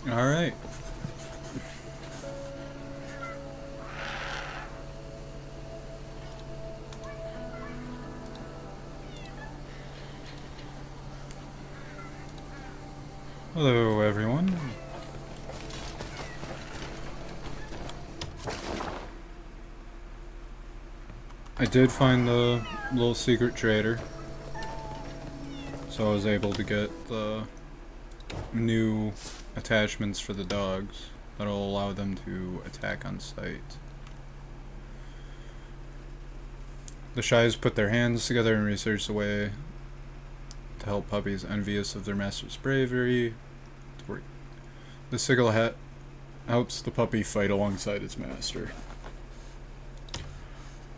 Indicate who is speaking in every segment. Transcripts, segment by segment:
Speaker 1: Alright. Hello, everyone. I did find the little secret trader, so I was able to get the new attachments for the dogs that'll allow them to attack on sight. The Shies put their hands together and researched a way to help puppies envious of their master's bravery. The sigil hat helps the puppy fight alongside its master.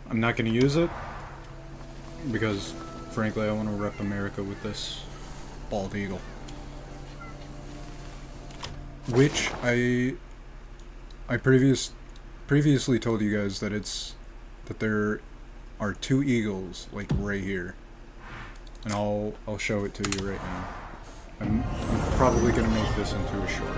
Speaker 1: I'm not going to use it because, frankly, I want to rep America with this bald eagle. Which I previously told you guys that there are two eagles like right here, and I'll show it to you right now. I'm probably going to make this into a short.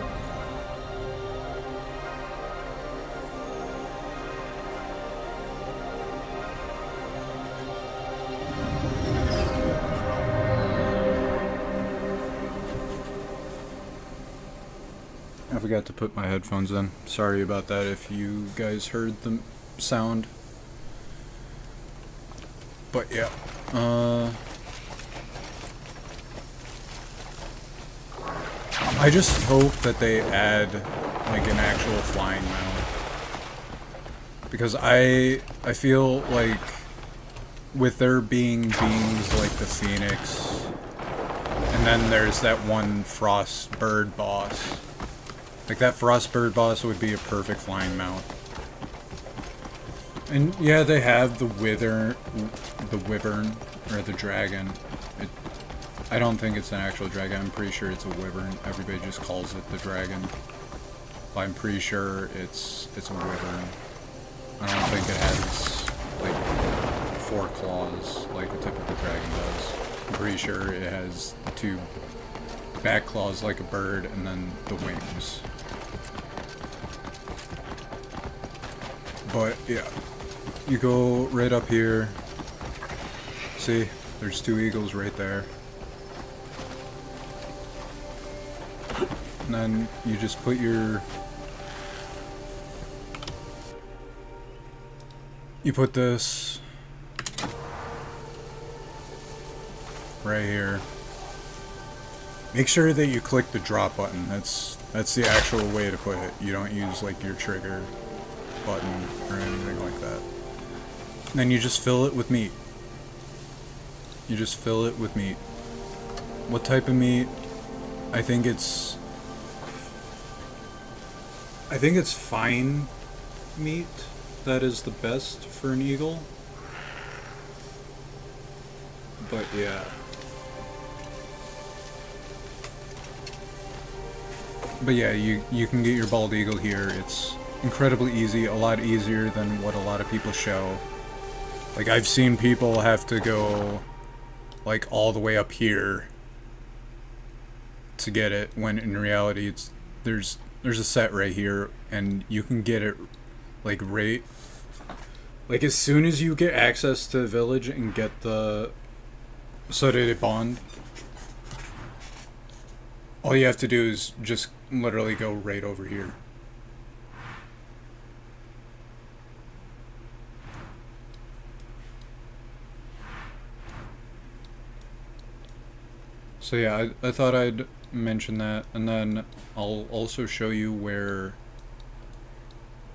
Speaker 1: I forgot to put my headphones in. Sorry about that if you guys heard the sound. But yeah. I just hope that they add like an actual flying mount. Because I feel like with there being beings like the Phoenix, and then there's that one frost bird boss. Like, that Frostbird boss would be a perfect flying mount. And yeah, they have the wyvern, or the dragon. I don't think it's an actual dragon, I'm pretty sure it's a wyvern. Everybody just calls it the dragon. But I'm pretty sure it's a wyvern. I don't think it has, like, 4 claws like a typical dragon does. I'm pretty sure it has 2 back claws like a bird, and then the wings. But yeah, you go right up here. See, there's 2 eagles right there. And then you just put you put this right here. Make sure that you click the drop button. That's the actual way to put it. You don't use like your trigger button or anything like that. And then you just fill it with meat. You just fill it with meat. What type of meat? I think it's fine meat that is the best for an eagle. But yeah. But yeah, you can get your bald eagle here. It's incredibly easy, a lot easier than what a lot of people show. Like, I've seen people have to go like all the way up here to get it, when in reality there's a set right here, and you can get it like right, like as soon as you get access to the village and get the Crusader bond. All you have to do is just literally go right over here. So yeah, I thought I'd mention that, and then I'll also show you where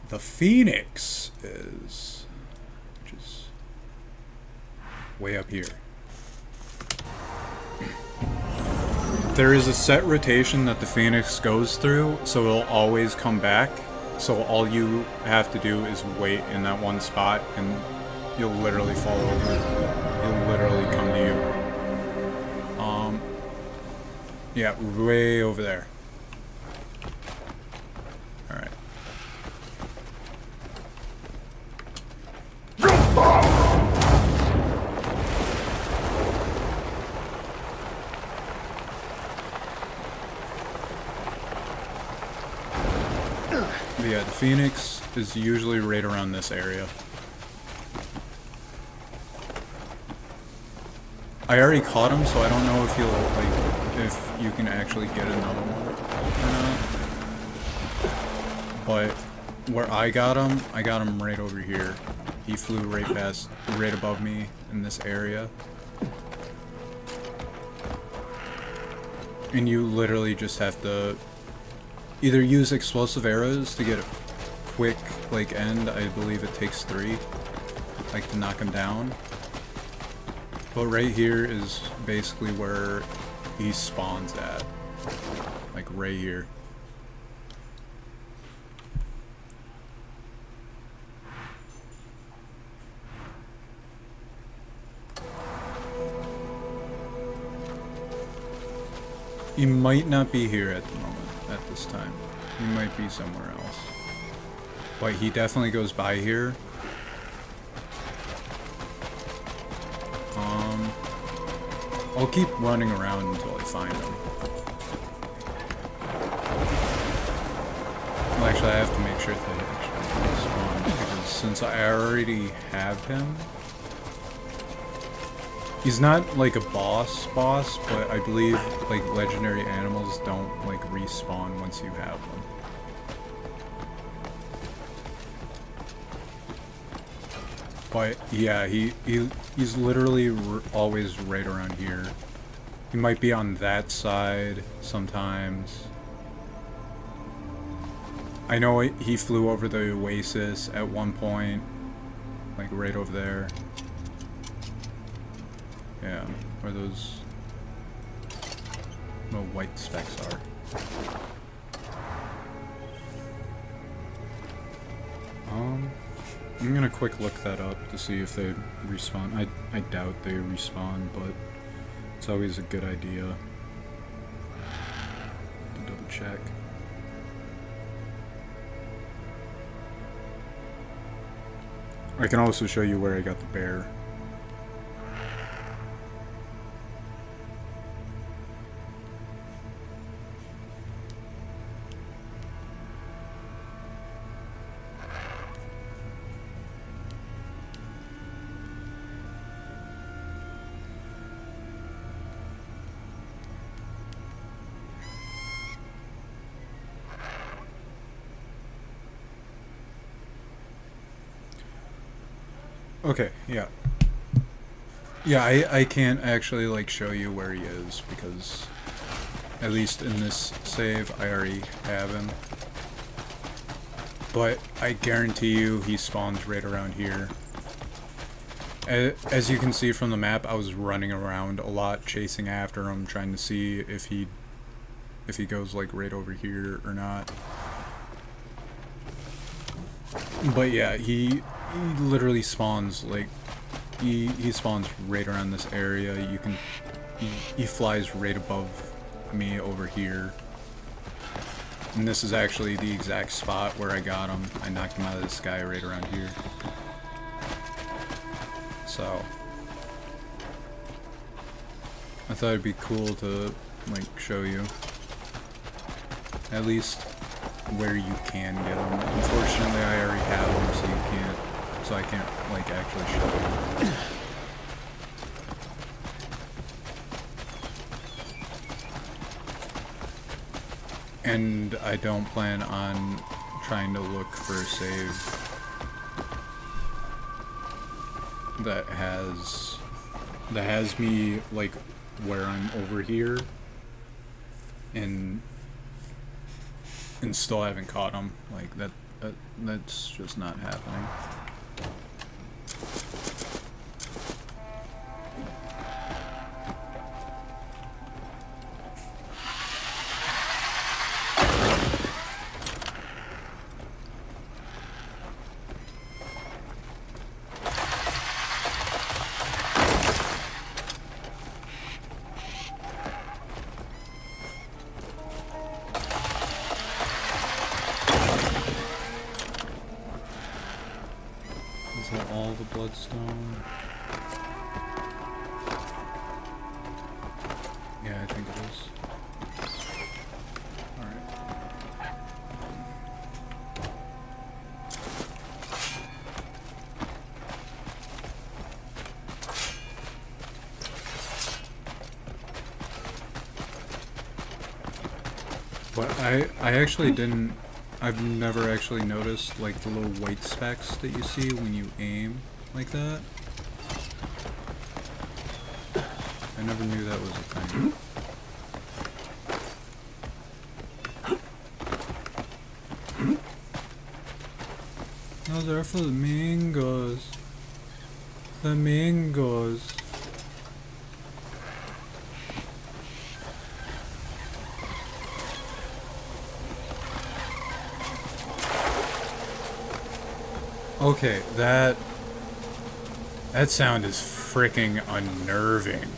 Speaker 1: the Phoenix is, which is way up here. There is a set rotation that the Phoenix goes through, so it'll always come back. So all you have to do is wait in that one spot, and you'll literally fall over. It'll literally come to you. Yeah, way over there. Alright. yeah, the Phoenix is usually right around this area. I already caught him, so I don't know if if you can actually get another one or not. But where I got him right over here. He flew right above me in this area. And you literally just have to either use explosive arrows to get a quick, end. I believe it takes 3, to knock him down. But right here is basically where he spawns at. Right here. He might not be here at the moment, at this time. He might be somewhere else. But he definitely goes by here. I'll keep running around until I find him. Well, actually, I have to make sure that he actually respawns, because since I already have him... He's not a boss, but I believe legendary animals don't respawn once you have them. But yeah, he's literally always right around here. He might be on that side sometimes. I know he flew over the oasis at one point, right over there. Yeah, where those little white specks are. I'm gonna quick look that up to see if they respawn. I doubt they respawn, but it's always a good idea to double check. I can also show you where I got the bear. Okay, yeah. Yeah, I can't actually, show you where he is, because at least in this save, I already have him. But I guarantee you he spawns right around here. As you can see from the map, I was running around a lot, chasing after him, trying to see if he goes, right over here or not. But yeah, he literally spawns he spawns right around this area. He flies right above me over here, and this is actually the exact spot where I got him. I knocked him out of the sky right around here. So I thought it'd be cool to show you at least where you can get them. Unfortunately, I already have them, so I can't actually show you. And I don't plan on trying to look for a save that has me where I'm over here and still haven't caught him. That's just not happening. Is that all the bloodstone? Yeah, I think it is. Alright. But I actually didn't... I've never actually noticed, like, the little white specks that you see when you aim like that. I never knew that was a thing. No, they're flamingos. Flamingos. Okay, that sound is freaking unnerving.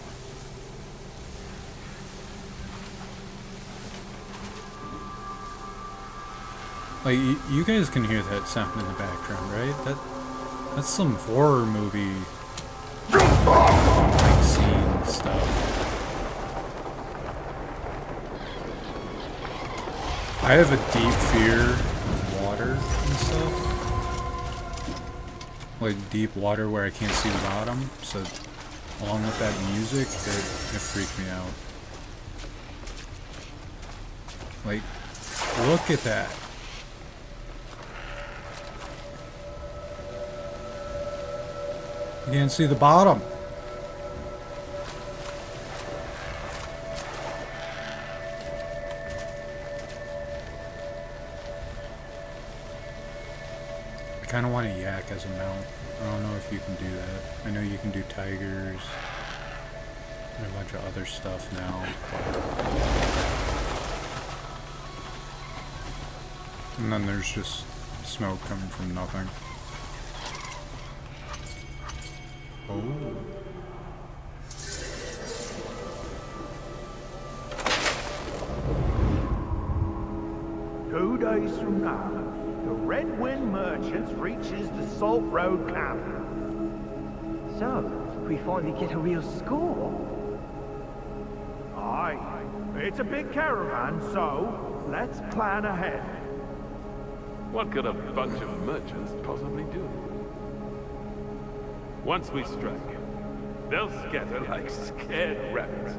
Speaker 1: Like, you guys can hear that sound in the background, right? That's some horror movie, like, scene stuff. I have a deep fear of water and stuff. Like, deep water where I can't see the bottom, so along with that music, it freaked me out. Like, look at that. You can't see the bottom. I kind of want a yak as a mount. I don't know if you can do that. I know you can do tigers and a bunch of other stuff now. And then there's just smoke coming from nothing. Oh.
Speaker 2: 2 days from now, the Red Wind Merchants reaches the Salt Road camp.
Speaker 3: So, we finally get a real score?
Speaker 2: Aye, it's a big caravan, so let's plan ahead.
Speaker 4: What could a bunch of merchants possibly do? Once we strike, they'll scatter like scared rabbits.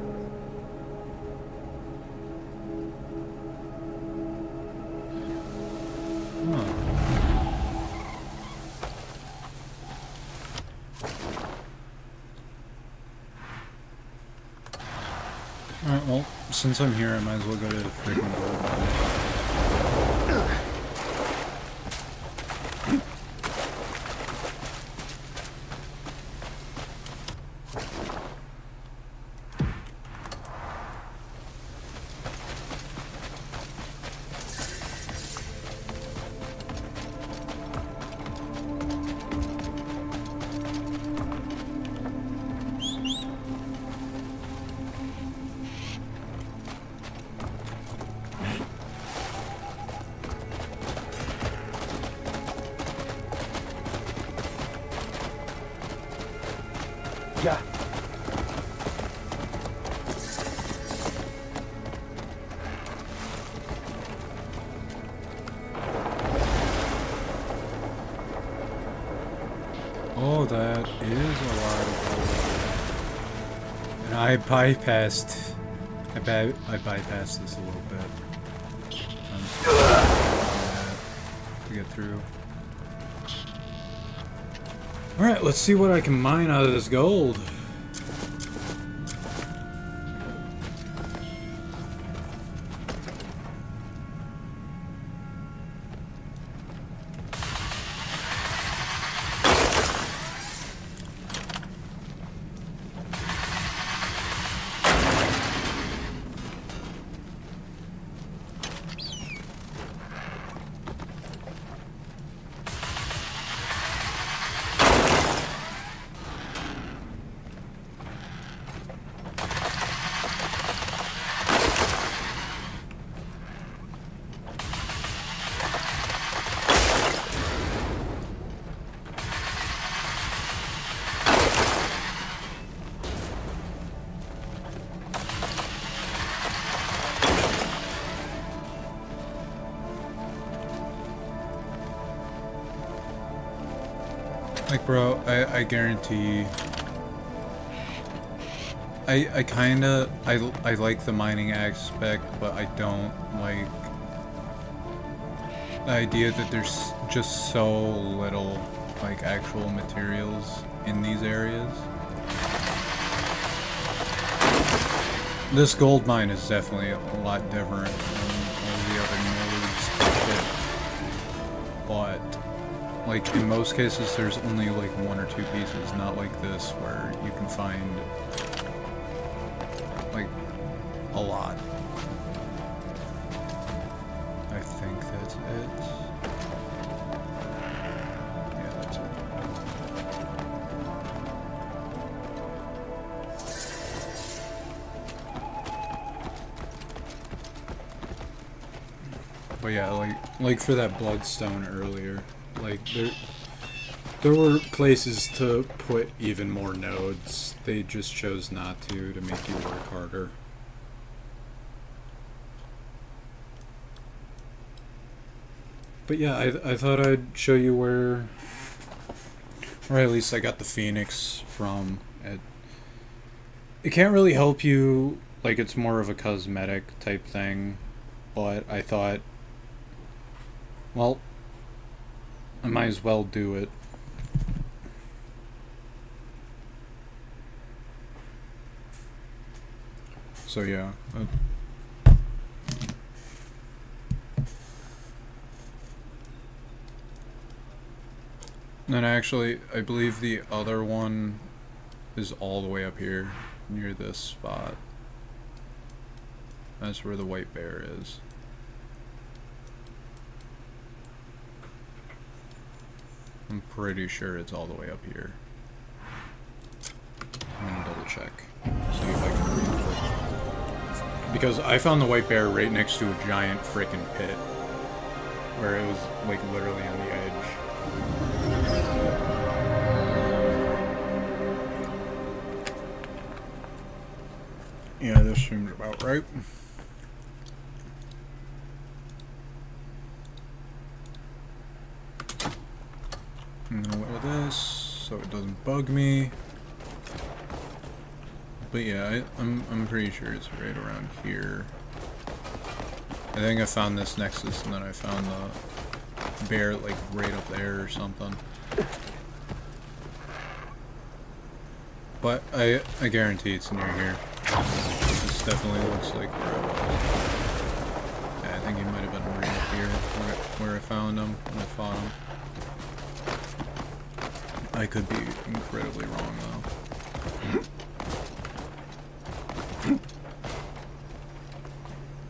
Speaker 1: Alright, well, since I'm here, I might as well go to the freaking gold mine.
Speaker 3: Yeah.
Speaker 1: Oh, that is a lot of gold. And I bypassed... I bypassed this a little bit. To get through. Alright, let's see what I can mine out of this gold. Like, bro, I guarantee... I kinda, I like the mining aspect, but I don't like the idea that there's just so little, like, actual materials in these areas. This gold mine is definitely a lot different than all the other nodes, but, like, in most cases there's only, like, 1 or 2 pieces, not like this, where you can find, like, a lot. I think that's it. Yeah, that's it. But yeah, like for that bloodstone earlier, like there were places to put even more nodes. They just chose not to make you work harder. But yeah, I thought I'd show you where at least I got the Phoenix from. It can't really help you, like, it's more of a cosmetic type thing, but I thought, well, I might as well do it. So yeah. And actually, I believe the other one is all the way up here, near this spot. That's where the white bear is. I'm pretty sure it's all the way up here. I'm gonna double check, see if I can read it. Because I found the white bear right next to a giant frickin' pit, where it was, like, literally on the edge. Yeah, this seems about right. I'm gonna wear this so it doesn't bug me. But yeah, I'm pretty sure it's right around here. I think I found this nexus and then I found the bear, like, right up there or something. But I guarantee it's near here. This definitely looks like where I was. Yeah, I think he might have been right up here where I found him when I fought him. I could be incredibly wrong though.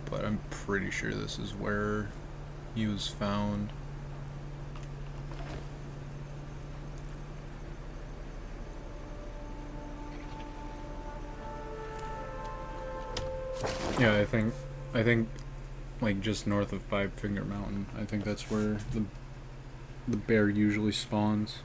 Speaker 1: But I'm pretty sure this is where he was found. Yeah, I think like just north of Five Finger Mountain. I think that's where the bear usually spawns.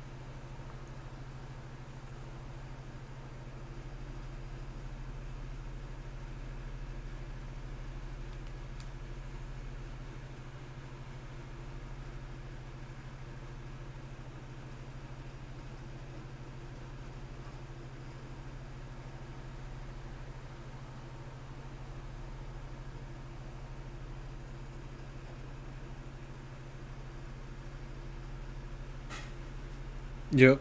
Speaker 1: Yep,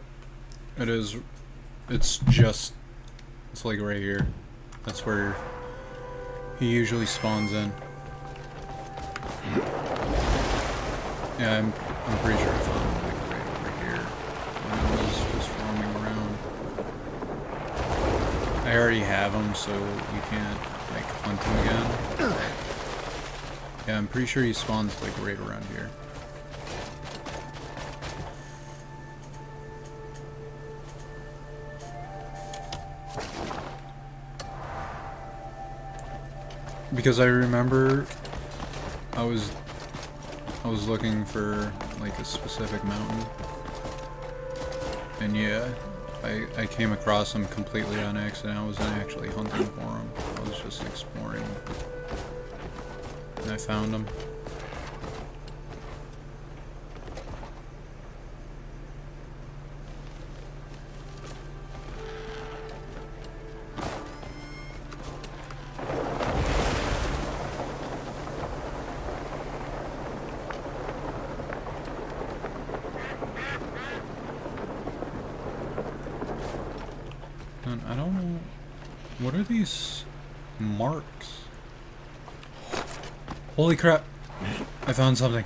Speaker 1: it is. It's like right here. That's where he usually spawns in. Yeah, I'm pretty sure I found him like right over here when I was just roaming around. I already have him, so you can't like hunt him again. Yeah, I'm pretty sure he spawns like right around here. Because I remember I was looking for like a specific mountain, and yeah, I came across him completely on accident. I wasn't actually hunting for him. I was just exploring, and I found him. What are these marks? Holy crap! I found something.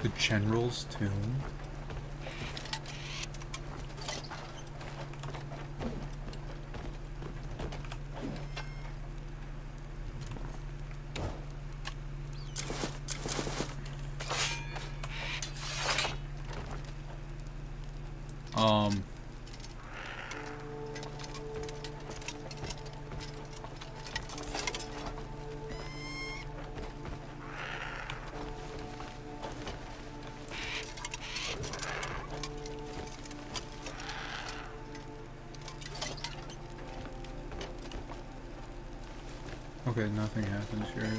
Speaker 1: The General's Tomb? Okay, nothing happens here.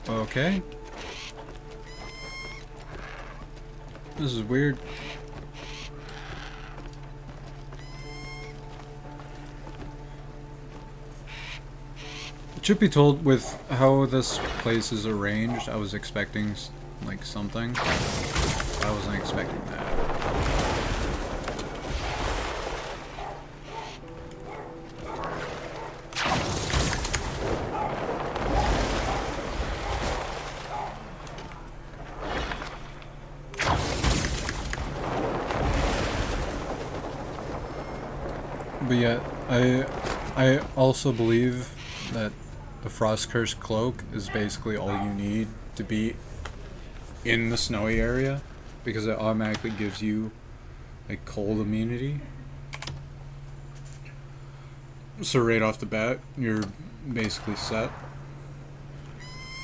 Speaker 1: Okay. This is weird. Truth be told, with how this place is arranged, I was expecting like something. I wasn't expecting that. But yeah, I also believe that the Frost Curse Cloak is basically all you need to be in the snowy area, because it automatically gives you like cold immunity. So right off the bat, you're basically set.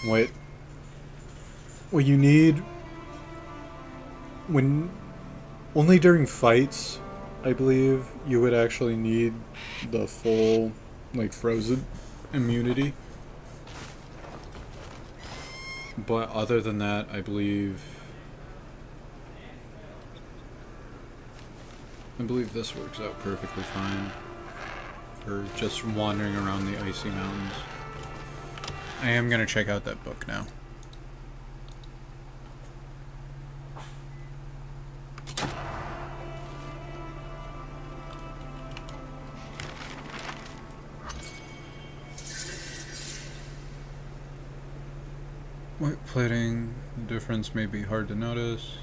Speaker 1: What you need when only during fights, I believe, you would actually need the full like frozen immunity. But other than that, I believe this works out perfectly fine for just wandering around the icy mountains. I am gonna check out that book now. White plating, the difference may be hard to notice.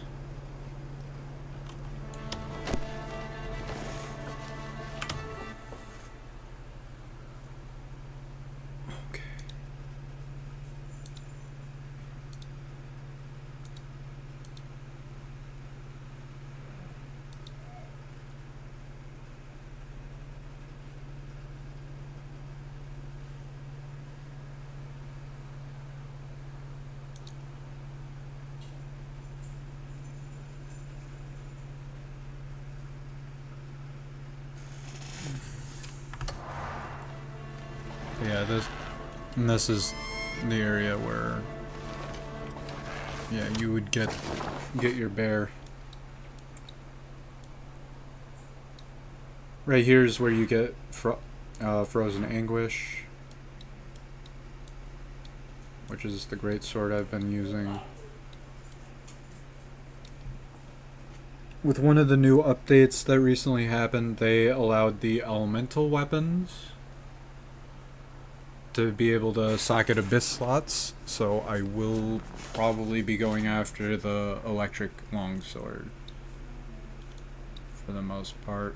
Speaker 1: Okay. Yeah, this is the area where, yeah, you would get your bear. Right here is where you get Frozen Anguish, which is the great sword I've been using. With one of the new updates that recently happened, they allowed the elemental weapons to be able to socket abyss slots, so I will probably be going after the electric longsword for the most part.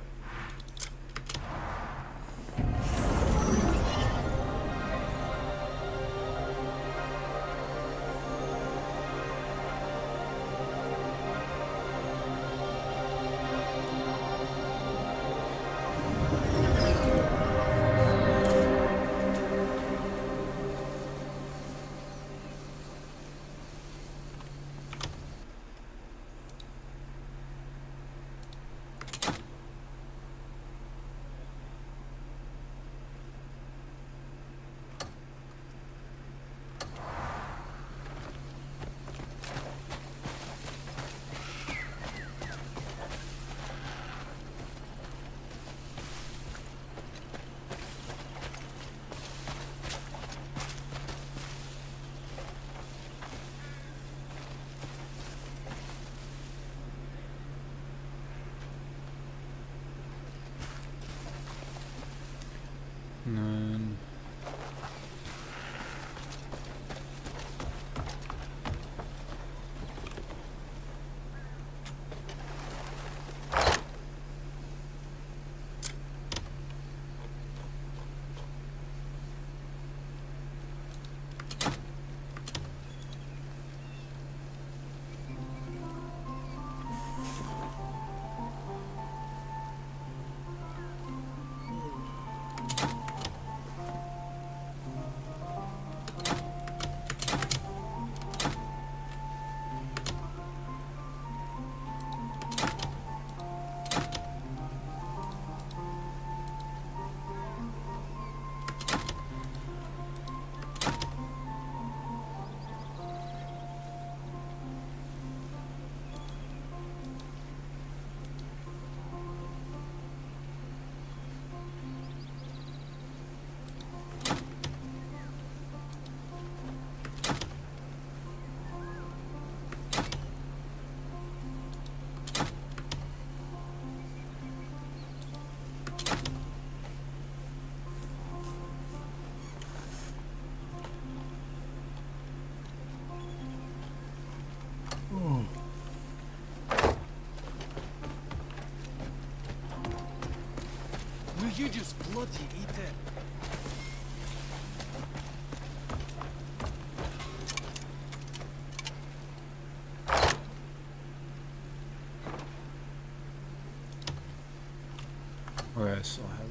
Speaker 1: Okay, I still have it.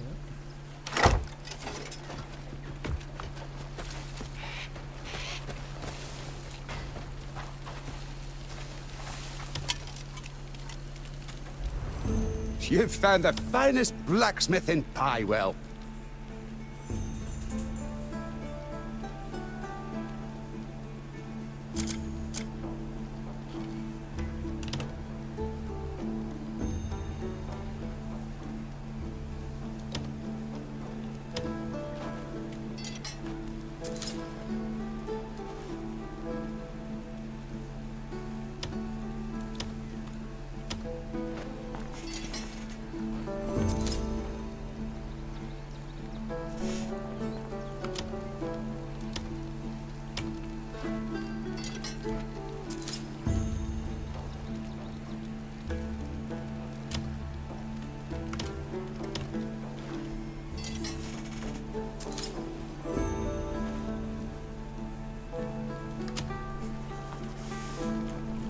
Speaker 5: You've found the finest blacksmith in Piewell.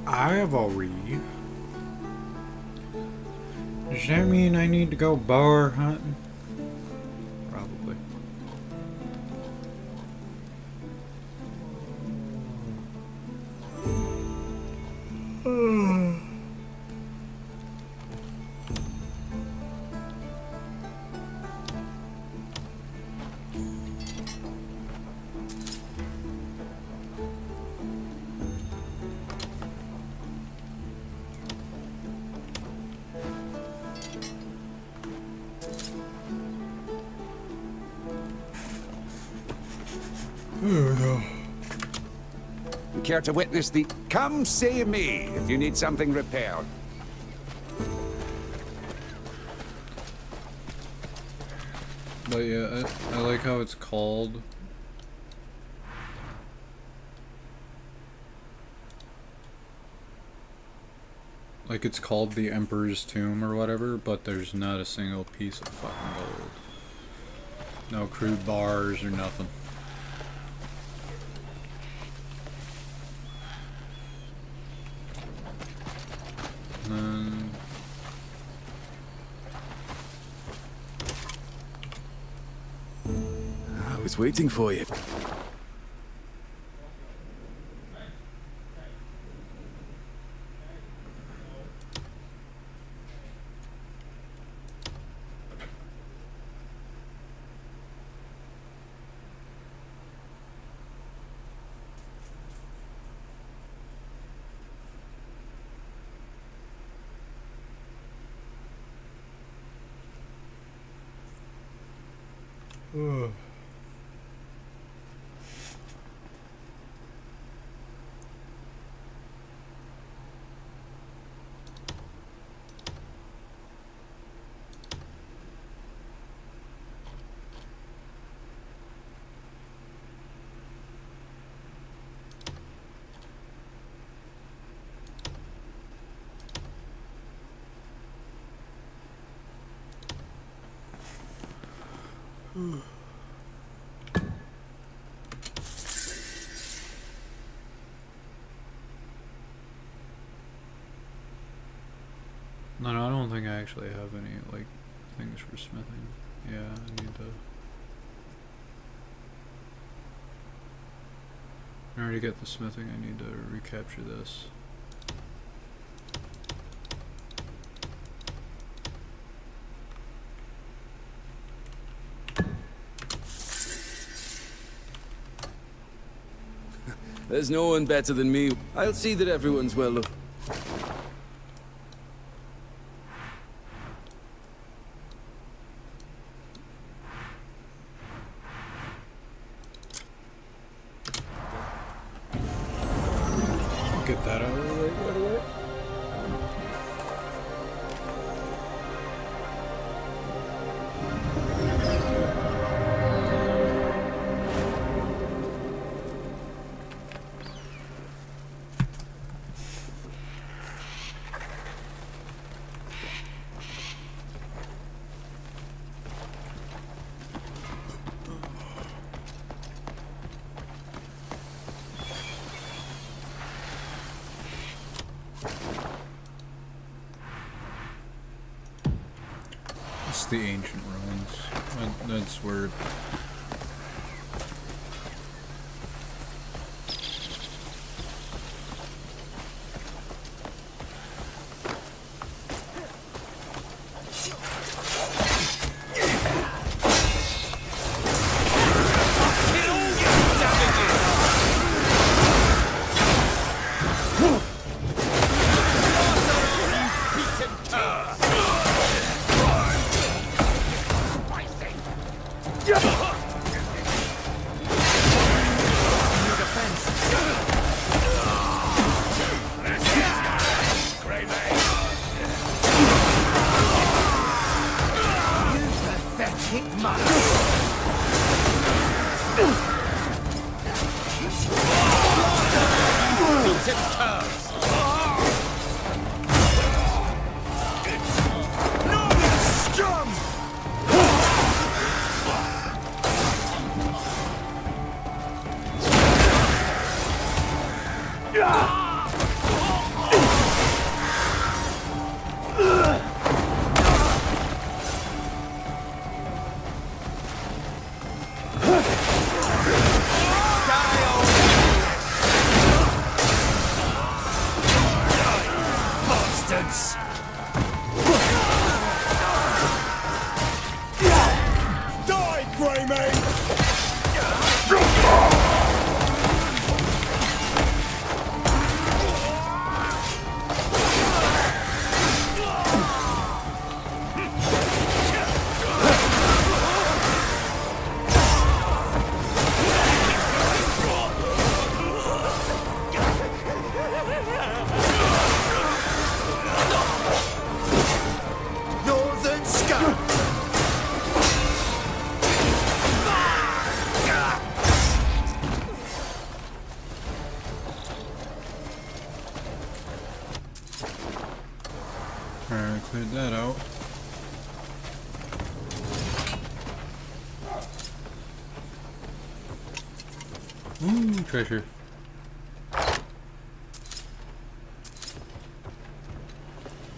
Speaker 1: I have a re. Does that mean I need to go bar hunting? Probably.
Speaker 5: Care to witness the... Come see me if you need something repaired.
Speaker 1: But yeah, I like how it's called. Like it's called the Emperor's Tomb or whatever, but there's not a single piece of fucking gold. No crude bars or nothing.
Speaker 5: I was waiting for you.
Speaker 1: No, I don't think I actually have any, like, things for smithing. Yeah, I need to... In order to get the smithing, I need to recapture this.
Speaker 6: There's no one better than me. I'll see that everyone's well looked.
Speaker 1: Get that out of the way right away. the ancient ruins. That's where... Alright, cleared that out. Ooh, treasure.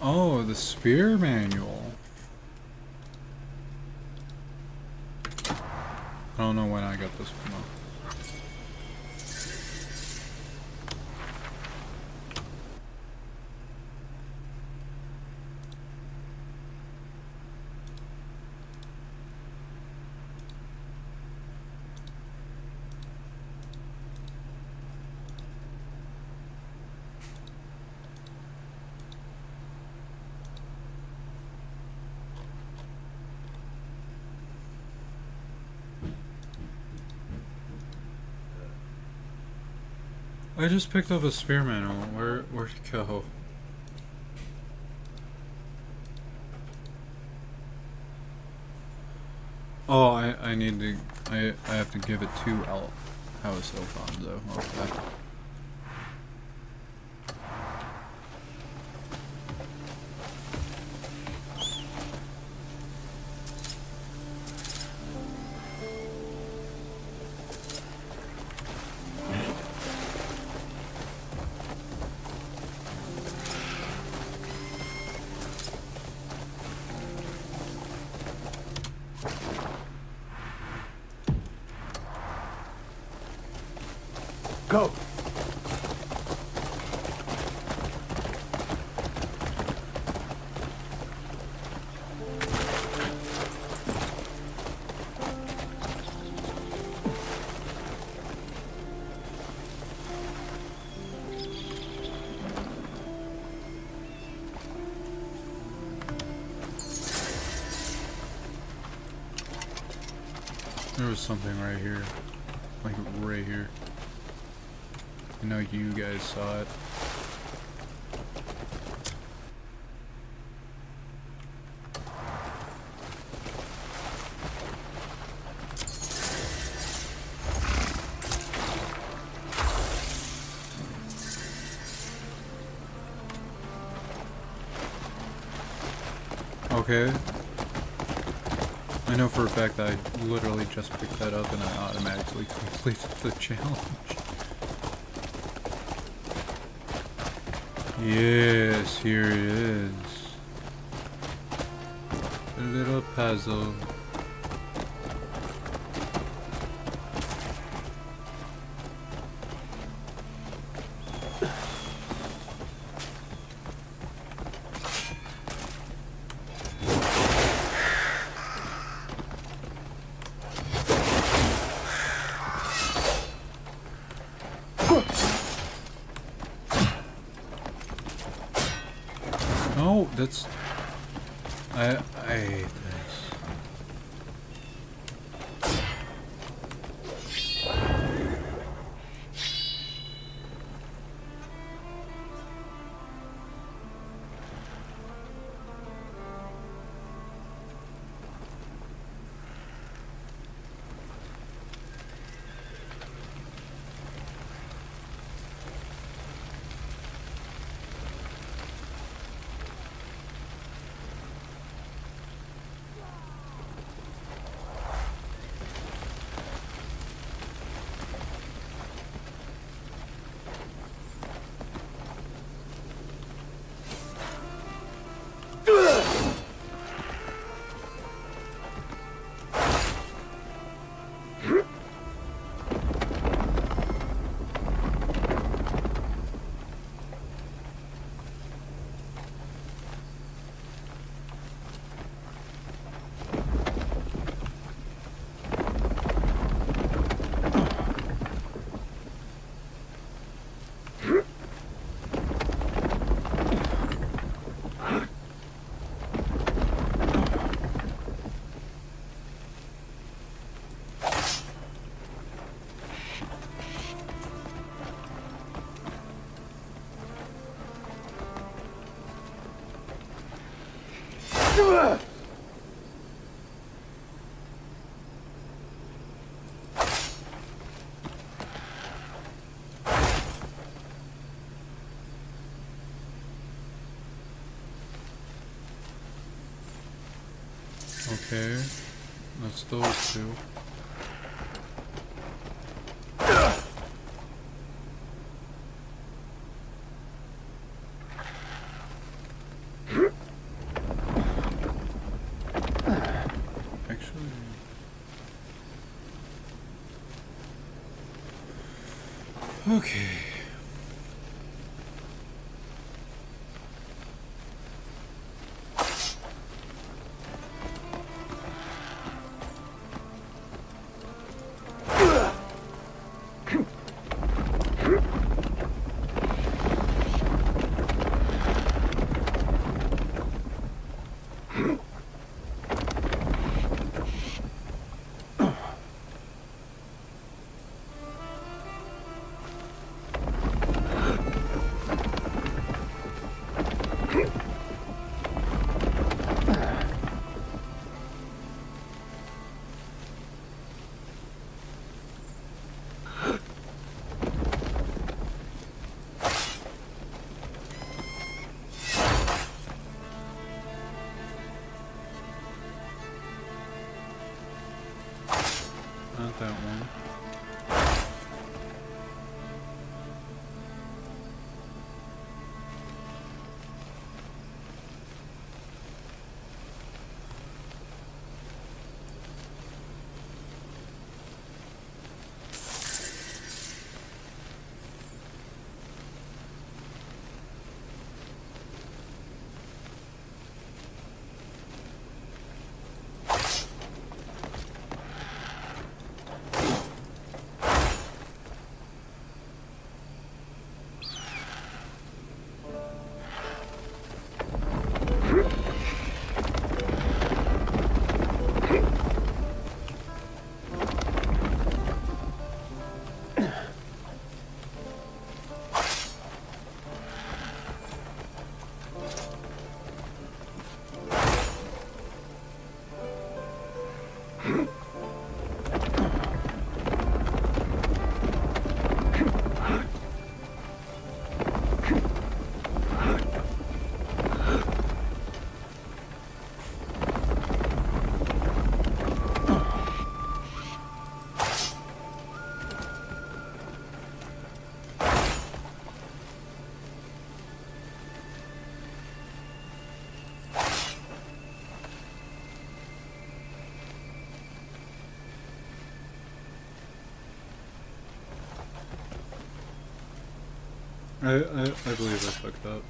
Speaker 1: Oh, the spear manual. I don't know when I got this one though. I just picked up a spear manual. Where'd it go? Oh, I need to. I have to give it to House Alfonso. Okay.
Speaker 2: Go!
Speaker 1: There was something right here. Like right here. I know you guys saw it. Okay. I know for a fact that I literally just picked that up and I automatically completed the challenge. Yes, here it is. A little puzzle. No, that's... I hate this. Okay, that's those two. Actually... Okay. Not that one. I believe I fucked up.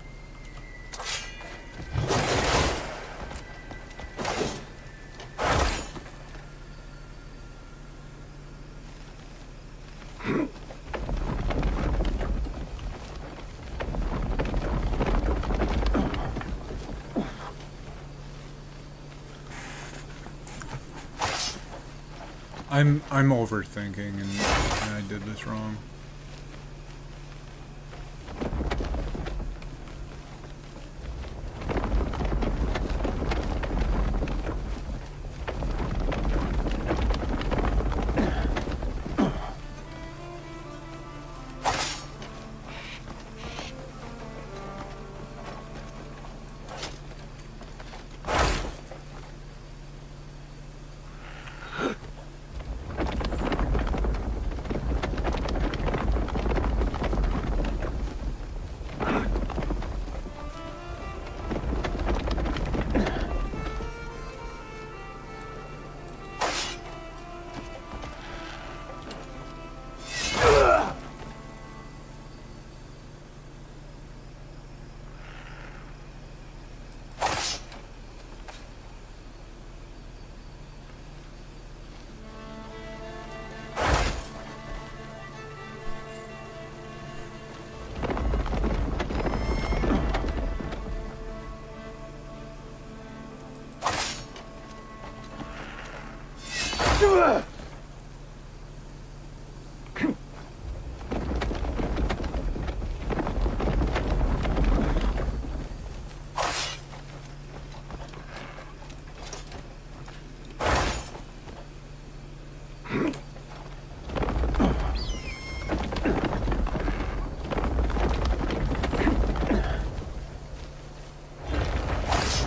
Speaker 1: I'm overthinking and I did this wrong.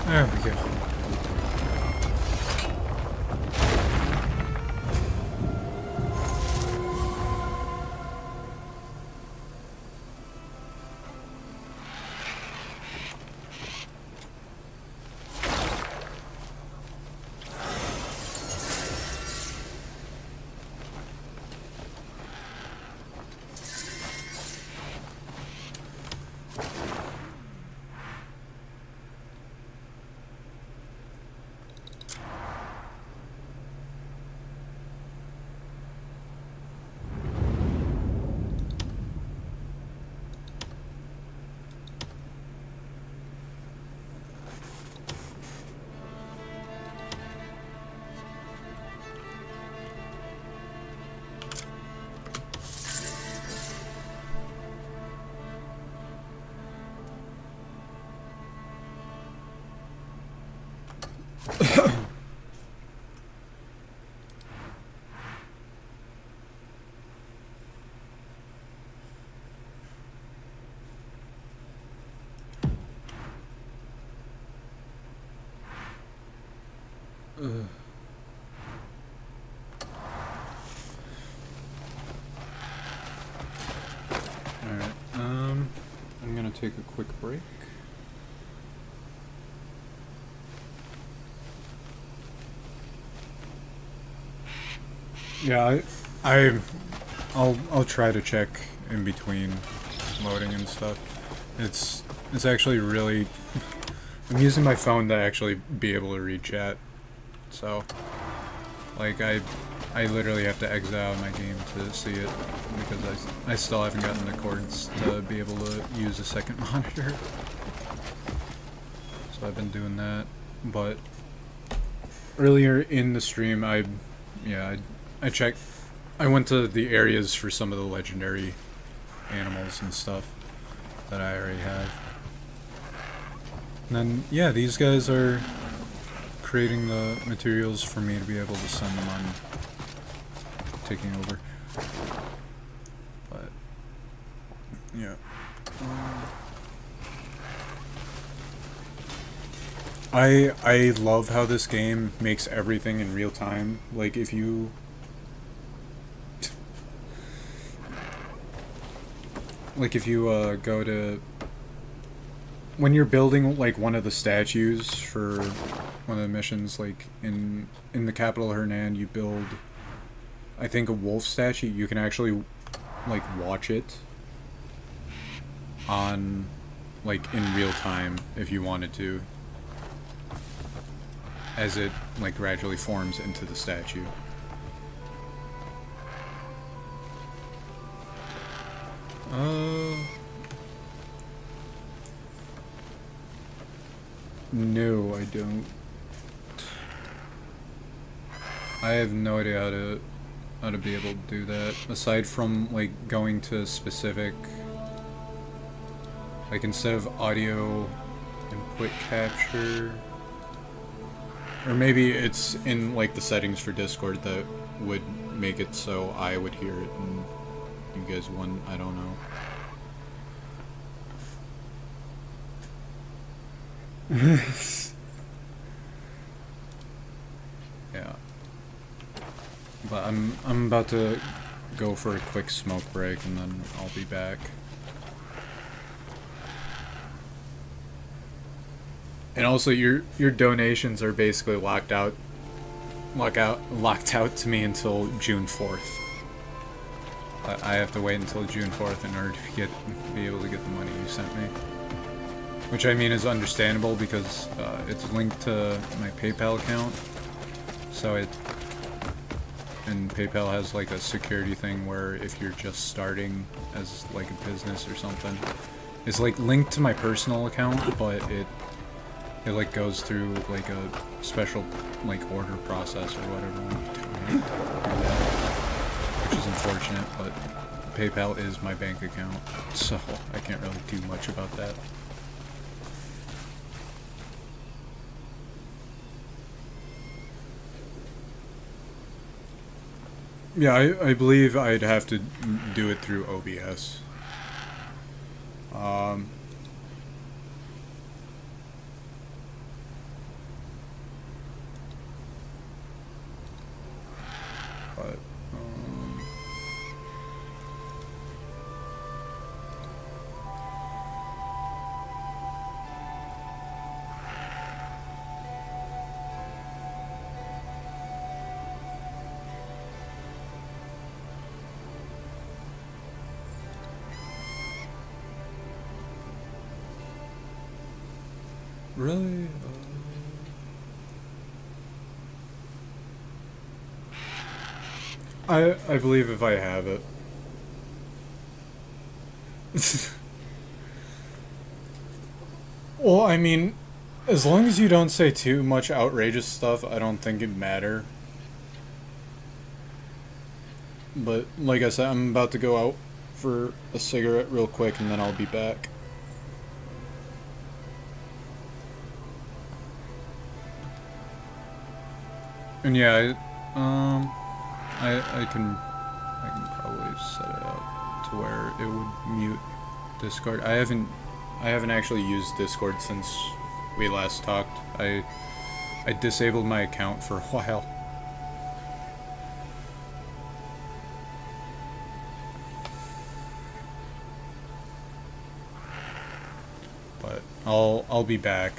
Speaker 1: There we go. Alright, I'm gonna take a quick break. Yeah, I'll try to check in between loading and stuff. It's actually really I'm using my phone to actually be able to read chat. So like I literally have to exit out of my game to see it because I still haven't gotten the cords to be able to use a second monitor. So I've been doing that, but earlier in the stream I checked. I went to the areas for some of the legendary animals and stuff that I already have. And then, yeah, these guys are creating the materials for me to be able to send them on taking over. But, yeah. I love how this game makes everything in real time. Like, if you... Like, if you, go to... When you're building, like, one of the statues for one of the missions, like, in the capital Hernan, you build, I think, a wolf statue. You can actually, like, watch it. on, like, in real time if you wanted to, as it, like, gradually forms into the statue. No, I don't. I have no idea how to be able to do that, aside from, like, going to specific, like, instead of audio input capture, or maybe it's in, like, the settings for Discord that would make it so I would hear it and you guys wouldn't. I don't know. Yeah. But I'm about to go for a quick smoke break and then I'll be back. And also your donations are basically locked out to me until June 4th. I have to wait until June 4th in order to be able to get the money you sent me. Which, I mean, is understandable because it's linked to my PayPal account. So and PayPal has, like, a security thing where if you're just starting as, like, a business or something, it's, like, linked to my personal account, but it like goes through, like, a special, like, order process or whatever when you do that, which is unfortunate, but PayPal is my bank account, so I can't really do much about that. Yeah, I believe I'd have to do it through OBS. But, really? I believe if I have it. Well, I mean, as long as you don't say too much outrageous stuff, I don't think it'd matter. But, like I said, I'm about to go out for a cigarette real quick and then I'll be back. And yeah, I can probably set it up to where it would mute Discord. I haven't actually used Discord since we last talked. I disabled my account for a while. But I'll be back.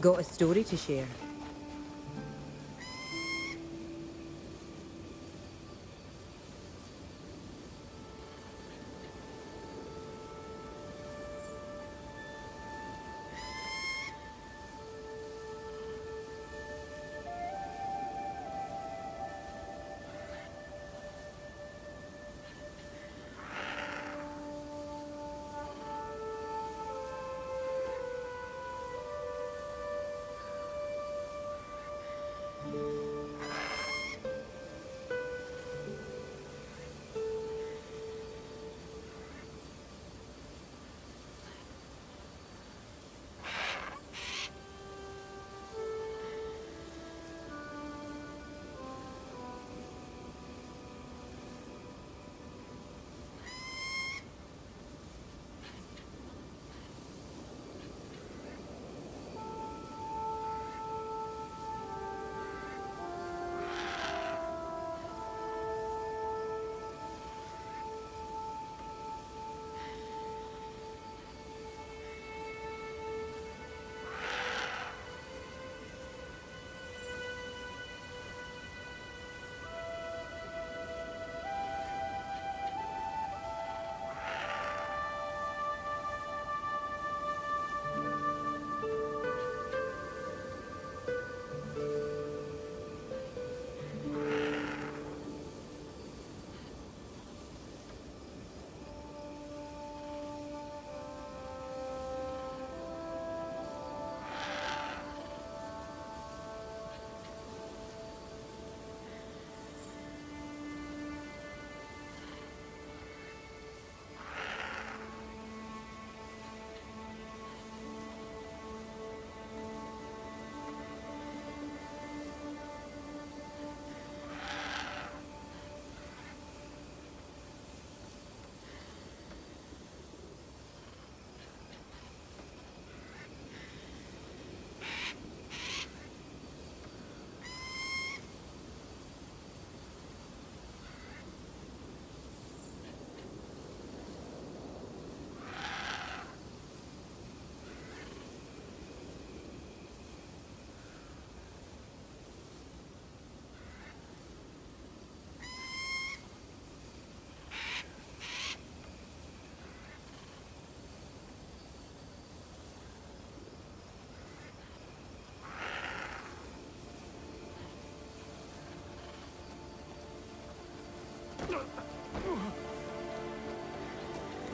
Speaker 7: Got a story to share.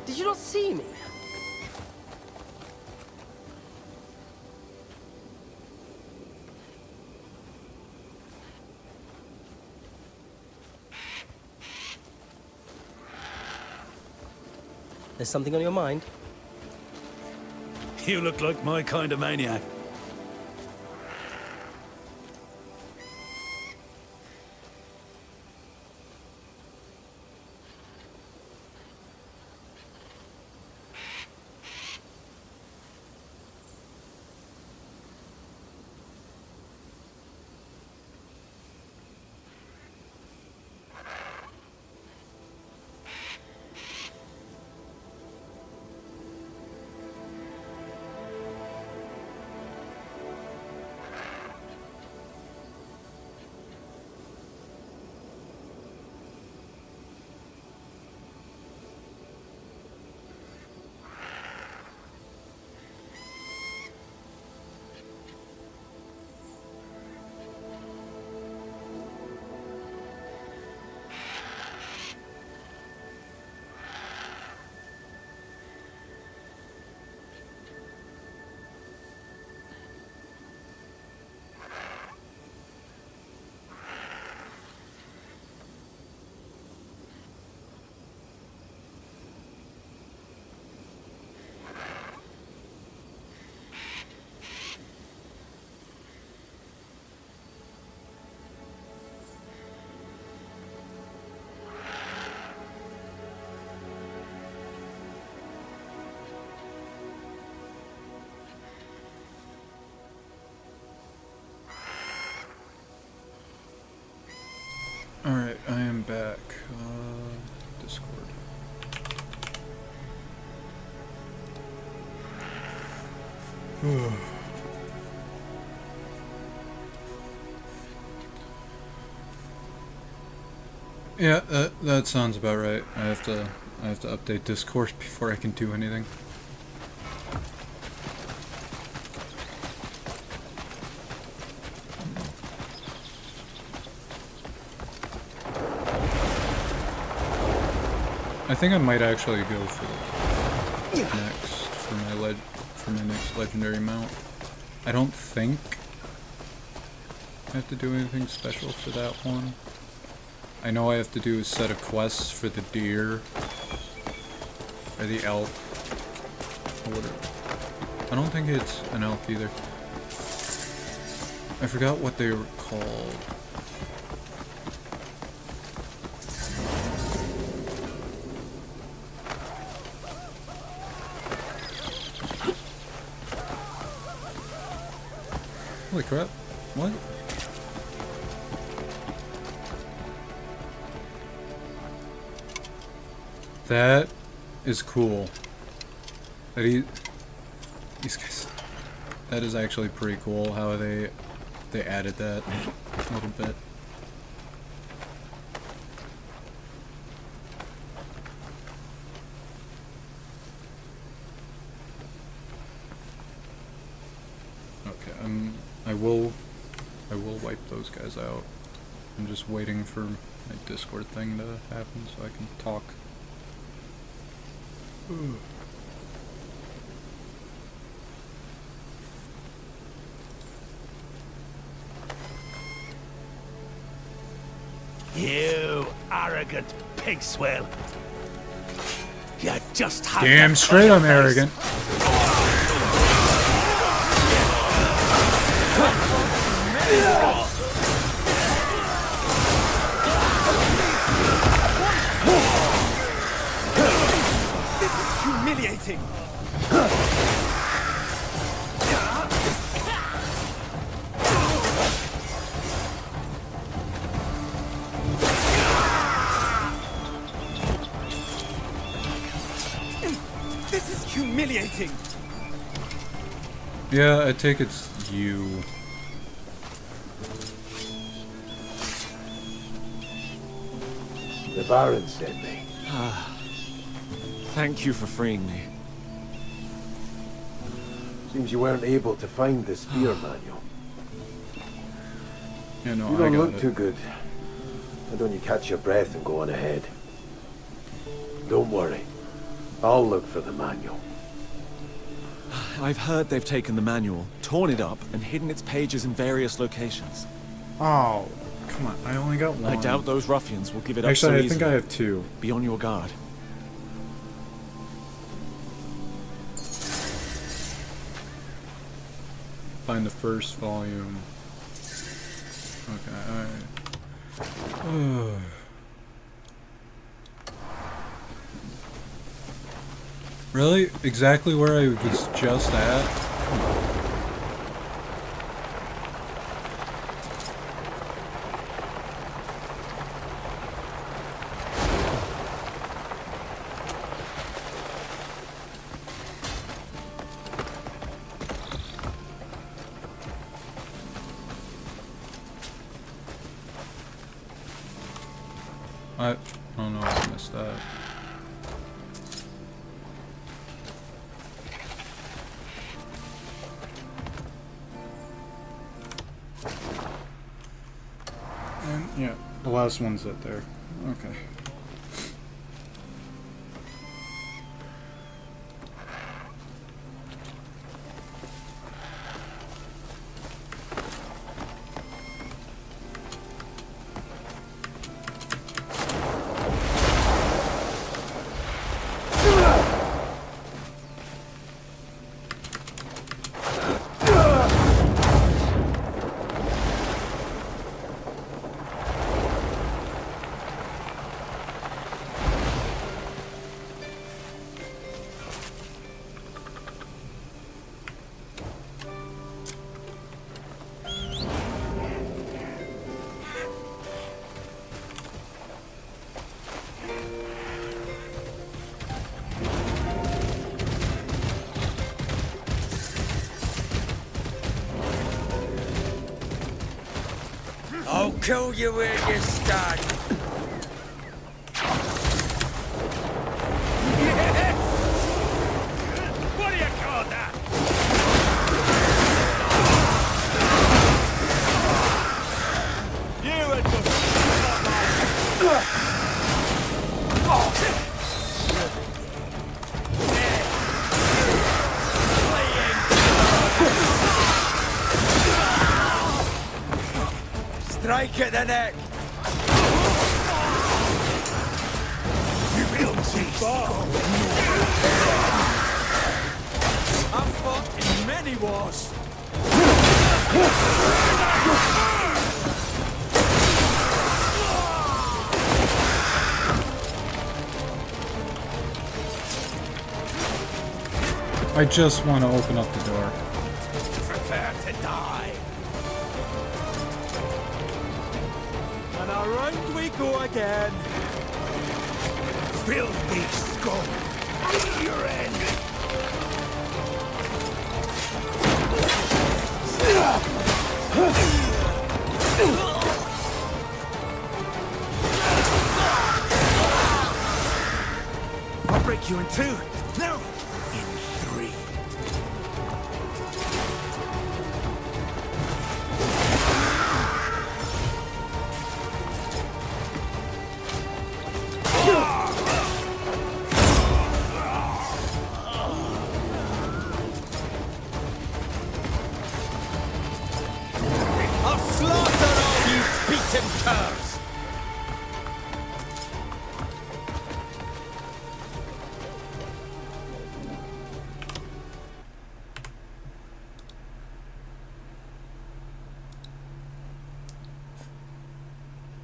Speaker 8: Did you not see me? There's something on your mind?
Speaker 9: You look like my kind of maniac.
Speaker 1: Alright, I am back. Discord. Yeah, that sounds about right. I have to update Discord before I can do anything. I think I might actually go for my next legendary mount. I don't think I have to do anything special for that one. I know I have to do a set of quests for the deer or the elk or whatever. I don't think it's an elk either. I forgot what they were called. Holy crap. What? That is cool. These guys. That is actually pretty cool how they added that a little bit. Okay, I will wipe those guys out. I'm just waiting for my Discord thing to happen so I can talk.
Speaker 2: You arrogant pig swill. You just have
Speaker 1: Damn
Speaker 2: to
Speaker 1: straight I'm
Speaker 2: face.
Speaker 1: arrogant.
Speaker 3: This is humiliating. This is humiliating.
Speaker 1: Yeah, I take it's you.
Speaker 7: The Baron sent me.
Speaker 10: Thank you for freeing me.
Speaker 7: Seems you weren't able to find the spear manual.
Speaker 1: Yeah, no,
Speaker 7: You
Speaker 1: I
Speaker 7: don't
Speaker 1: got
Speaker 7: look
Speaker 1: it.
Speaker 7: too good. Why don't you catch your breath and go on ahead? Don't worry. I'll look for the manual.
Speaker 10: I've heard they've taken the manual, torn it up, and hidden its pages in various locations.
Speaker 1: Oh, come on. I only got one.
Speaker 10: I doubt those ruffians will give it up
Speaker 1: Actually,
Speaker 10: so
Speaker 1: I think
Speaker 10: easily.
Speaker 1: I have two.
Speaker 10: Be on your guard.
Speaker 1: Find the first volume. Okay, alright. Really? Exactly where I was just at? I don't know if I missed that. And yeah, the last one's up there. Okay.
Speaker 11: I'll kill you where you stand.
Speaker 5: Strike at the neck! You will see I've fought in many wars.
Speaker 1: I just want to open up the door.
Speaker 5: Prepare to die. And around we go again. Filthy scum. Your end. I'll break you in two. No, in three. I'll slaughter all you beaten curs!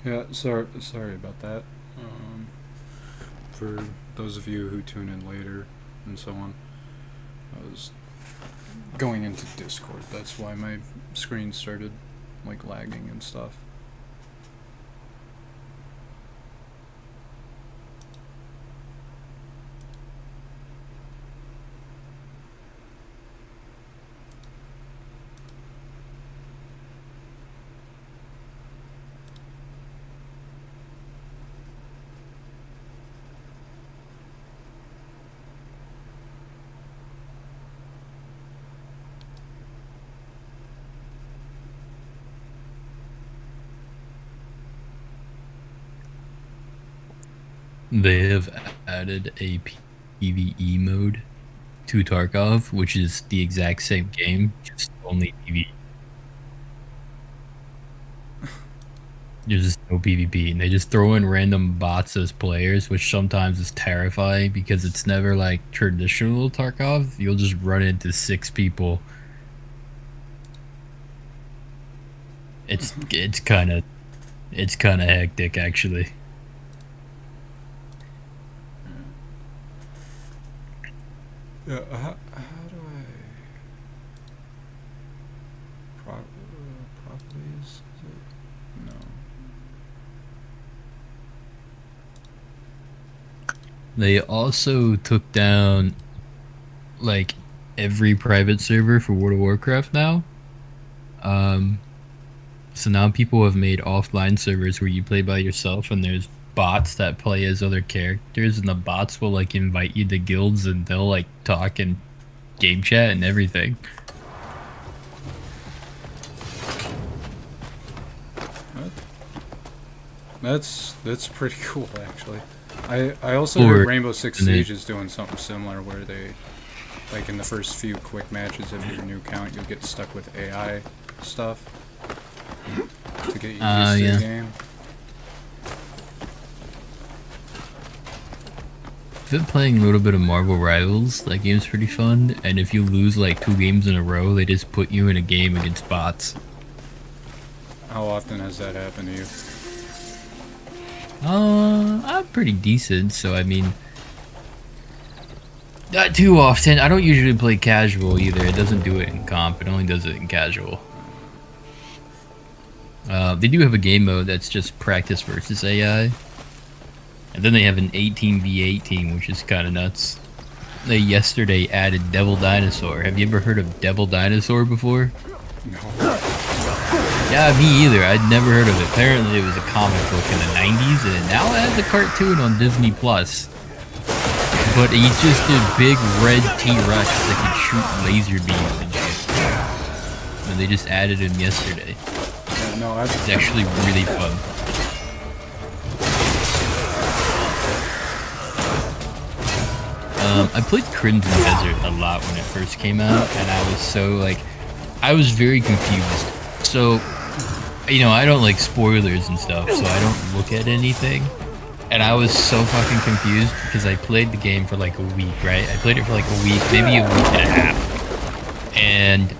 Speaker 1: Yeah, sorry about that. For those of you who tune in later and so on, I was going into Discord. That's why my screen started like lagging and stuff.
Speaker 11: They have added a PvE mode to Tarkov, which is the exact same game, just only PvE. There's just no PvP, and they just throw in random bots as players, which sometimes is terrifying because it's never like traditional Tarkov. You'll just run into 6 people. It's kind of hectic, actually.
Speaker 1: Yeah, how do I... properties? Is it? No.
Speaker 11: They also took down, like, every private server for World of Warcraft now. So now people have made offline servers where you play by yourself and there's bots that play as other characters, and the bots will like invite you to guilds and they'll like talk and game chat and everything.
Speaker 1: That's pretty cool, actually. I also heard Rainbow Six Siege is doing something similar where they, like in the first few quick matches of your new count, you'll get stuck with AI stuff to get you used to the game.
Speaker 11: I've been playing a little bit of Marvel Rivals. That game's pretty fun, and if you lose like 2 games in a row, they just put you in a game against bots.
Speaker 1: How often has that happened to you?
Speaker 11: I'm pretty decent, so I mean, not too often. I don't usually play casual either. It doesn't do it in comp, it only does it in casual. They do have a game mode that's just practice versus AI. And then they have an 18v18, which is kind of nuts. They yesterday added Devil Dinosaur. Have you ever heard of Devil Dinosaur before?
Speaker 1: No.
Speaker 11: Yeah, me either. I'd never heard of it. Apparently it was a comic book in the 90s, and now it has a cartoon on Disney+. But he's just a big red T-Rex that can shoot laser beams and shit. And they just added him yesterday.
Speaker 1: Yeah, no,
Speaker 11: it's actually really fun. I played Crimson Desert a lot when it first came out, and I was so, like, I was very confused. So, you know, I don't like spoilers and stuff, so I don't look at anything. And I was so fucking confused because I played the game for like a week, right? I played it for like a week, maybe a week and a half. And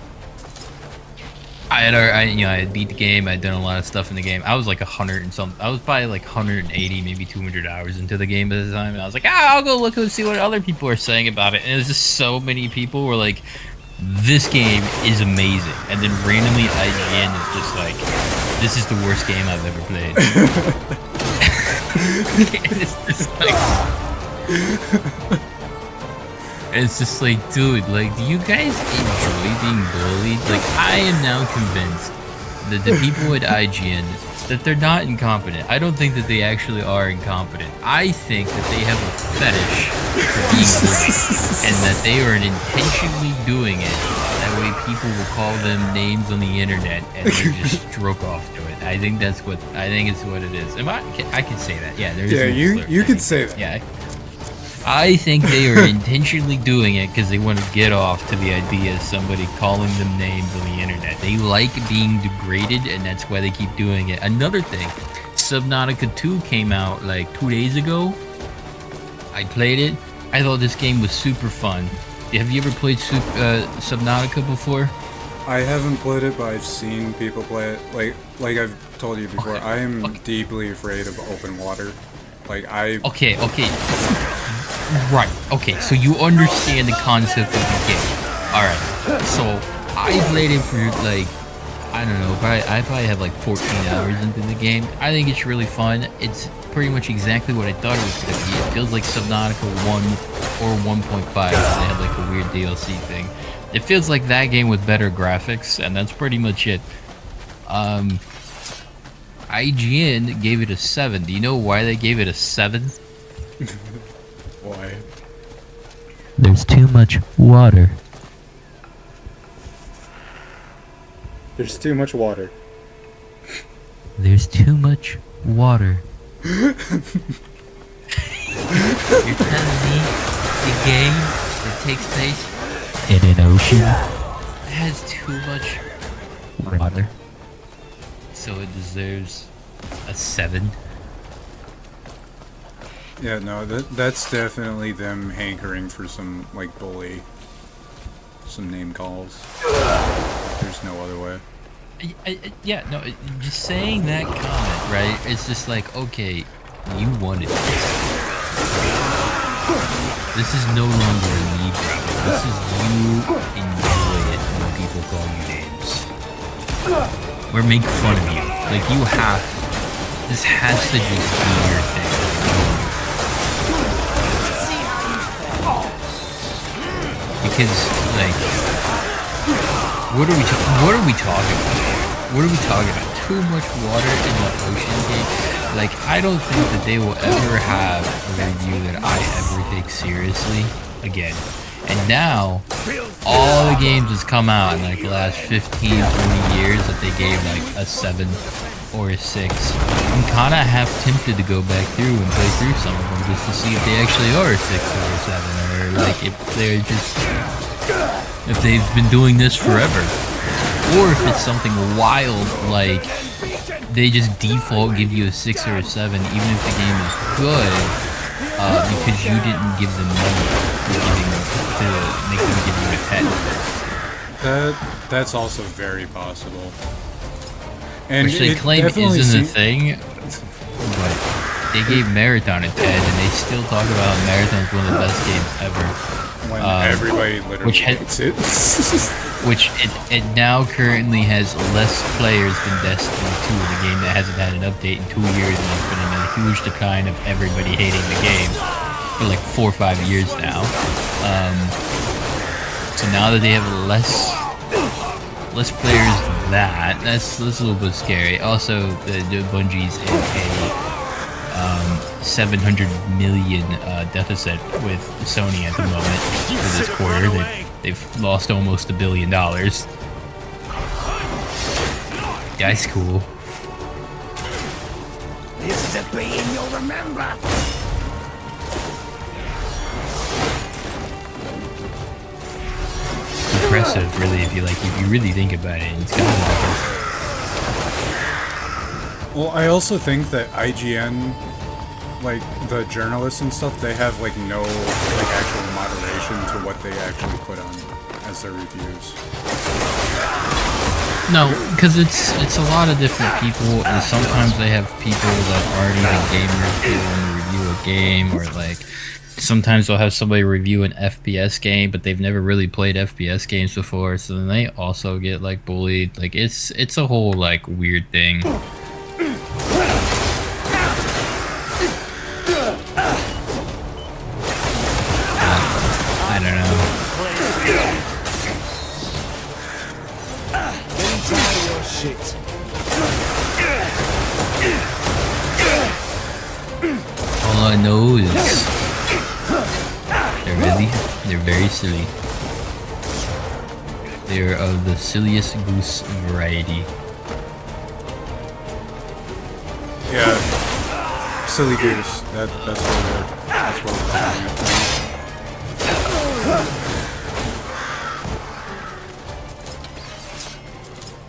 Speaker 11: I had beat the game. I'd done a lot of stuff in the game. I was like 100 and something. I was probably like 180, maybe 200 hours into the game at the time. And I was like, I'll go look and see what other people are saying about it. And it was just so many people were like, this game is amazing. And then randomly IGN is just like, this is the worst game I've ever played. It's just like, dude, like, do you guys enjoy being bullied? Like, I am now convinced that the people at IGN, that they're not incompetent. I don't think that they actually are incompetent. I think that they have a fetish for being bullied, and that they are intentionally doing it. That way people will call them names on the internet, and they just stroke off to it. I think it's what it is. I can say that. Yeah, there's
Speaker 1: you could say that.
Speaker 11: Yeah. I think they are intentionally doing it because they want to get off to the idea of somebody calling them names on the internet. They like being degraded, and that's why they keep doing it. Another thing, Subnautica 2 came out like 2 days ago. I played it. I thought this game was super fun. Have you ever played Subnautica before?
Speaker 1: I haven't played it, but I've seen people play it. Like I've told you before, I am deeply afraid of open water.
Speaker 11: Okay. Right. Okay. So you understand the concept of the game. All right. So I played it for like, I don't know, but I probably have like 14 hours into the game. I think it's really fun. It's pretty much exactly what I thought it was going to be. It feels like Subnautica 1 or 1.5. They had like a weird DLC thing. It feels like that game with better graphics, and that's pretty much it. IGN gave it a 7. Do you know why they gave it a 7?
Speaker 1: Why?
Speaker 11: There's too much water.
Speaker 1: There's too much water.
Speaker 11: There's too much water. You're telling me the game that takes place in an ocean has too much water, so it deserves a 7?
Speaker 1: Yeah, no, that's definitely them hankering for some, like, bully. Some name calls. There's no other way.
Speaker 11: Yeah, no, just saying that comment, right? It's just like, okay, you wanted this. This is no longer a me problem. This is you enjoy it when people call you names. Or make fun of you. Like, this has to just be your thing. Because, like, what are we talking about? What are we talking about? Too much water in the ocean game? Like, I don't think that they will ever have a review that I ever take seriously again. And now, all the games that's come out in like the last 15, 20 years that they gave like a 7 or a 6, I'm kind of half tempted to go back through and play through some of them just to see if they actually are a 6 or a 7, or like if they're just, if they've been doing this forever, or if it's something wild like they just default give you a 6 or a 7 even if the game is good, because you didn't give them money to make them give you a 10.
Speaker 1: That's also very possible. And
Speaker 11: which they claim isn't a thing, but they gave Marathon a 10, and they still talk about Marathon's one of the best games ever.
Speaker 1: When everybody literally hates it.
Speaker 11: Which it now currently has less players than Destiny 2, the game that hasn't had an update in 2 years, and it's been in a huge decline of everybody hating the game for like 4 or 5 years now. So now that they have less players than that's a little bit scary. Also, the Bungie's in a 700 million deficit with Sony at the moment for this quarter. They've lost almost $1 billion. That's cool.
Speaker 5: This is a being you'll remember.
Speaker 11: Impressive, really, if you really think about it. It's kind of impressive.
Speaker 1: Well, I also think that IGN, like, the journalists and stuff, they have, like, no, like, actual moderation to what they actually put on as their reviews.
Speaker 11: No, because it's a lot of different people, and sometimes they have people that aren't even gamers who want to review a game, or, like, sometimes they'll have somebody review an FPS game, but they've never really played FPS games before, so then they also get, like, bullied. Like, it's a whole, like, weird thing. I don't know.
Speaker 5: Shit.
Speaker 11: All I know is they're very silly. They're of the silliest goose variety.
Speaker 1: Yeah, silly goose. That's what we're calling it.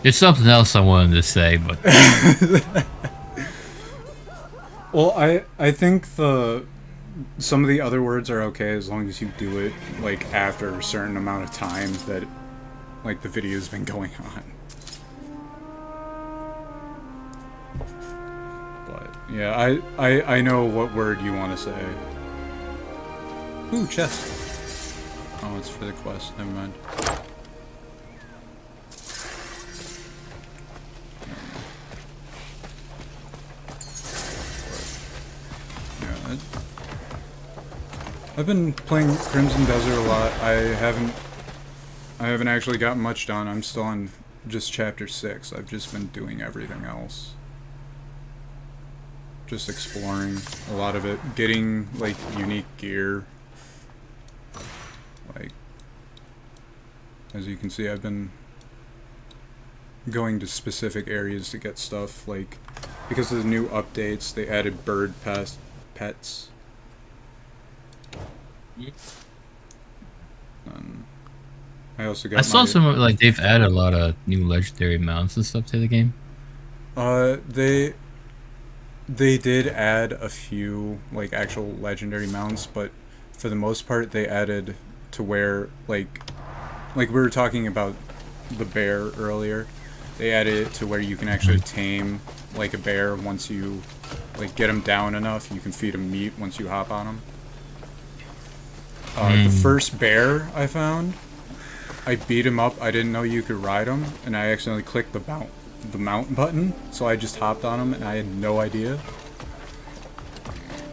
Speaker 11: There's something else I wanted to say, but
Speaker 1: well, I think some of the other words are okay as long as you do it like after a certain amount of time that like the video's been going on. But yeah, I know what word you want to say. Ooh, chest. Oh, it's for the quest. Never mind. I've been playing Crimson Desert a lot. I haven't actually gotten much done. I'm still on just chapter 6. I've just been doing everything else. Just exploring a lot of it, getting like unique gear. Like, as you can see, I've been going to specific areas to get stuff, like because of the new updates, they added bird pets. I also got.
Speaker 11: I saw some like they've added a lot of new legendary mounts and stuff to the game.
Speaker 1: They did add a few like actual legendary mounts, but for the most part, they added to where like we were talking about the bear earlier. They added it to where you can actually tame like a bear once you like get him down enough. You can feed him meat once you hop on him. The first bear I found, I beat him up. I didn't know you could ride him, and I accidentally clicked the mount button, so I just hopped on him, and I had no idea.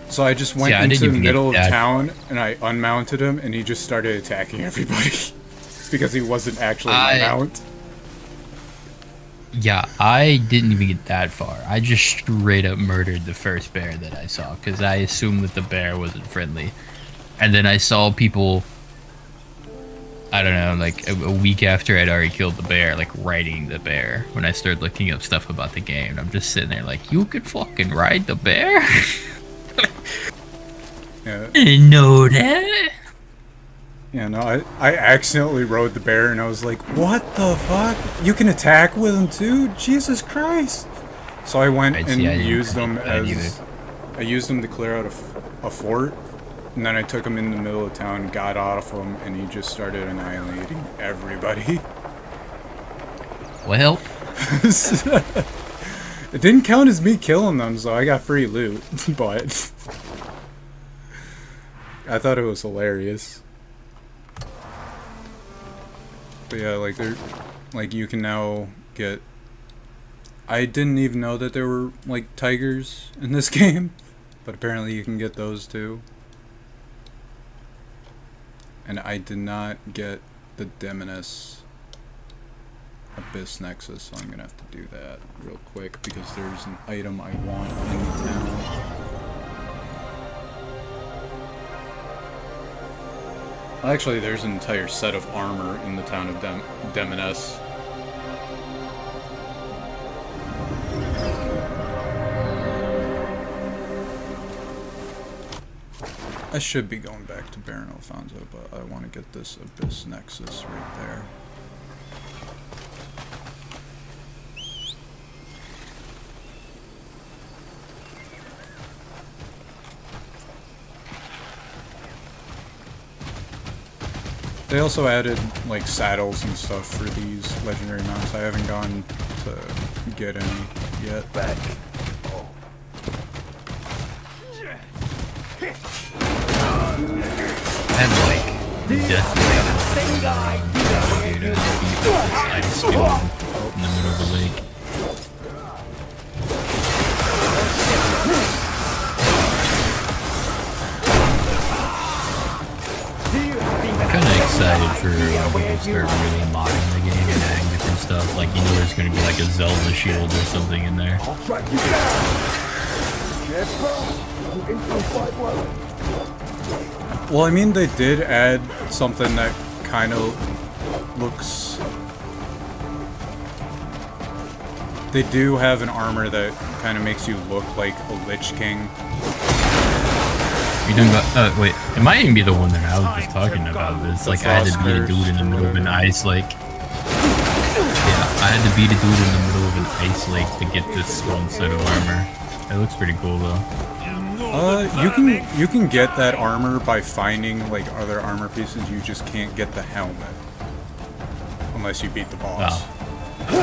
Speaker 1: So I just went into the middle of town, and I unmounted him, and he just started attacking everybody because he wasn't actually my mount.
Speaker 11: Yeah, I didn't even get that far. I just straight up murdered the first bear that I saw because I assumed that the bear wasn't friendly. And then I saw people, I don't know, like a week after I'd already killed the bear, like riding the bear. When I started looking up stuff about the game, I'm just sitting there like, you could fucking ride the bear?
Speaker 1: Yeah.
Speaker 11: I didn't know that.
Speaker 1: Yeah, no, I accidentally rode the bear, and I was like, what the fuck? You can attack with him too? Jesus Christ! So I went and used them I used them to clear out a fort. And then I took him in the middle of town, got off him, and he just started annihilating everybody.
Speaker 11: Well,
Speaker 1: it didn't count as me killing them, so I got free loot, but I thought it was hilarious. But yeah, like you can now get. I didn't even know that there were like tigers in this game, but apparently you can get those too. And I did not get the Demoness Abyss Nexus, so I'm gonna have to do that real quick because there's an item I want in the town. Actually, there's an entire set of armor in the town of Demoness. I should be going back to Baron Alfonso, but I want to get this Abyss Nexus right there. They also added like saddles and stuff for these legendary mounts. I haven't gone to get any yet.
Speaker 7: Back.
Speaker 11: I have like death ice field in the middle of the lake. I'm kind of excited for when people start really modding the game and adding different stuff. Like, you know, there's going to be like a Zelda shield or something in there.
Speaker 1: Well, I mean, they did add something that kind of looks... They do have an armor that kind of makes you look like a Lich King.
Speaker 11: You're doing about, wait, it might even be the one that I was just talking about. It's like I had to beat a dude in the middle of an ice lake. Yeah, I had to beat a dude in the middle of an ice lake to get this one set of armor. It looks pretty cool though.
Speaker 1: You can get that armor by finding like other armor pieces. You just can't get the helmet unless you beat the boss.
Speaker 11: Oh.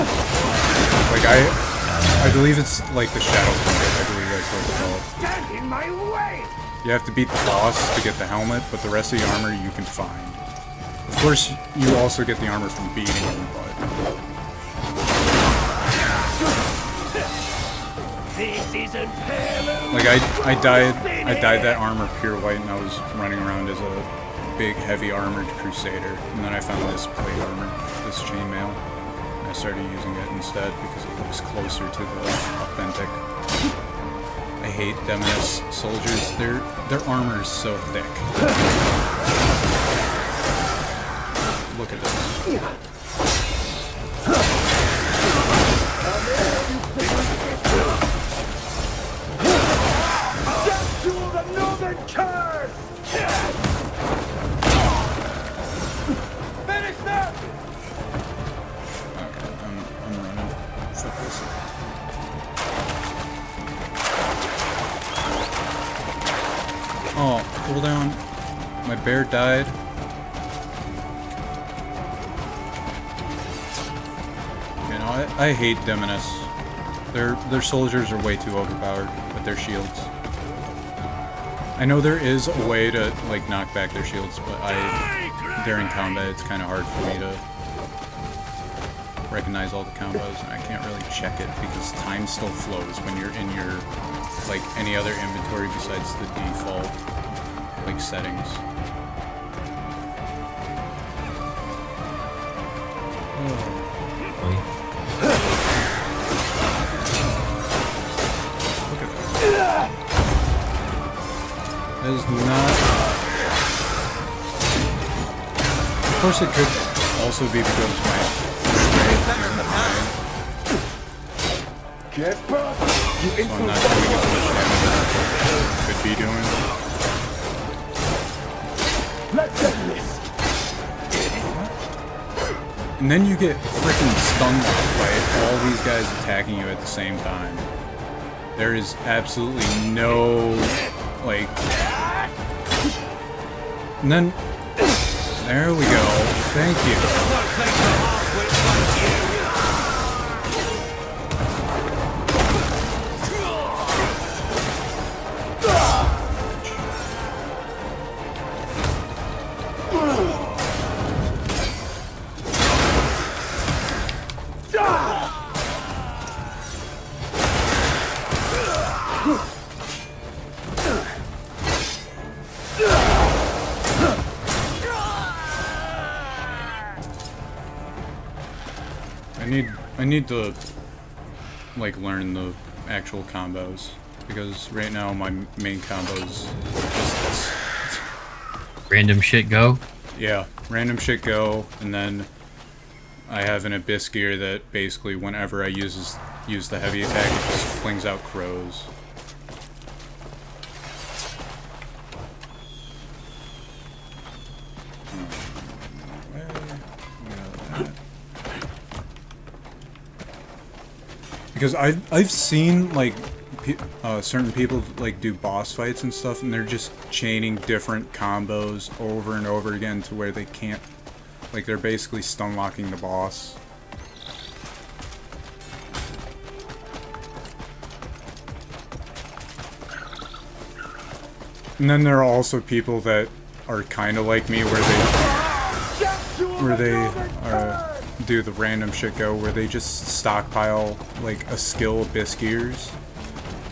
Speaker 1: Like I believe it's like the Shadow Puppet. I believe that's what it's called.
Speaker 2: Stand in my way!
Speaker 1: You have to beat the boss to get the helmet, but the rest of the armor you can find. Of course, you also get the armor from beating him, but...
Speaker 2: This isn't fair.
Speaker 1: Like, I dyed that armor pure white, and I was running around as a big, heavy armored Crusader. And then I found this plate armor, this chainmail, and I started using it instead because it looks closer to the authentic. I hate Demoness soldiers. Their armor is so thick. Look at this.
Speaker 2: Death to the northern curse! Finish that!
Speaker 1: Okay, I'm running. Fuck this. Oh, cooldown. My bear died. You know, I hate Demoness. Their soldiers are way too overpowered with their shields. I know there is a way to like knock back their shields, but during combat it's kind of hard for me to recognize all the combos, and I can't really check it because time still flows when you're in your like any other inventory besides the default like settings. Look at that. That is not... Of course it could also be because my strength is high.
Speaker 2: Get back!
Speaker 1: So I'm not doing as much damage as I could be doing.
Speaker 2: Let's end this!
Speaker 1: And then you get freaking stun locked by all these guys attacking you at the same time. There is absolutely no, like... And then... There we go. Thank you. I need to like learn the actual combos because right now my main combos just
Speaker 11: Random shit go?
Speaker 1: yeah, random shit go, and then I have an Abyss gear that basically whenever I use the heavy attack it just flings out crows. Because I've seen like certain people like do boss fights and stuff, and they're just chaining different combos over and over again to where they can't Like, they're basically stun locking the boss. And then there are also people that are kind of like me, where they do the random shit go, where they just stockpile like a skill Biskiers,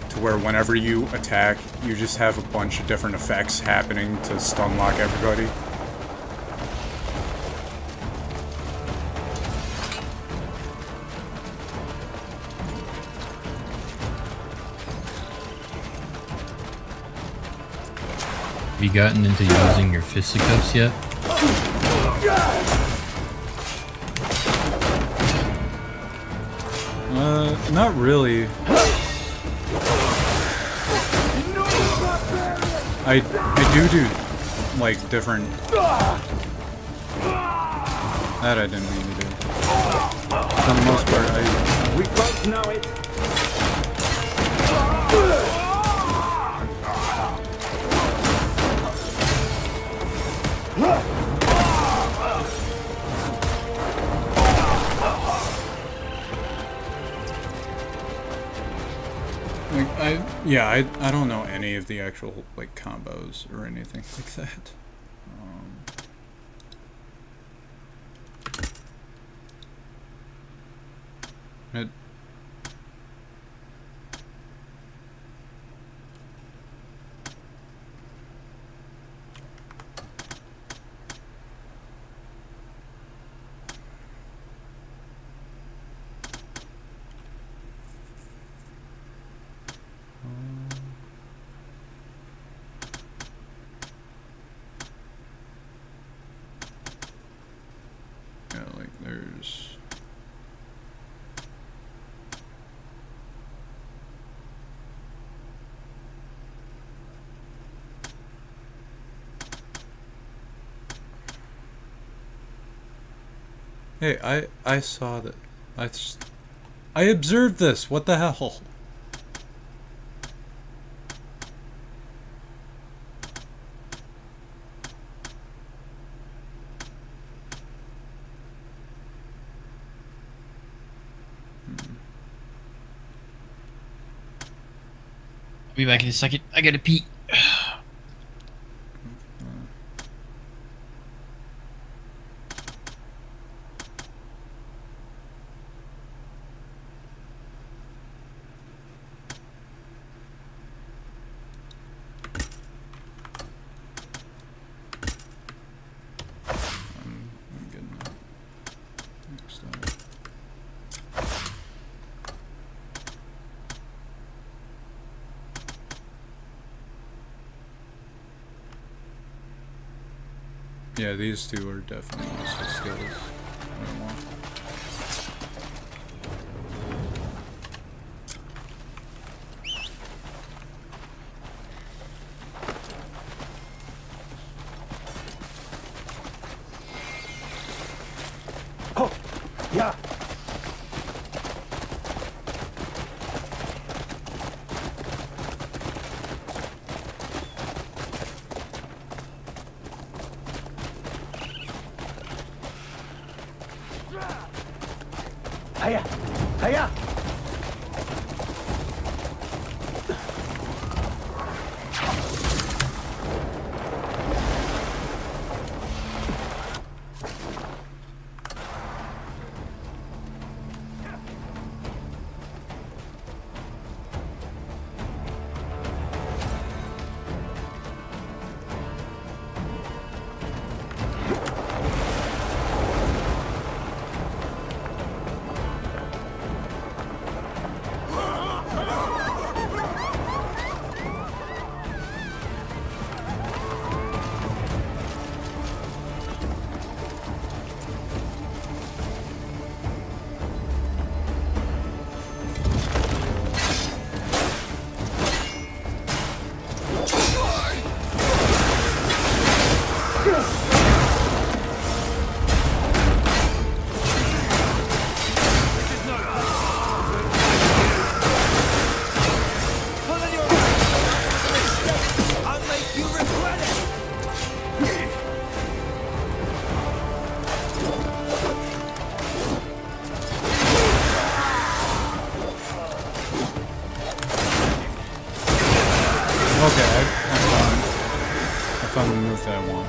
Speaker 1: to where whenever you attack, you just have a bunch of different effects happening to stun lock everybody.
Speaker 11: Have you gotten into using your fisticuffs yet?
Speaker 1: Not really. I do like different. That I didn't mean to do. For the most part,
Speaker 2: We both know it.
Speaker 1: I don't know any of the actual like combos or anything like that. It, yeah, like there's. Hey, I saw that. I observed this. What the hell?
Speaker 11: I'll be back in a second. I gotta pee.
Speaker 1: I'm getting that. Next up. Yeah, these two are definitely useful skills. I don't want.
Speaker 2: Oh, yeah. Hiya! Hiya!
Speaker 1: that one.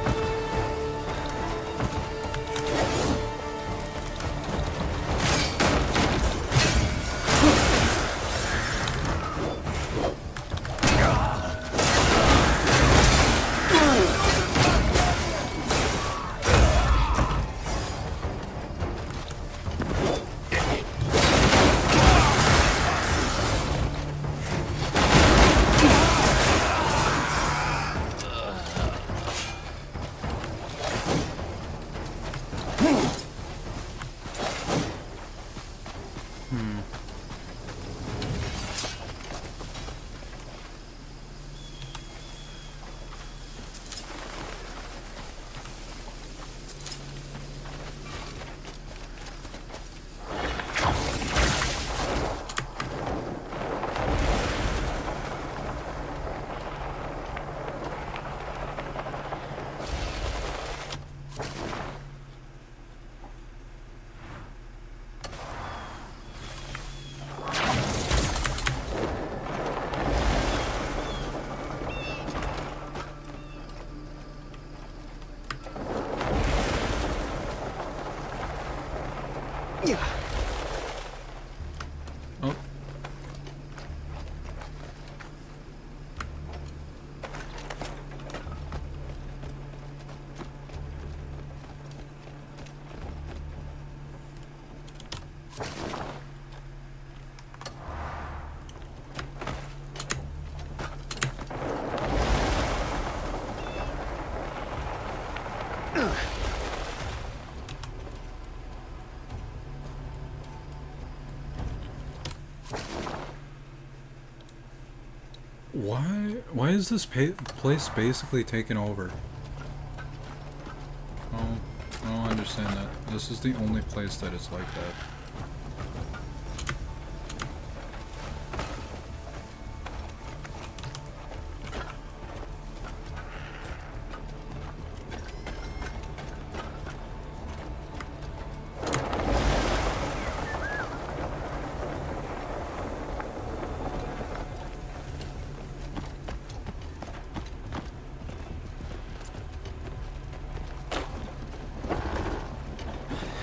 Speaker 1: Oh. Why is this place basically taken over? Oh, I don't understand that. This is the only place that is like that.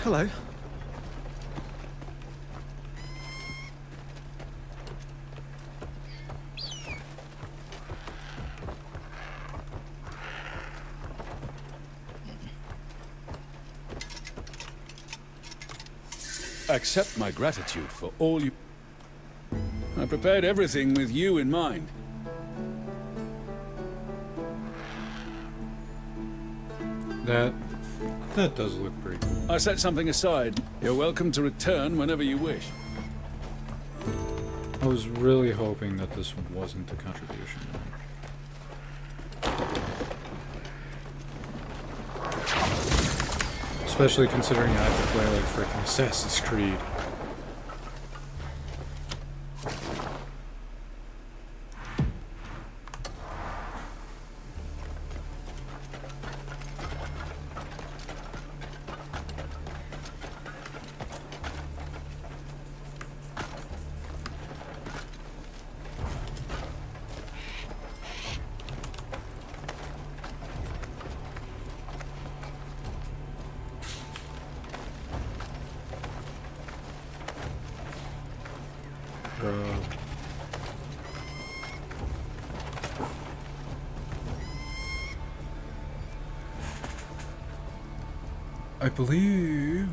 Speaker 10: Hello.
Speaker 9: Accept my gratitude for all you... I prepared everything with you in mind.
Speaker 1: That does look pretty cool.
Speaker 9: I set something aside. You're welcome to return whenever you wish.
Speaker 1: I was really hoping that this wasn't a contribution. Especially considering I have to play like freaking Assassin's Creed. I believe...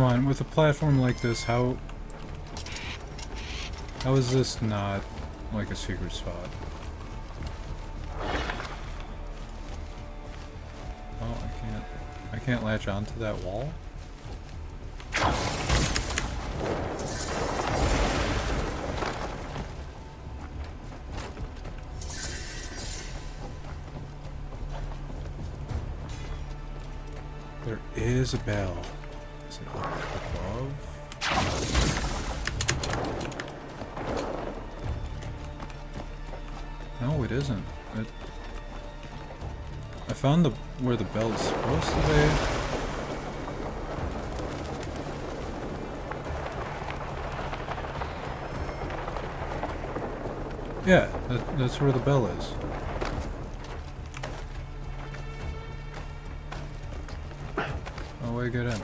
Speaker 1: come on, with a platform like this, how is this not like a secret spot? Oh, I can't latch onto that wall? There is a bell. Is it up above? No, it isn't. I found where the bell is supposed to be. Yeah, that's where the bell is. Oh, way get in.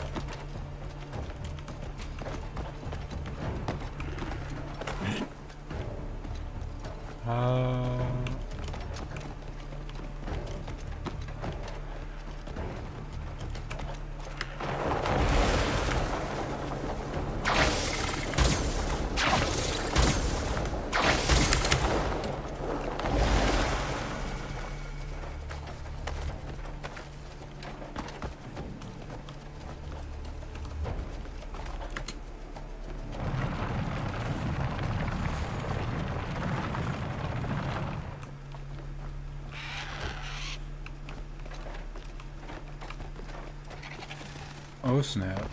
Speaker 1: Oh snap.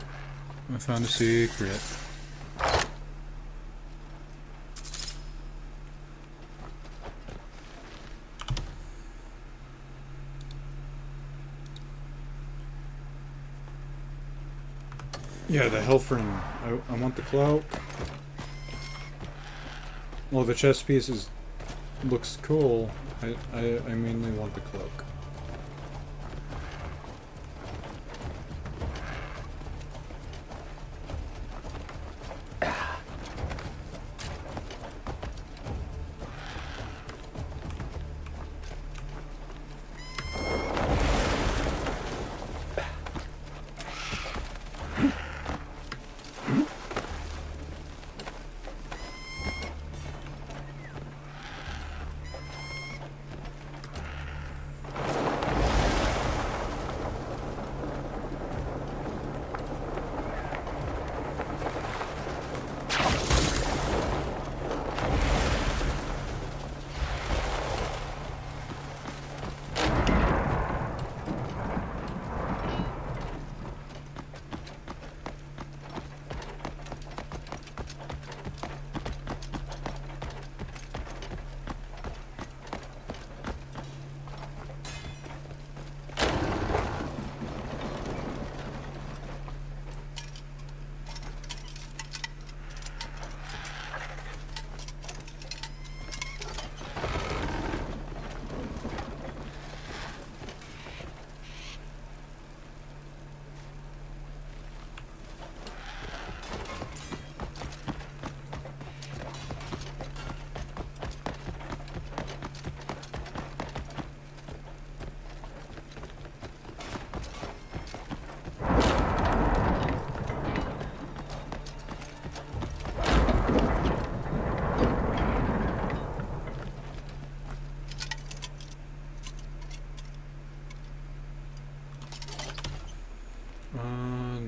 Speaker 1: I found a secret. Yeah, the health ring. I want the cloak. Well, the chest piece looks cool. I mainly want the cloak.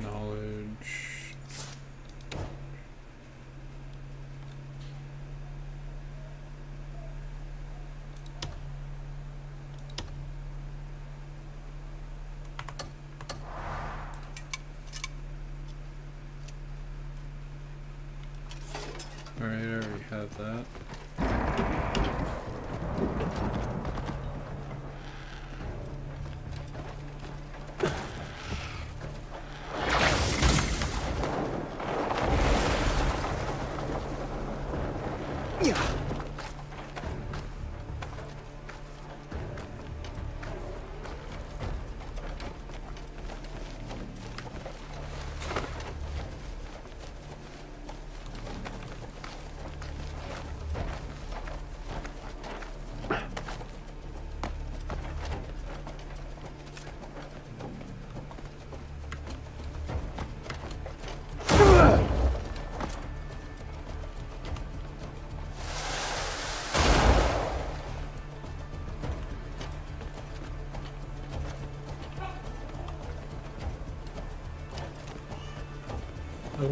Speaker 1: Knowledge. Alright, I already have that.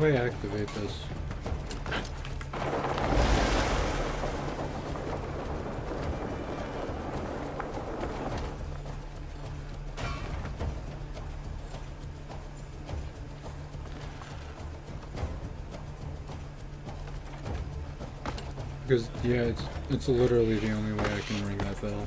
Speaker 1: do I activate this? Because, yeah, it's literally the only way I can ring that bell.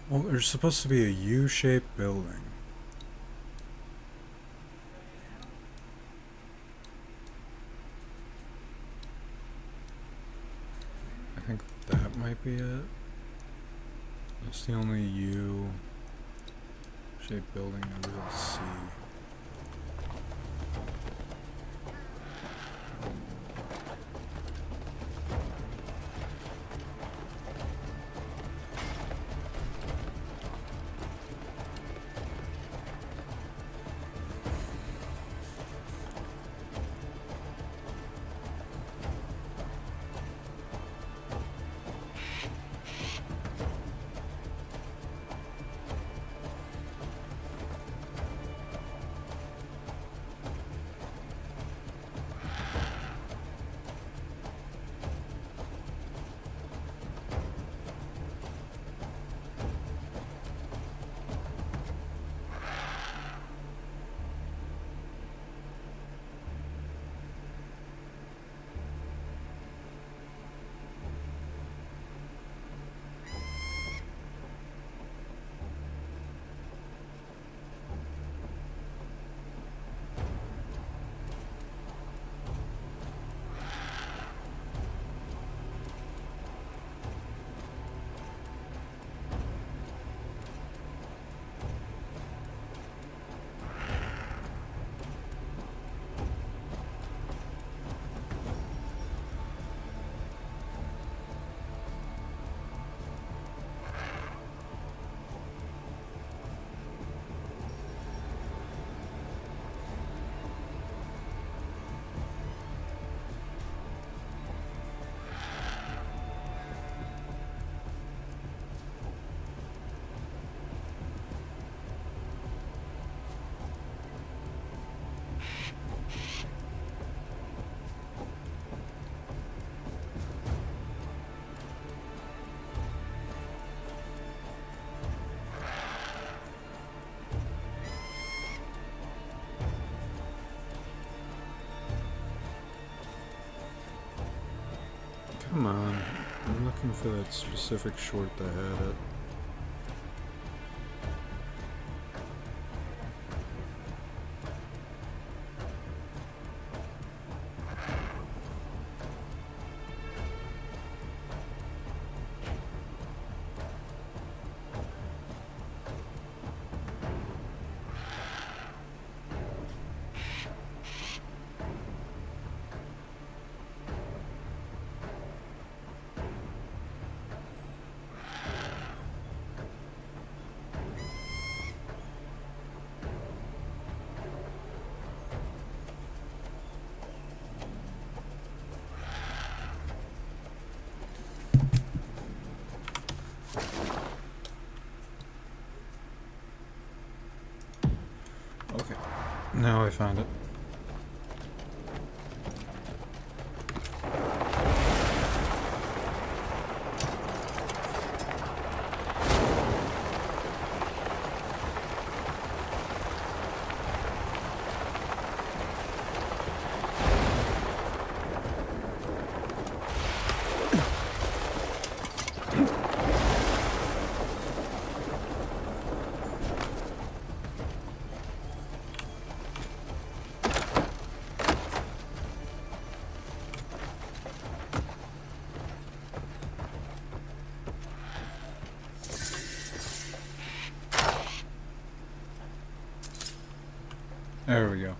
Speaker 1: Well, there's supposed to be a U-shaped building. I think that might be it. That's the only U-shaped building I really see. Come on. I'm looking for that specific short that had it. Okay, now I found it. There we go.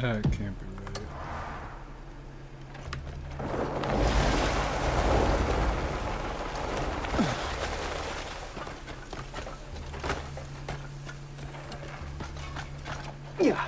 Speaker 1: That can't be right.
Speaker 3: Yeah.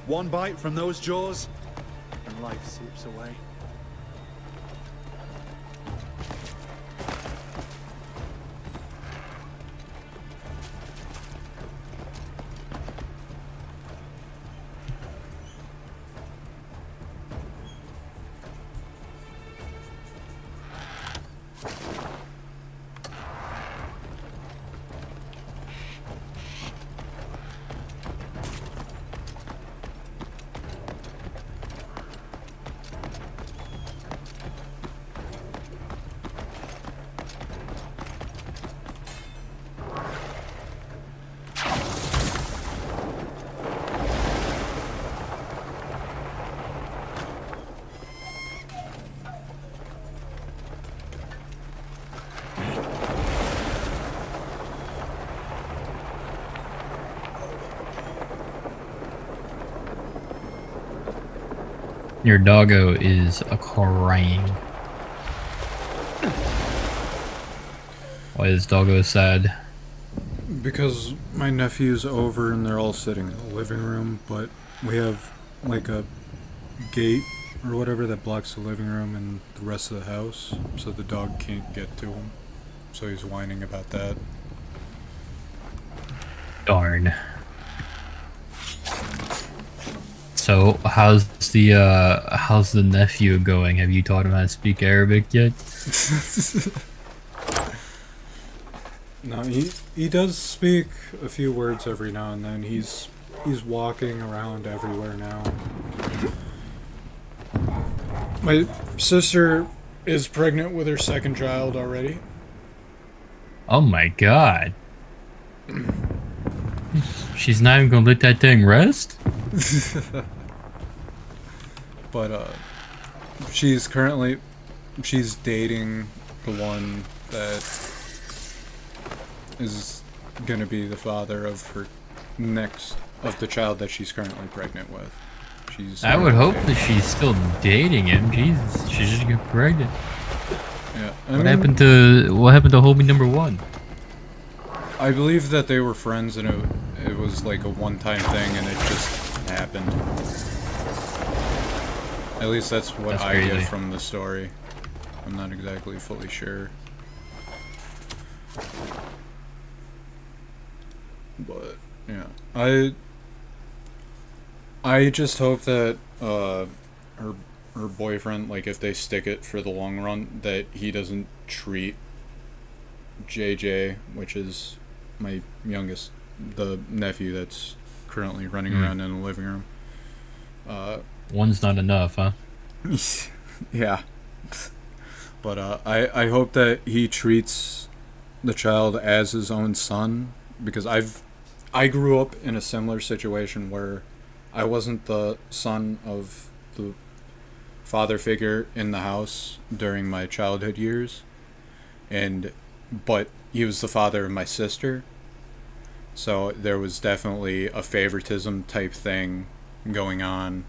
Speaker 10: One bite from those jaws, and life seeps away.
Speaker 11: Your doggo is crying. Why is doggo sad?
Speaker 1: Because my nephew's over and they're all sitting in the living room, but we have like a gate or whatever that blocks the living room and the rest of the house, so the dog can't get to him. So he's whining about that.
Speaker 11: Darn. So how's the nephew going? Have you taught him how to speak Arabic yet?
Speaker 1: No, he does speak a few words every now and then. He's walking around everywhere now. My sister is pregnant with her second child already.
Speaker 11: Oh my god. She's not even gonna let that thing rest?
Speaker 1: But she's dating the one that is gonna be the father of the child that she's currently pregnant with.
Speaker 11: I would hope that she's still dating him. Jesus, she just got pregnant.
Speaker 1: Yeah.
Speaker 11: What happened to homie number one?
Speaker 1: I believe that they were friends and it was like a one-time thing and it just happened. At least that's what I get from the story. I'm not exactly fully sure. But yeah, I just hope that her boyfriend, like if they stick it for the long run, that he doesn't treat JJ, which is my youngest, the nephew that's currently running around in the living room.
Speaker 11: One's not enough, huh?
Speaker 1: Yeah. But I hope that he treats the child as his own son, because I grew up in a similar situation where I wasn't the son of the father figure in the house during my childhood years, but he was the father of my sister, so there was definitely a favoritism type thing going on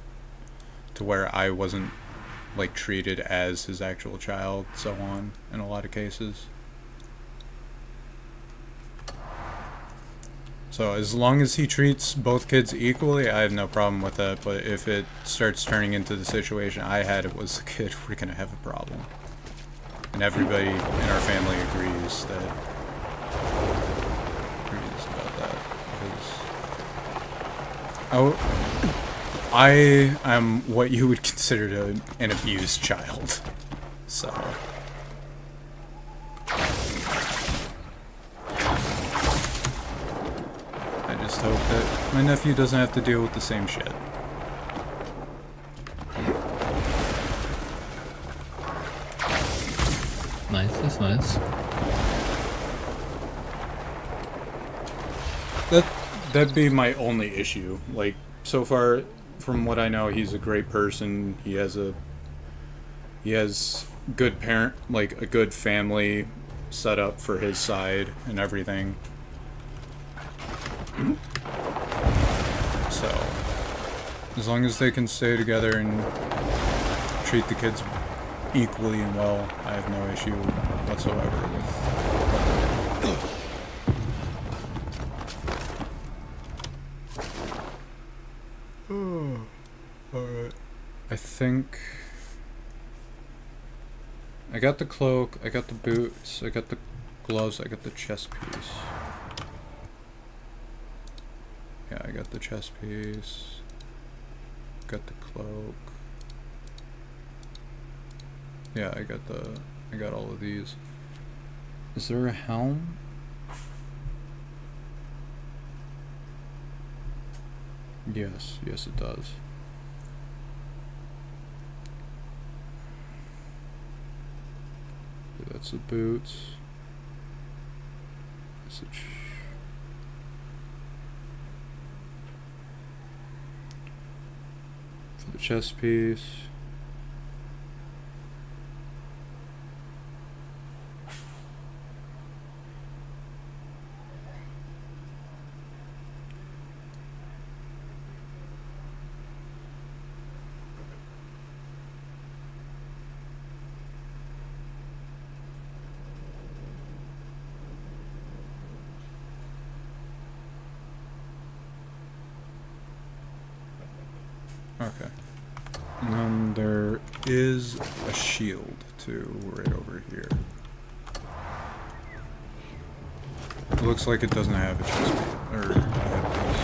Speaker 1: to where I wasn't like treated as his actual child, so on, in a lot of cases. So as long as he treats both kids equally, I have no problem with that. But if it starts turning into the situation I had, it was a kid, we're gonna have a problem. And everybody in our family agrees about that. Because I am what you would consider an abused child. So. I just hope that my nephew doesn't have to deal with the same shit.
Speaker 11: Nice, that's nice.
Speaker 1: That'd be my only issue. Like, so far, from what I know, he's a great person. He has good like a good family set up for his side and everything. So, as long as they can stay together and treat the kids equally and well, I have no issue whatsoever with. Alright. I think I got the cloak, I got the boots, I got the gloves, I got the chest piece. Yeah, I got the chest piece. Got the cloak. Yeah, I got all of these. Is there a helm? Yes, it does. Okay, that's the boots. For the chest piece. Okay. And then there is a shield, too, right over here. It looks like it doesn't have a chest piece, or a headpiece.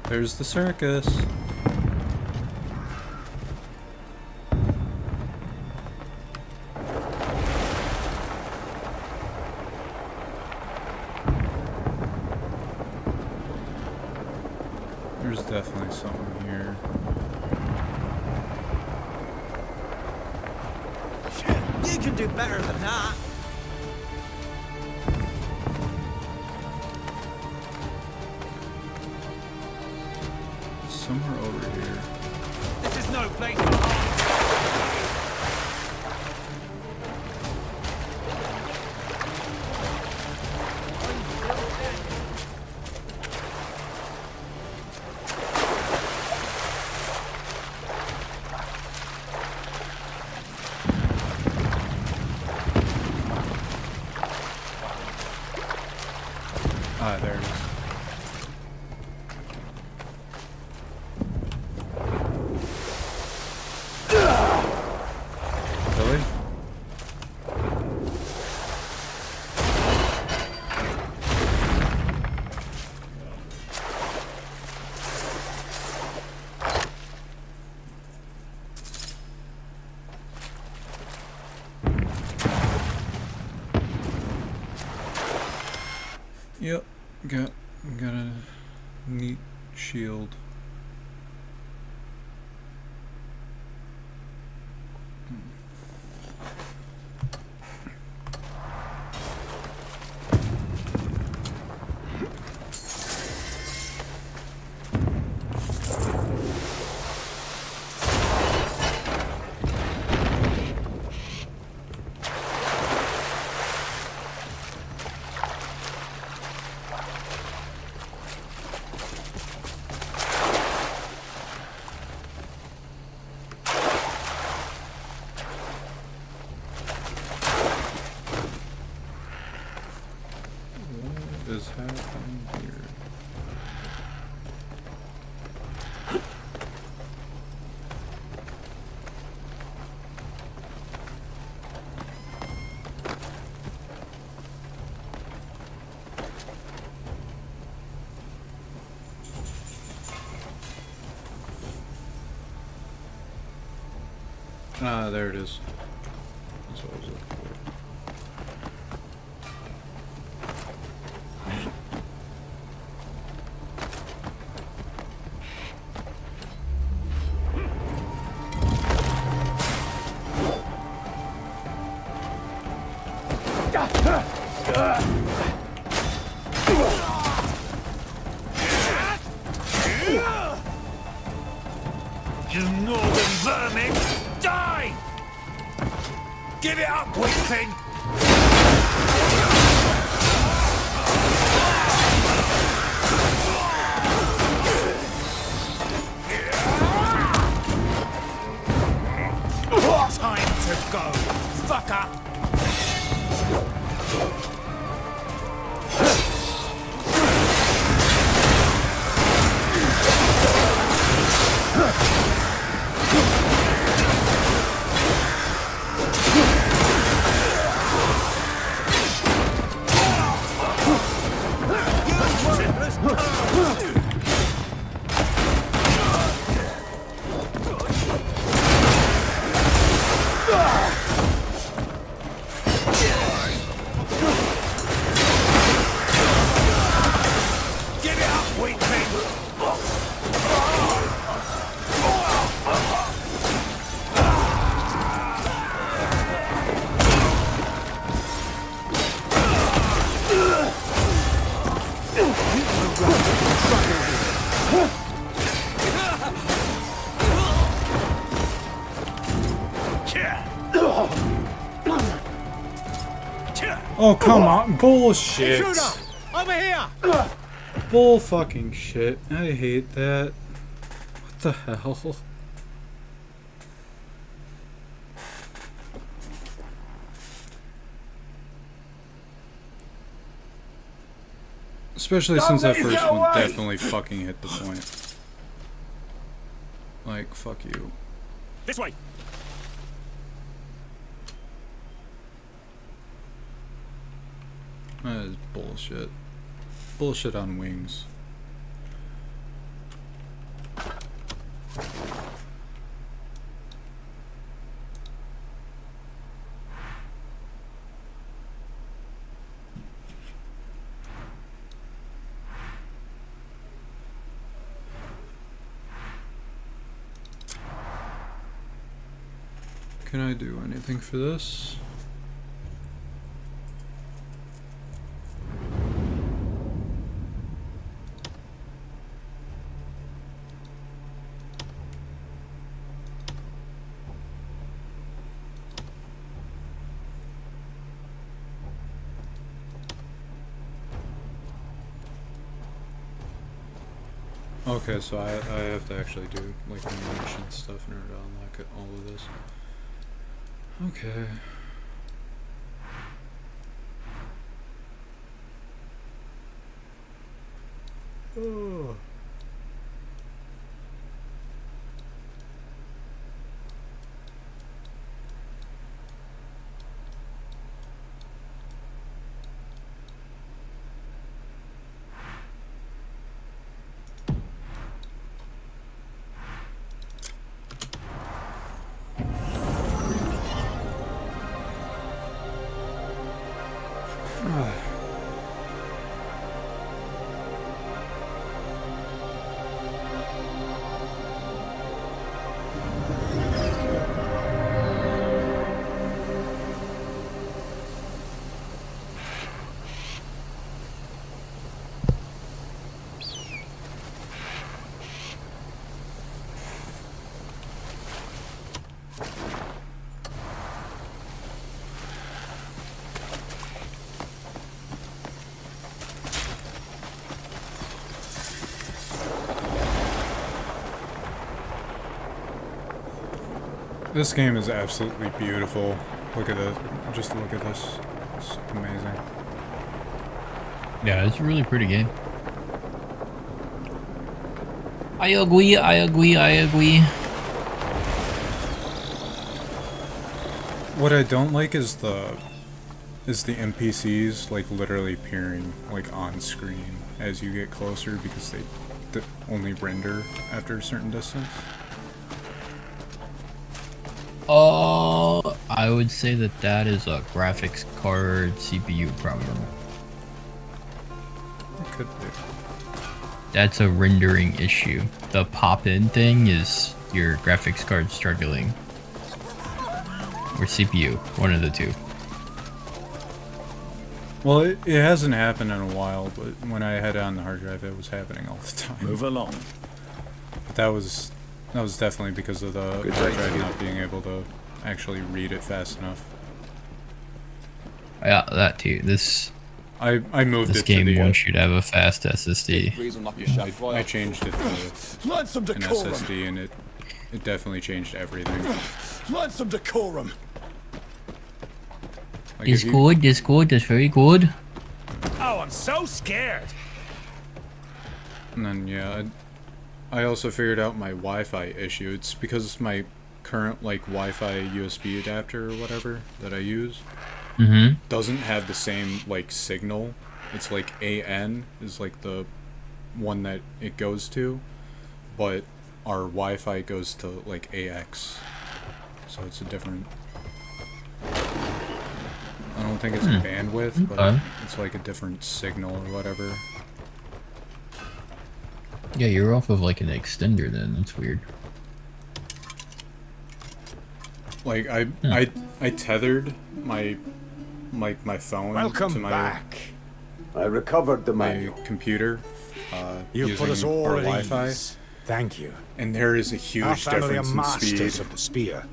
Speaker 1: There's the circus. There's definitely something here.
Speaker 3: You can do better than that.
Speaker 1: Somewhere over here.
Speaker 3: This is no place for
Speaker 1: Ah, there it is. Really? Yep, got a neat shield. is happening here? Ah, there it is. That's what I was looking for.
Speaker 2: You northern vermin! Die! Give it up, weakling! Time to go, fucker!
Speaker 1: Oh, come on. Bullshit.
Speaker 2: Intruder! Over here!
Speaker 1: Bull fucking shit. I hate that. What the hell? Especially since that first one definitely fucking hit the point. Like, fuck you.
Speaker 2: This way!
Speaker 1: That is bullshit. Bullshit on wings. Can I do anything for this? Okay, so I have to actually do like animation stuff in order to unlock all of this. Okay. Oh. This game is absolutely beautiful. Look at this. Just look at this. It's amazing.
Speaker 11: Yeah, it's a really pretty game. I agree, I agree, I agree.
Speaker 1: What I don't like is the NPCs like literally appearing like on screen as you get closer because they only render after a certain distance.
Speaker 11: I would say that is a graphics card CPU problem.
Speaker 1: It could be.
Speaker 11: That's a rendering issue. The pop-in thing is your graphics card struggling. Or CPU, one of the two.
Speaker 1: Well, it hasn't happened in a while, but when I had it on the hard drive, it was happening all the time.
Speaker 9: Move along.
Speaker 1: But that was definitely because of the hard drive not being able to actually read it fast enough.
Speaker 11: Yeah, that too.
Speaker 1: I moved
Speaker 11: this
Speaker 1: it
Speaker 11: game
Speaker 1: to the,
Speaker 11: wants you to have a fast SSD.
Speaker 1: I changed it to an SSD, and it definitely changed everything.
Speaker 9: Learn some decorum.
Speaker 1: Like
Speaker 11: It's good, that's very good.
Speaker 2: Oh, I'm so scared.
Speaker 1: And then yeah, I also figured out my Wi-Fi issue. It's because my current like Wi-Fi USB adapter or whatever that I use doesn't have the same like signal. It's like AN is like the one that it goes to, but our Wi-Fi goes to like AX, so it's a different. I don't think it's bandwidth, but it's like a different signal or whatever.
Speaker 11: Yeah, you're off of like an extender then. That's weird.
Speaker 1: Like I tethered my phone to my
Speaker 7: I recovered
Speaker 1: my computer
Speaker 12: You've put us
Speaker 1: using
Speaker 12: all
Speaker 1: our
Speaker 12: at
Speaker 1: Wi-Fi.
Speaker 12: ease. Thank you.
Speaker 1: And there is a
Speaker 12: Our
Speaker 1: huge
Speaker 12: family are
Speaker 1: difference in
Speaker 12: masters
Speaker 1: speed.
Speaker 12: of the spear.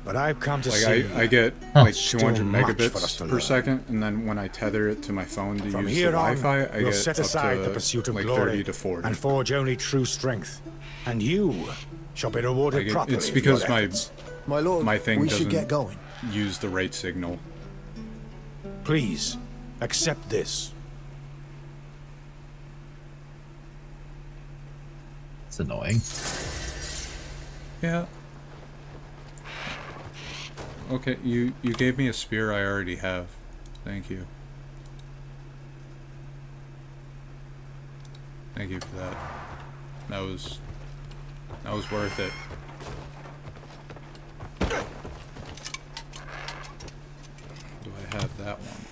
Speaker 12: But I've come to
Speaker 1: Like
Speaker 12: see
Speaker 1: I get like
Speaker 12: still
Speaker 1: 200
Speaker 12: much for us
Speaker 1: megabits
Speaker 12: to
Speaker 1: per
Speaker 12: learn.
Speaker 1: second, and then when I tether it to my phone to
Speaker 12: From
Speaker 1: use the
Speaker 12: here on,
Speaker 1: Wi-Fi, I
Speaker 12: we'll
Speaker 1: get
Speaker 12: set
Speaker 1: up
Speaker 12: aside
Speaker 1: to
Speaker 12: the pursuit of
Speaker 1: like
Speaker 12: glory
Speaker 1: 30 to 40.
Speaker 12: and forge only true strength. And you shall be rewarded
Speaker 1: Like
Speaker 12: properly.
Speaker 1: it's
Speaker 12: for
Speaker 1: because
Speaker 12: your
Speaker 1: my
Speaker 12: efforts.
Speaker 1: my thing
Speaker 12: we should
Speaker 1: doesn't
Speaker 12: get going.
Speaker 1: use the right signal.
Speaker 12: Please, accept this.
Speaker 11: It's annoying.
Speaker 1: Yeah. Okay, you gave me a spear I already have. Thank you. Thank you for that. That was worth it. Do I have that one?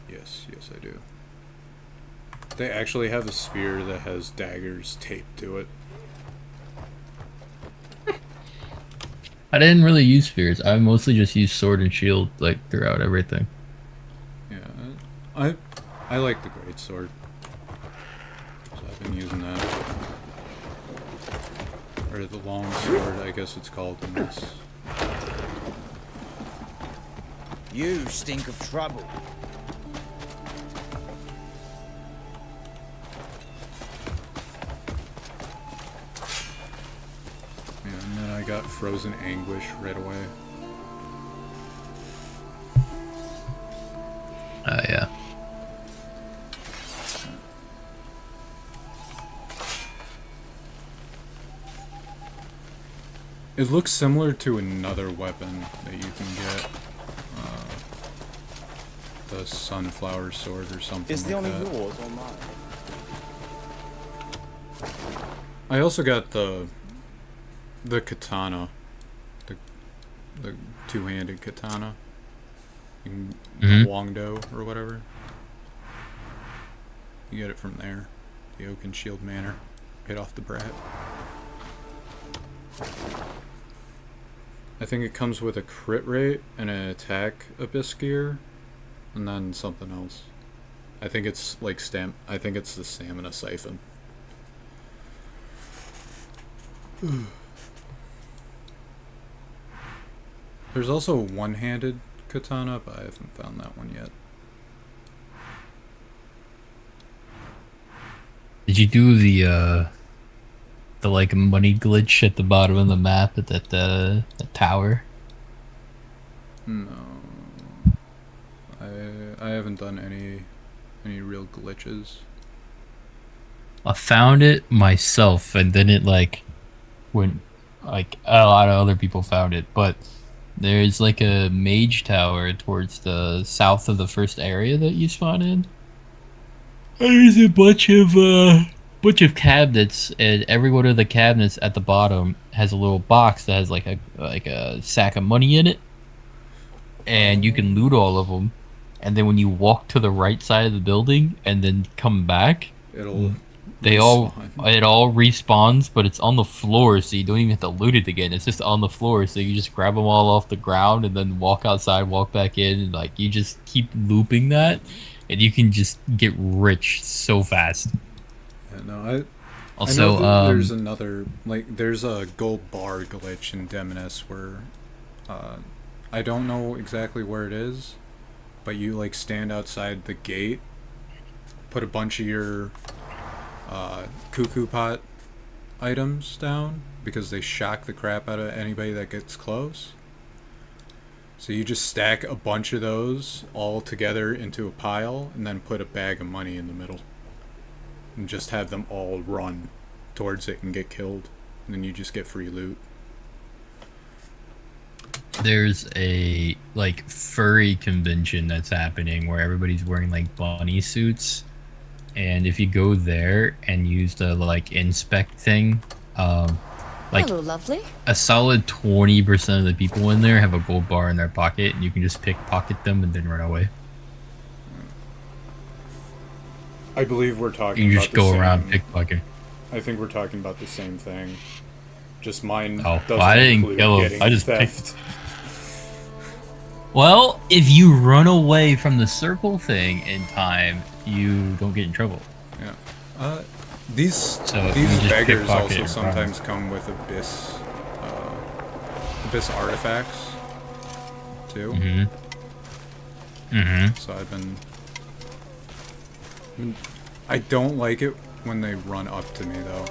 Speaker 1: Yes, I do. They actually have a spear that has daggers taped to it.
Speaker 11: I didn't really use spears. I mostly just used sword and shield like throughout everything.
Speaker 1: Yeah, I like the greatsword, so I've been using that. Or the long sword, I guess it's called in this.
Speaker 13: You stink of trouble.
Speaker 1: Yeah, and then I got Frozen Anguish right away.
Speaker 11: Oh yeah.
Speaker 1: It looks similar to another weapon that you can get. The Sunflower Sword or something
Speaker 13: Is the
Speaker 1: like
Speaker 13: only
Speaker 1: that.
Speaker 13: yours or mine?
Speaker 1: I also got the katana. The two-handed katana. In Wongdo or whatever. You get it from there. The Oaken Shield Manor. Right off the brat. I think it comes with a crit rate and an attack abyss gear, and then something else. I think it's like I think it's the stamina siphon. There's also a one-handed katana, but I haven't found that one yet.
Speaker 11: Did you do the the like money glitch at the bottom of the map at that the tower?
Speaker 1: No. I haven't done any real glitches.
Speaker 11: I found it myself, and then it like when like a lot of other people found it, but there's like a mage tower towards the south of the first area that you spawn in. There's a bunch of cabinets, and every one of the cabinets at the bottom has a little box that has like a sack of money in it, and you can loot all of them. And then when you walk to the right side of the building and then come back, it all respawns, but it's on the floor, so you don't even have to loot it again. It's just on the floor, so you just grab them all off the ground and then walk outside, walk back in, and like you just keep looping that, and you can just get rich so fast.
Speaker 1: Yeah, no,
Speaker 11: also,
Speaker 1: I know there's another, like, there's a gold bar glitch in Demoness where I don't know exactly where it is, but you like stand outside the gate, put a bunch of your cuckoo pot items down because they shock the crap out of anybody that gets close. So you just stack a bunch of those all together into a pile and then put a bag of money in the middle and just have them all run towards it and get killed, and then you just get free loot.
Speaker 11: There's a like furry convention that's happening where everybody's wearing like bunny suits, and if you go there and use the like inspect thing, like
Speaker 14: hello, lovely.
Speaker 11: A solid 20% of the people in there have a gold bar in their pocket, and you can just pickpocket them and then run away.
Speaker 1: I believe we're talking
Speaker 11: you
Speaker 1: about
Speaker 11: just
Speaker 1: the
Speaker 11: go
Speaker 1: same,
Speaker 11: around pickpocketing.
Speaker 1: I think we're talking about the same thing. Just mine
Speaker 11: doesn't
Speaker 1: doesn't
Speaker 11: I didn't
Speaker 1: include
Speaker 11: kill him.
Speaker 1: getting
Speaker 11: I just
Speaker 1: theft.
Speaker 11: Well, if you run away from the circle thing in time, you don't get in trouble.
Speaker 1: Yeah. These
Speaker 11: just
Speaker 1: beggars
Speaker 11: pickpocket
Speaker 1: also
Speaker 11: your
Speaker 1: sometimes come with abyss artifacts too. So I don't like it when they run up to me though,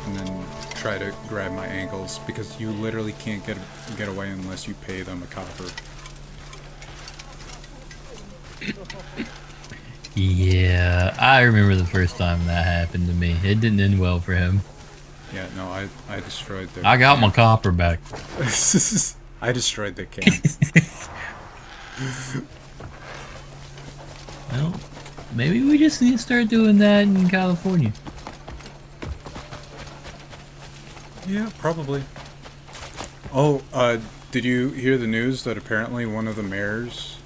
Speaker 1: and then try to grab my ankles, because you literally can't get away unless you pay them a copper.
Speaker 11: Yeah, I remember the first time that happened to me. It didn't end well for him.
Speaker 1: Yeah, no, I destroyed their...
Speaker 11: I got my copper back.
Speaker 1: I destroyed their camp.
Speaker 11: Well, maybe we just need to start doing that in California.
Speaker 1: Yeah, probably. Oh, did you hear the news that apparently one of the mayors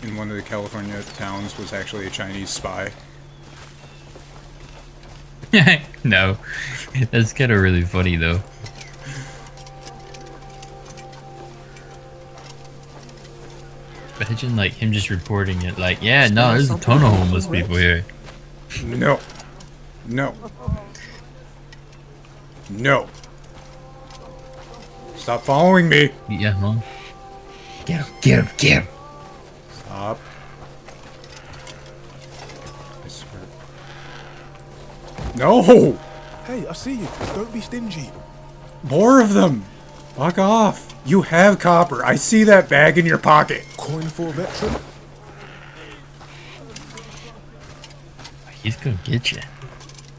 Speaker 1: in one of the California towns was actually a Chinese spy?
Speaker 11: No. That's kind of really funny, though. Imagine, like, him just reporting it, like, yeah, no, there's a ton of homeless people here.
Speaker 1: No. No. No. Stop following me.
Speaker 11: Yeah, Mom. Get him, get him, get him.
Speaker 1: Stop. I swear. No!
Speaker 15: Hey, I see you. Don't be stingy.
Speaker 1: More of them! Fuck off! You have copper. I see that bag in your pocket.
Speaker 15: Coin for a veteran?
Speaker 11: He's gonna get you.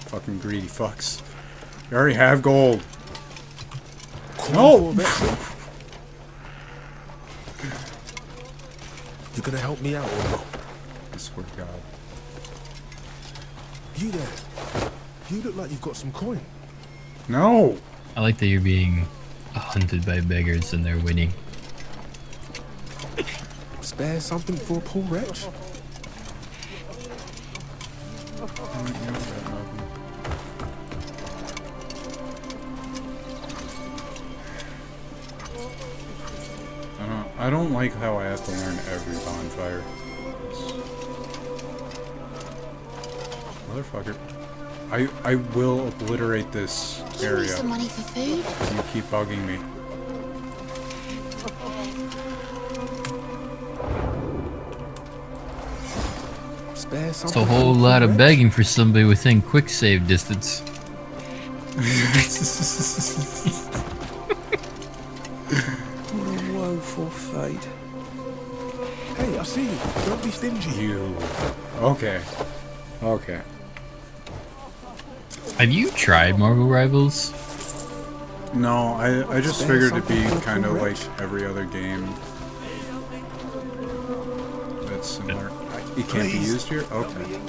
Speaker 1: Fucking greedy fucks. You already have gold.
Speaker 15: Coin
Speaker 1: No!
Speaker 15: for a veteran? You gonna help me out or not?
Speaker 1: I swear to God.
Speaker 15: You there? You look like you've got some coin.
Speaker 1: No!
Speaker 11: I like that you're being hunted by beggars and they're winning.
Speaker 15: Spare something for a poor wretch?
Speaker 1: I don't like how I have to learn every bonfire. Motherfucker. I will obliterate this area.
Speaker 14: Give me some money for food.
Speaker 1: You keep bugging me.
Speaker 15: Spare
Speaker 11: It's a whole lot of begging for somebody within quick save distance.
Speaker 15: What a woeful fate. Hey, I see you. Don't be stingy.
Speaker 1: You. Okay. Okay.
Speaker 11: Have you tried Marvel Rivals?
Speaker 1: No, I just figured it'd be kind of like every other game that's similar. It can't be used here? Okay.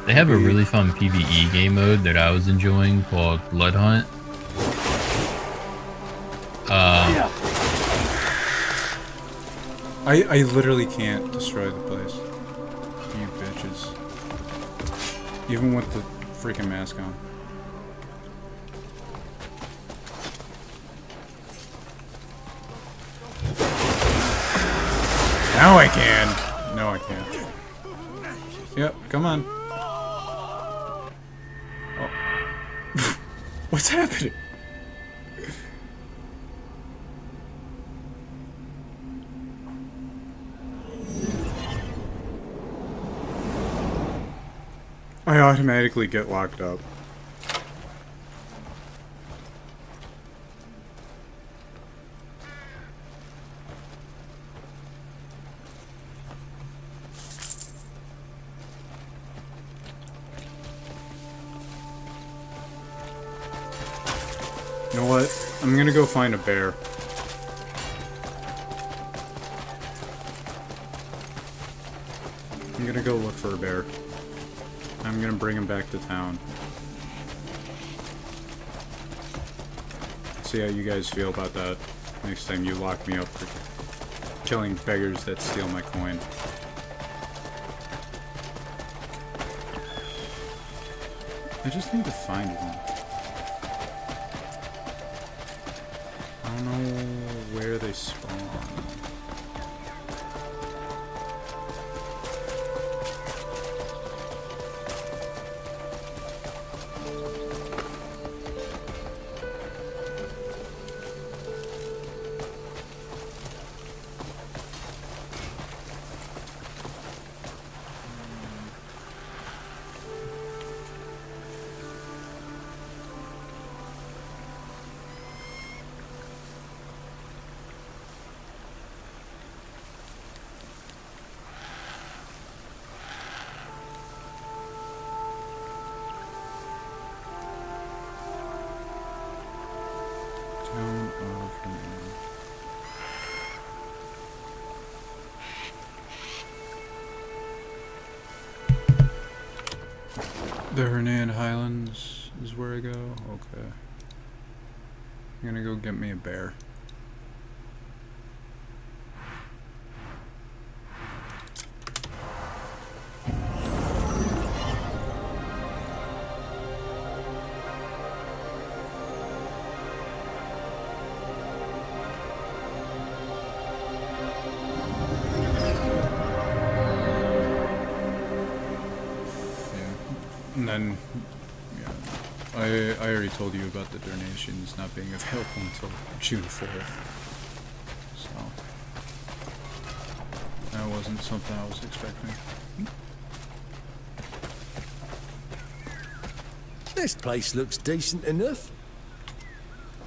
Speaker 11: They have a really fun PvE game mode that I was enjoying called Blood Hunt.
Speaker 1: I literally can't destroy the place. You bitches. Even with the freaking mask on. Now I can! No, I can't. Yep, come on. Oh. What's happening? I automatically get locked up. You know what? I'm gonna go find a bear. I'm gonna go look for a bear. I'm gonna bring him back to town. See how you guys feel about that next time you lock me up for killing beggars that steal my coin. I just need to find one. I don't know where they spawn. The Hernan Highlands is where I go? Okay. I'm gonna go get me a bear. And then, yeah, I already told you about the donations not being available until June 4th. So, that wasn't something I was expecting.
Speaker 14: This place looks decent enough.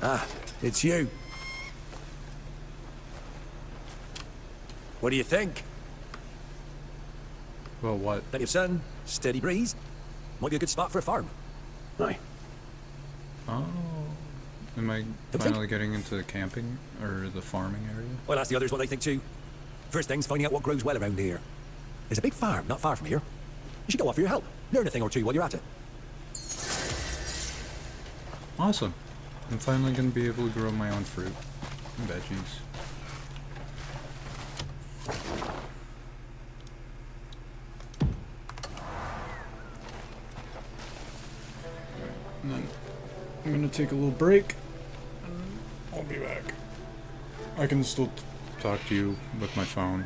Speaker 14: Ah, it's you. What do you think?
Speaker 1: Well, what?
Speaker 14: Plenty of sun, steady breeze. Might be a good spot for a farm.
Speaker 7: Aye.
Speaker 1: Oh. Am I finally getting into the camping, or the farming area?
Speaker 14: Well, ask the others what they think too. First thing's finding out what grows well around here. There's a big farm not far from here. You should go offer your help. Learn a thing or two while you're at it.
Speaker 1: Awesome. I'm finally going to be able to grow my own fruit and veggies. And then I'm going to take a little break, and I'll be back. I can still talk to you with my phone.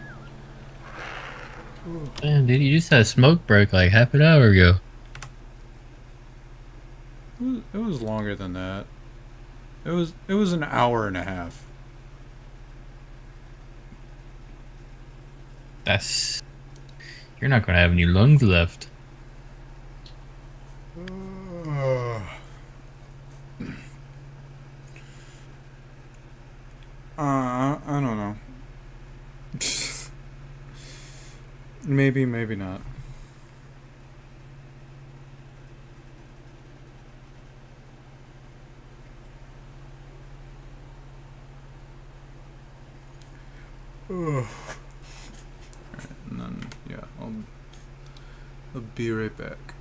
Speaker 11: Man, dude, you just had a smoke break like half an hour ago.
Speaker 1: It was longer than that. It was an hour and a half.
Speaker 11: That's... You're not gonna have any lungs left.
Speaker 1: maybe, maybe not. Alright, and then, yeah, I'll be right back.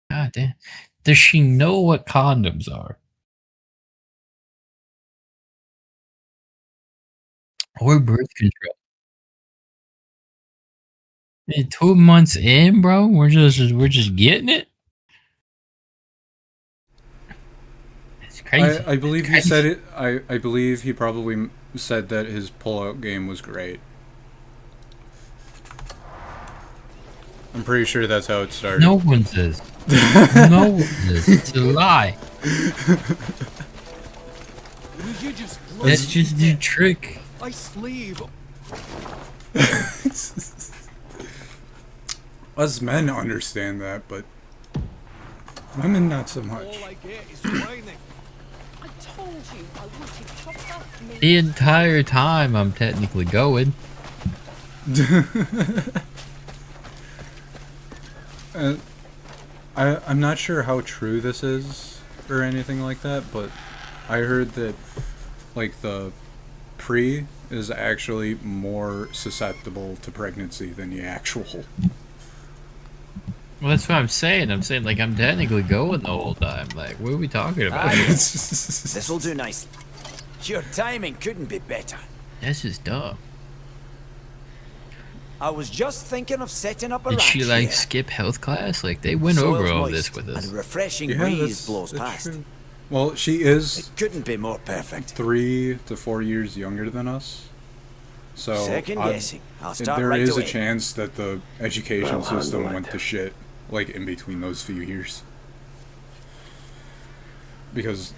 Speaker 11: God damn. Does she know what condoms are? Or birth control? Hey, 2 months in, bro? We're just getting it? It's crazy.
Speaker 1: I believe he said it. I believe he probably said that his pullout game was great. I'm pretty sure that's how it started.
Speaker 11: No one says. No one says. It's a lie. That's just the trick.
Speaker 15: I sleeve.
Speaker 1: Us men understand that, but women not so much.
Speaker 15: All I get is training.
Speaker 16: I told you I wanted proper meat.
Speaker 11: The entire time I'm technically going.
Speaker 1: I'm not sure how true this is or anything like that, but I heard that like the pre is actually more susceptible to pregnancy than the actual.
Speaker 11: Well, that's what I'm saying. I'm saying, like, I'm technically going the whole time. Like, what are we talking about?
Speaker 13: This'll do nicely. Your timing couldn't be better.
Speaker 11: That's just dumb.
Speaker 13: I was just thinking of setting up a
Speaker 11: Did
Speaker 13: ranch
Speaker 11: she, like,
Speaker 13: here.
Speaker 11: skip health class? Like, they went
Speaker 13: Soil's
Speaker 11: over all
Speaker 13: moist
Speaker 11: this with us.
Speaker 13: And a refreshing
Speaker 1: Yeah,
Speaker 13: breeze blows
Speaker 1: that's
Speaker 13: past.
Speaker 1: true. Well, she is.
Speaker 13: It couldn't be more perfect.
Speaker 1: 3 to 4 years younger than us. So
Speaker 13: Second guessing. I'll start
Speaker 1: there
Speaker 13: right
Speaker 1: is
Speaker 13: away.
Speaker 1: a chance that the education system went to shit, like in between those few years. Because,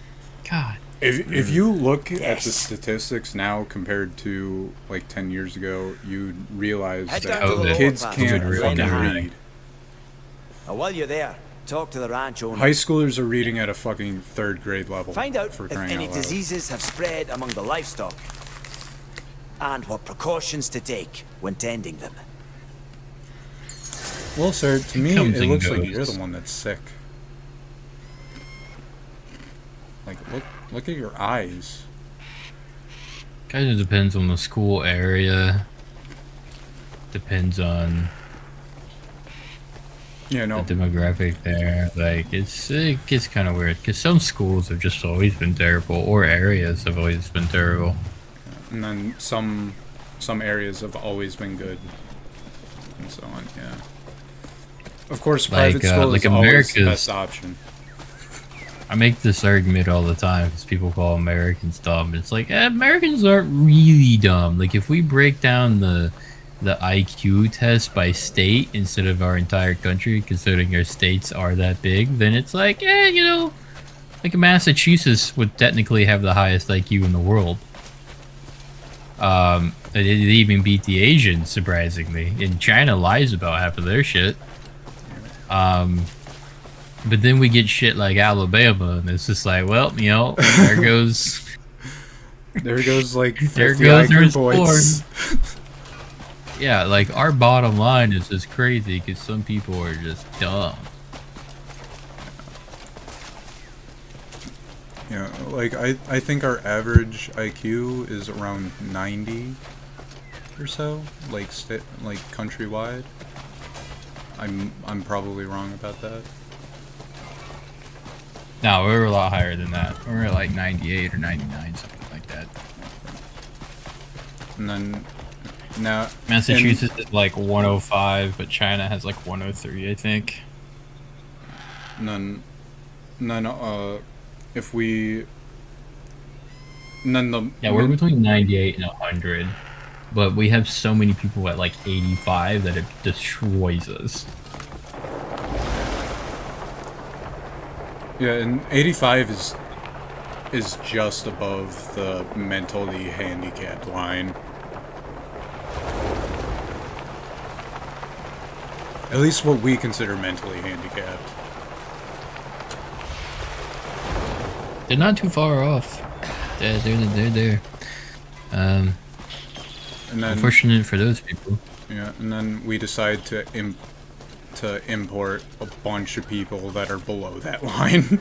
Speaker 11: God,
Speaker 1: if you look at the statistics now compared to like 10 years ago, you'd realize
Speaker 13: Head
Speaker 1: that
Speaker 13: down to the
Speaker 1: kids
Speaker 13: lower
Speaker 1: can't
Speaker 13: class.
Speaker 1: fucking
Speaker 13: Really?
Speaker 1: read.
Speaker 13: Now, while you're there, talk to the ranch owner.
Speaker 1: High schoolers are reading at a fucking 3rd grade level.
Speaker 13: Find out
Speaker 1: for
Speaker 13: if
Speaker 1: crying
Speaker 13: any
Speaker 1: out loud.
Speaker 13: diseases have spread among the livestock. And what precautions to take when tending them.
Speaker 1: Well, sir, to me,
Speaker 11: comes
Speaker 1: it
Speaker 11: and
Speaker 1: looks like
Speaker 11: goes.
Speaker 1: you're the one that's sick. Like, look at your eyes.
Speaker 11: kind of depends on the school area. Depends on the demographic there. Like, it gets kind of weird because some schools have just always been terrible, or areas have always been terrible.
Speaker 1: And then some areas have always been good, and so on. Yeah. Of course, private school
Speaker 11: like
Speaker 1: is always the
Speaker 11: America's
Speaker 1: best option.
Speaker 11: I make this argument all the time because people call Americans dumb. It's like, Americans aren't really dumb. Like, if we break down the IQ test by state instead of our entire country, considering our states are that big, then it's like, you know, like Massachusetts would technically have the highest IQ in the world. It even beat the Asians, surprisingly. And China lies about half of their shit. But then we get shit like Alabama, and it's just like, well, you know, there goes...
Speaker 1: There goes, like, 50
Speaker 11: there goes
Speaker 1: IQ
Speaker 11: our
Speaker 1: points.
Speaker 11: Yeah, like, our bottom line is just crazy because some people are just dumb.
Speaker 1: Yeah, like, I think our average IQ is around 90 or so, like, countrywide. I'm probably wrong about that.
Speaker 11: No, we were a lot higher than that. We were at like 98 or 99, something like that.
Speaker 1: And then now
Speaker 11: Massachusetts is like 105, but China has like 103, I think.
Speaker 1: If we none the
Speaker 11: Yeah, we're between 98 and 100, but we have so many people at like 85 that it destroys us.
Speaker 1: Yeah, and 85 is just above the mentally handicapped line. At least what we consider mentally handicapped.
Speaker 11: They're not too far off. They're there.
Speaker 1: And then,
Speaker 11: unfortunate for those people.
Speaker 1: Yeah, and then we decide to import a bunch of people that are below that line.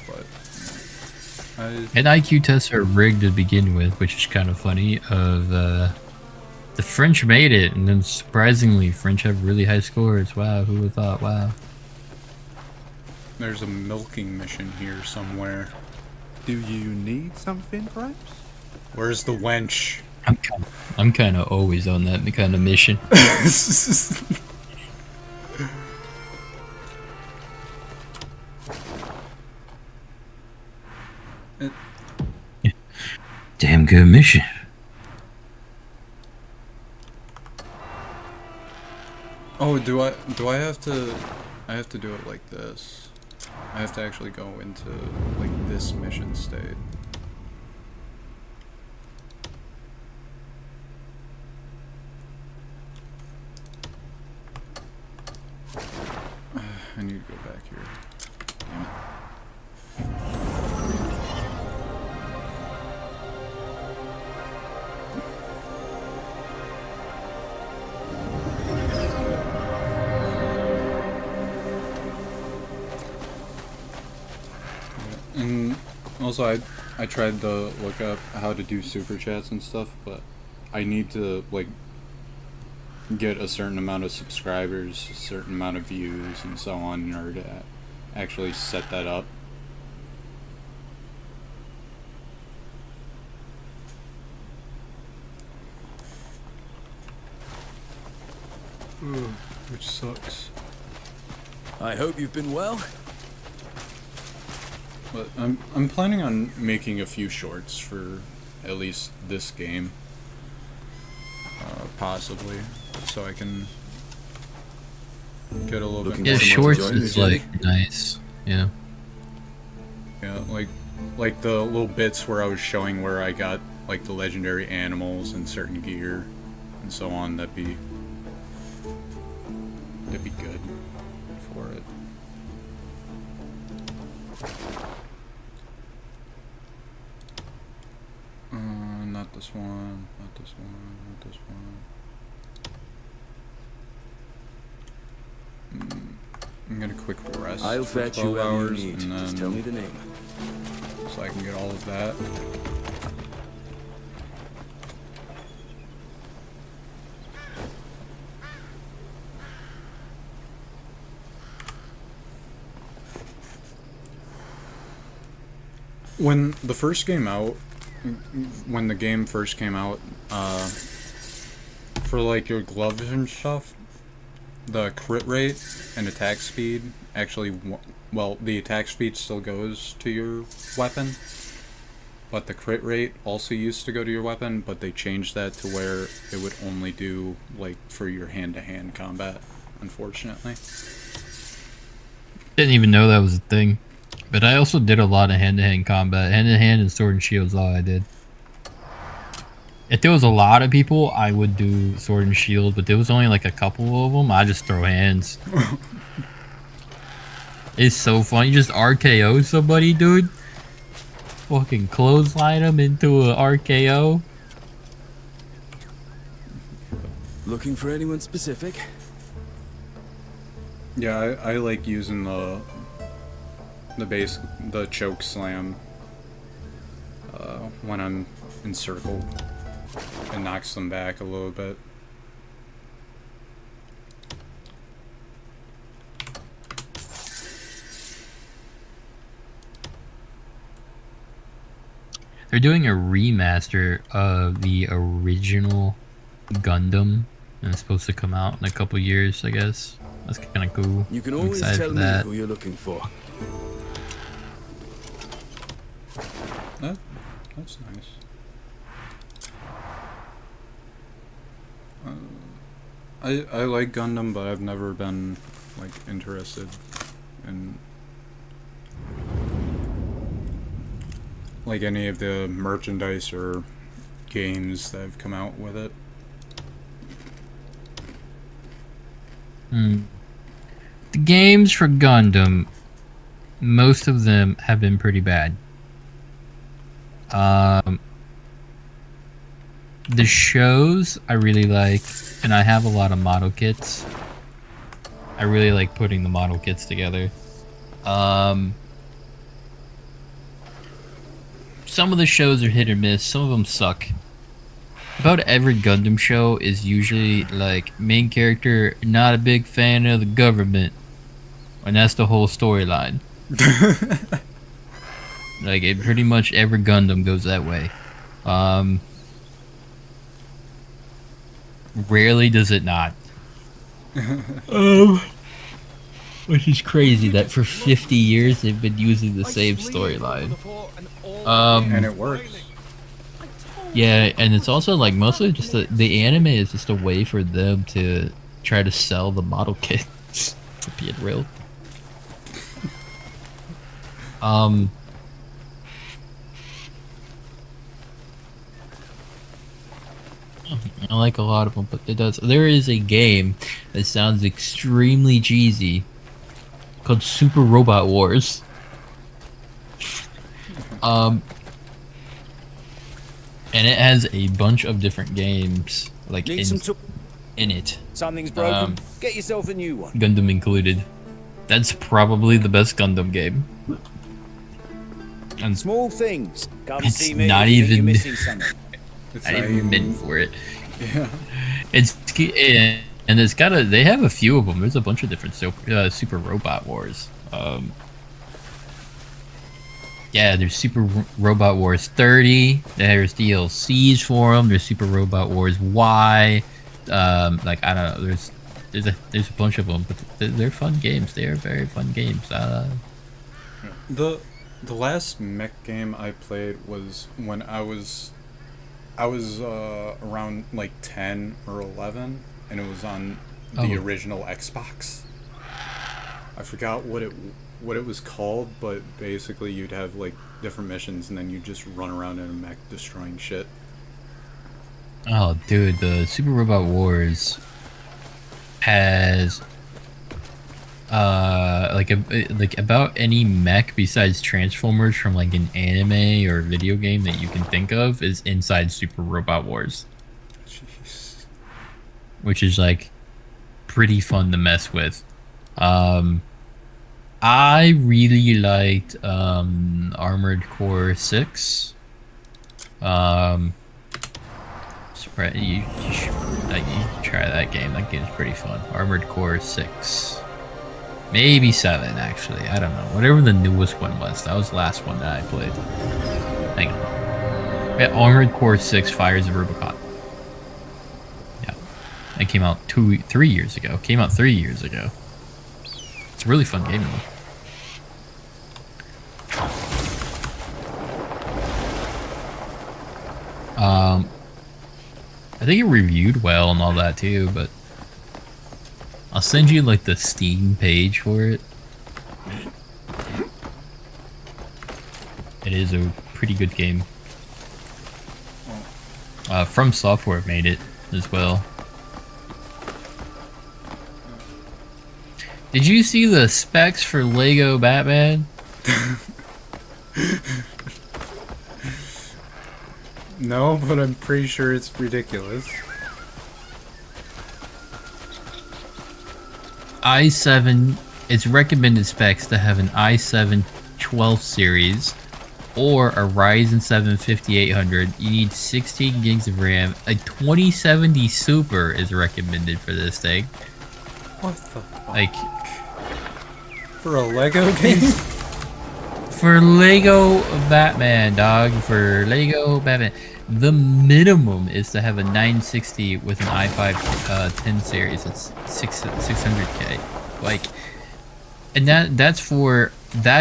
Speaker 1: But
Speaker 11: And IQ tests are rigged to begin with, which is kind of funny. The French made it, and then surprisingly, French have really high scores. Wow, who would have thought? Wow.
Speaker 1: There's a milking mission here somewhere.
Speaker 15: Do you need something, perhaps?
Speaker 1: Where's the wench?
Speaker 11: I'm kind of always on that kind of mission. Damn good mission.
Speaker 1: Oh, do I have to? I have to do it like this. I have to actually go into like this mission state. I need to go back here. Damn it. And also, I tried to look up how to do super chats and stuff, but I need to like get a certain amount of subscribers, a certain amount of views, and so on in order to actually set that up. Which sucks.
Speaker 6: I hope you've been well.
Speaker 1: But I'm planning on making a few shorts for at least this game, possibly, so I can get a little bit more.
Speaker 11: Yeah, shorts is like nice. Yeah.
Speaker 1: Yeah, like the little bits where I was showing where I got like the legendary animals and certain gear and so on. That'd be good for it. Not this one, not this one, not this one. I'm gonna quick rest
Speaker 6: I'll
Speaker 1: for
Speaker 6: fetch
Speaker 1: 12
Speaker 6: you
Speaker 1: hours
Speaker 6: you need.
Speaker 1: and then
Speaker 6: Just tell me the name.
Speaker 1: so I can get all of that. When the first game out, when the game first came out, for like your gloves and stuff, the crit rate and attack speed actually, well, the attack speed still goes to your weapon, but the crit rate also used to go to your weapon, but they changed that to where it would only do like for your hand-to-hand combat, unfortunately.
Speaker 11: Didn't even know that was a thing. But I also did a lot of hand-to-hand combat. Hand-to-hand and sword and shield is all I did. If there was a lot of people, I would do sword and shield, but there was only like a couple of them, I just throw hands. It's so fun. You just RKO somebody, dude. Fucking clothesline them into a RKO.
Speaker 6: Looking for anyone specific?
Speaker 1: Yeah, I like using the choke slam when I'm encircled. It knocks them back a little bit.
Speaker 11: They're doing a remaster of the original Gundam, and it's supposed to come out in a couple years, I guess. That's kind of cool.
Speaker 6: You can
Speaker 11: I'm
Speaker 6: always
Speaker 11: excited
Speaker 6: tell
Speaker 11: for
Speaker 6: me
Speaker 11: that.
Speaker 6: who you're looking for.
Speaker 1: That's nice. I like Gundam, but I've never been like interested in like any of the merchandise or games that have come out with it.
Speaker 11: The games for Gundam, most of them have been pretty bad. The shows I really like, and I have a lot of model kits. I really like putting the model kits together. some of the shows are hit or miss. Some of them suck. About every Gundam show is usually like main character not a big fan of the government, and that's the whole storyline. Like pretty much every Gundam goes that way. Rarely does it not. Which is crazy that for 50 years they've been using the same storyline.
Speaker 1: And it works.
Speaker 11: Yeah, and it's also like mostly just the anime is just a way for them to try to sell the model kits. For being real. I like a lot of them, but it does. There is a game that sounds extremely cheesy called Super Robot Wars. And it has a bunch of different games like in it.
Speaker 13: Something's broken. Get yourself a new one.
Speaker 11: Gundam included. That's probably the best Gundam game. And
Speaker 13: small things. Come
Speaker 11: it's
Speaker 13: see me.
Speaker 11: not
Speaker 13: You're
Speaker 11: even.
Speaker 13: missing something.
Speaker 11: It's not even meant for it.
Speaker 1: Yeah.
Speaker 11: And it's got a. They have a few of them. There's a bunch of different Super Robot Wars. Yeah, there's Super Robot Wars 30. There's DLCs for them. There's Super Robot Wars Y. Like I don't know. There's a bunch of them, but they're fun games. They are very fun games.
Speaker 1: The last mech game I played was when I was around like 10 or 11, and it was on the original Xbox. I forgot what it was called, but basically you'd have like different missions and then you just run around in a mech destroying shit.
Speaker 11: Oh, dude, the Super Robot Wars has like about any mech besides Transformers from like an anime or video game that you can think of is inside Super Robot Wars.
Speaker 1: Jeez.
Speaker 11: Which is like pretty fun to mess with. I really liked Armored Core 6. You should try that game. That game's pretty fun. Armored Core 6. Maybe 7, actually. I don't know. Whatever the newest one was. That was the last one that I played. Hang on. Yeah, Armored Core 6 Fires of Rubicon. Yeah. It came out 3 years ago. Came out 3 years ago. It's a really fun game, though. I think it reviewed well and all that too, but I'll send you like the Steam page for it. It is a pretty good game. From Software made it as well. Did you see the specs for Lego Batman?
Speaker 1: No, but I'm pretty sure it's ridiculous.
Speaker 11: i7, it's recommended specs to have an i7 12th series or a Ryzen 7 5800. You need 16 gigs of RAM. A 2070 Super is recommended for this thing.
Speaker 1: What the fuck?
Speaker 11: Like,
Speaker 1: for a Lego game?
Speaker 11: For Lego Batman, dog. For Lego Batman. The minimum is to have a 960 with an i5 10 series. It's 600K. Like, and that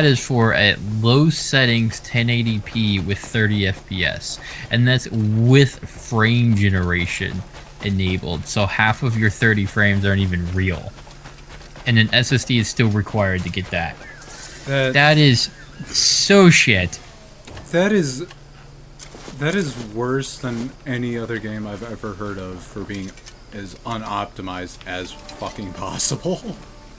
Speaker 11: is for at low settings 1080p with 30 FPS, and that's with frame generation enabled. So half of your 30 frames aren't even real, and an SSD is still required to get that. That is so shit.
Speaker 1: That is worse than any other game I've ever heard of for being as unoptimized as fucking possible.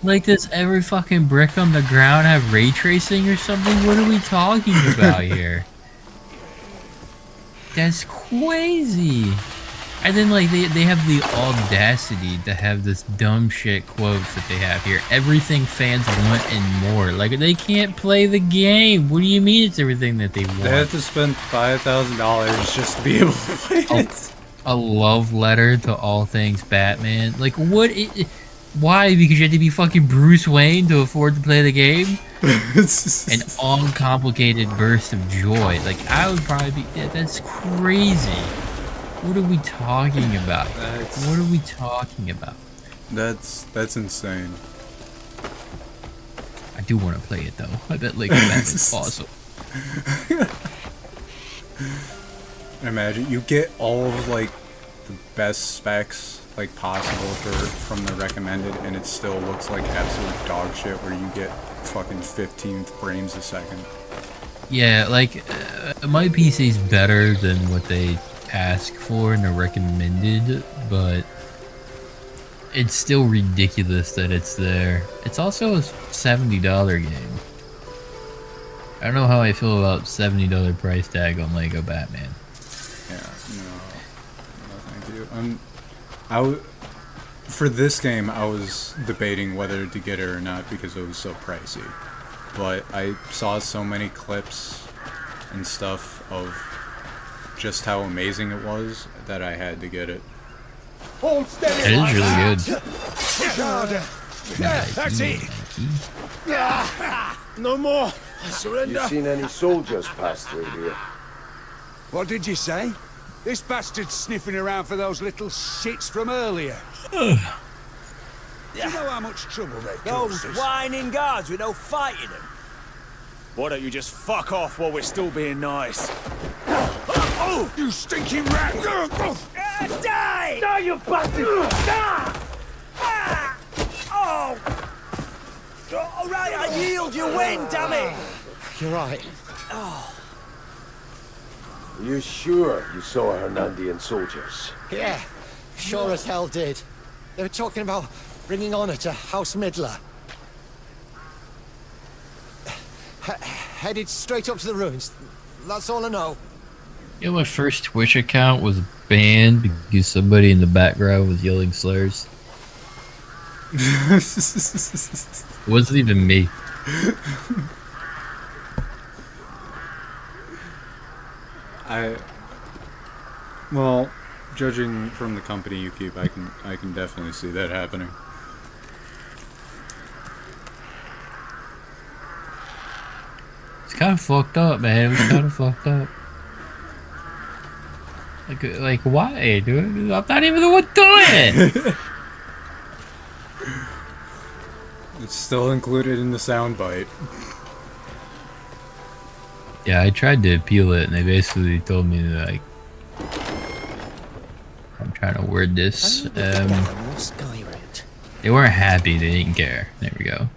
Speaker 11: Like, does every fucking brick on the ground have ray tracing or something? What are we talking about here? That's crazy. And then like they have the audacity to have this dumb shit quotes that they have here. Everything fans want and more. Like they can't play the game. What do you mean it's everything that they want?
Speaker 1: They have to spend $5,000 just to be able to play it.
Speaker 11: A love letter to all things Batman. Like what? Why? Because you had to be fucking Bruce Wayne to afford to play the game? An uncomplicated burst of joy. Like I would probably be. Yeah, that's crazy. What are we talking about? What are we talking about?
Speaker 1: That's insane.
Speaker 11: I do want to play it though. I bet like that's awesome.
Speaker 1: Imagine you get all of like the best specs like possible from the recommended, and it still looks like absolute dog shit where you get fucking 15 frames a second.
Speaker 11: Yeah, like my PC's better than what they ask for and are recommended, but it's still ridiculous that it's there. It's also a $70 game. I don't know how I feel about $70 price tag on Lego Batman.
Speaker 1: Yeah, no thank you. For this game, I was debating whether to get it or not because it was so pricey. But I saw so many clips and stuff of just how amazing it was that I had to get it.
Speaker 11: It is really good.
Speaker 15: That's it. No more. I surrender.
Speaker 7: You seen any soldiers pass through here?
Speaker 5: What did you say? This bastard's sniffing around for those little shits from earlier. Do you know how much trouble they've caused
Speaker 13: Those
Speaker 5: us?
Speaker 13: whining guards with no fight in them.
Speaker 10: Why don't you just fuck off while we're still being nice?
Speaker 5: Oh, you stinking rat!
Speaker 13: Die!
Speaker 2: Die, you bastard! Die!
Speaker 13: Oh! All right, I yield. You win, damn it!
Speaker 8: You're right.
Speaker 13: Oh.
Speaker 7: Are you sure you saw Hernandian soldiers?
Speaker 8: Yeah, sure as hell did. They were talking about bringing honor to House Midler. Headed straight up to the ruins. That's all I know.
Speaker 11: You know, my first Twitch account was banned because somebody in the background was yelling slurs. It wasn't even me.
Speaker 1: Well, judging from the company you keep, I can definitely see that happening.
Speaker 11: It's kind of fucked up, man. It was kind of fucked up. Like why, dude? I'm not even the one doing it.
Speaker 1: It's still included in the soundbite.
Speaker 11: Yeah, I tried to appeal it, and they basically told me that, like, I'm trying to word this. They weren't happy. They didn't care. There we go.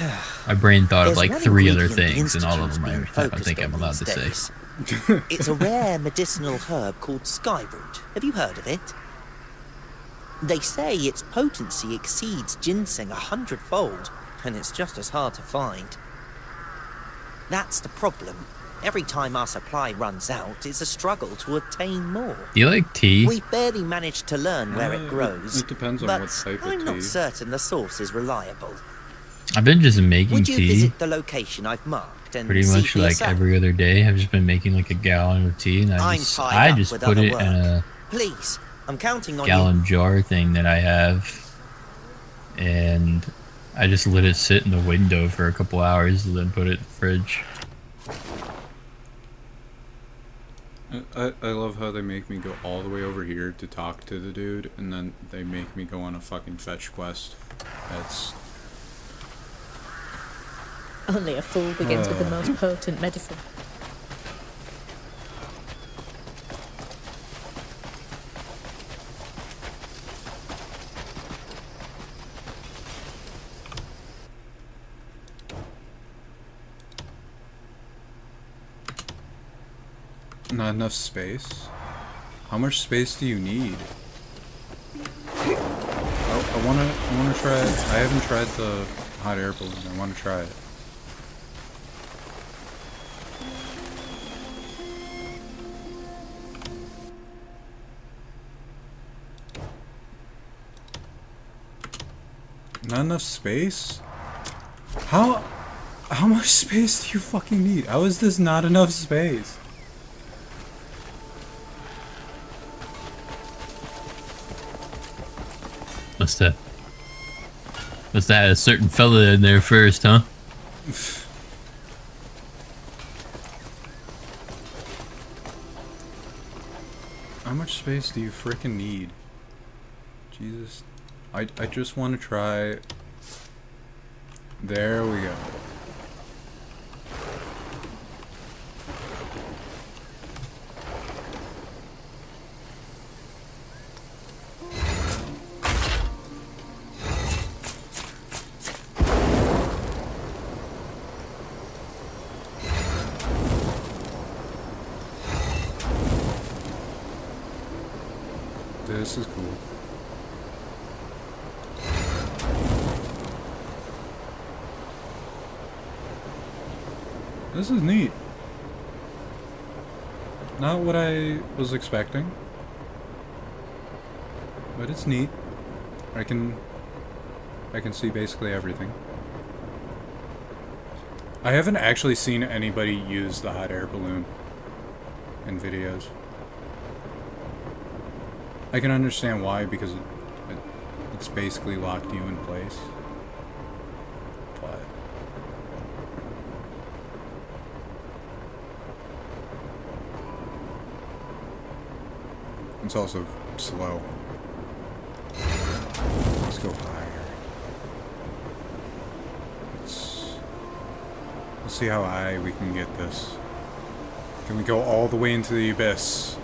Speaker 1: Yeah.
Speaker 11: My brain thought of like 3 other things, and all of them I don't think I'm allowed to say.
Speaker 17: It's a rare medicinal herb called skyroot. Have you heard of it? They say its potency exceeds ginseng 100-fold, and it's just as hard to find. That's the problem. Every time our supply runs out, it's a struggle to obtain more.
Speaker 11: Do you like tea?
Speaker 17: We've barely managed to learn where it grows.
Speaker 1: It depends on
Speaker 17: but
Speaker 1: what type of
Speaker 17: I'm
Speaker 1: tea.
Speaker 17: not certain the source is reliable.
Speaker 11: I've been just making
Speaker 17: Would you
Speaker 11: tea
Speaker 17: visit the location I've marked and
Speaker 11: pretty
Speaker 17: see
Speaker 11: much
Speaker 17: for
Speaker 11: like
Speaker 17: yourself?
Speaker 11: every other day. I've just been making like a gallon of tea, and I just
Speaker 17: with
Speaker 11: put
Speaker 17: other
Speaker 11: it in a
Speaker 17: Please, I'm counting on
Speaker 11: gallon jar thing that I have, and I just let it sit in the window for a couple hours and then put it in the fridge.
Speaker 1: I love how they make me go all the way over here to talk to the dude, and then they make me go on a fucking fetch quest. That's...
Speaker 18: Only a fool begins with the most potent medicine.
Speaker 1: Not enough space? How much space do you need? I wanna try it. I haven't tried the hot air balloon. I wanna try it. Not enough space? How much space do you fucking need? How is this not enough space?
Speaker 11: Must have had a certain fella in there first, huh?
Speaker 1: How much space do you frickin' need? Jesus. I just want to try. There we go. This is cool. This is neat. Not what I was expecting, but it's neat. I can see basically everything. I haven't actually seen anybody use the hot air balloon in videos. I can understand why, because it's basically locked you in place. But it's also slow. Let's go higher. Let's see how high we can get this. Can we go all the way into the abyss?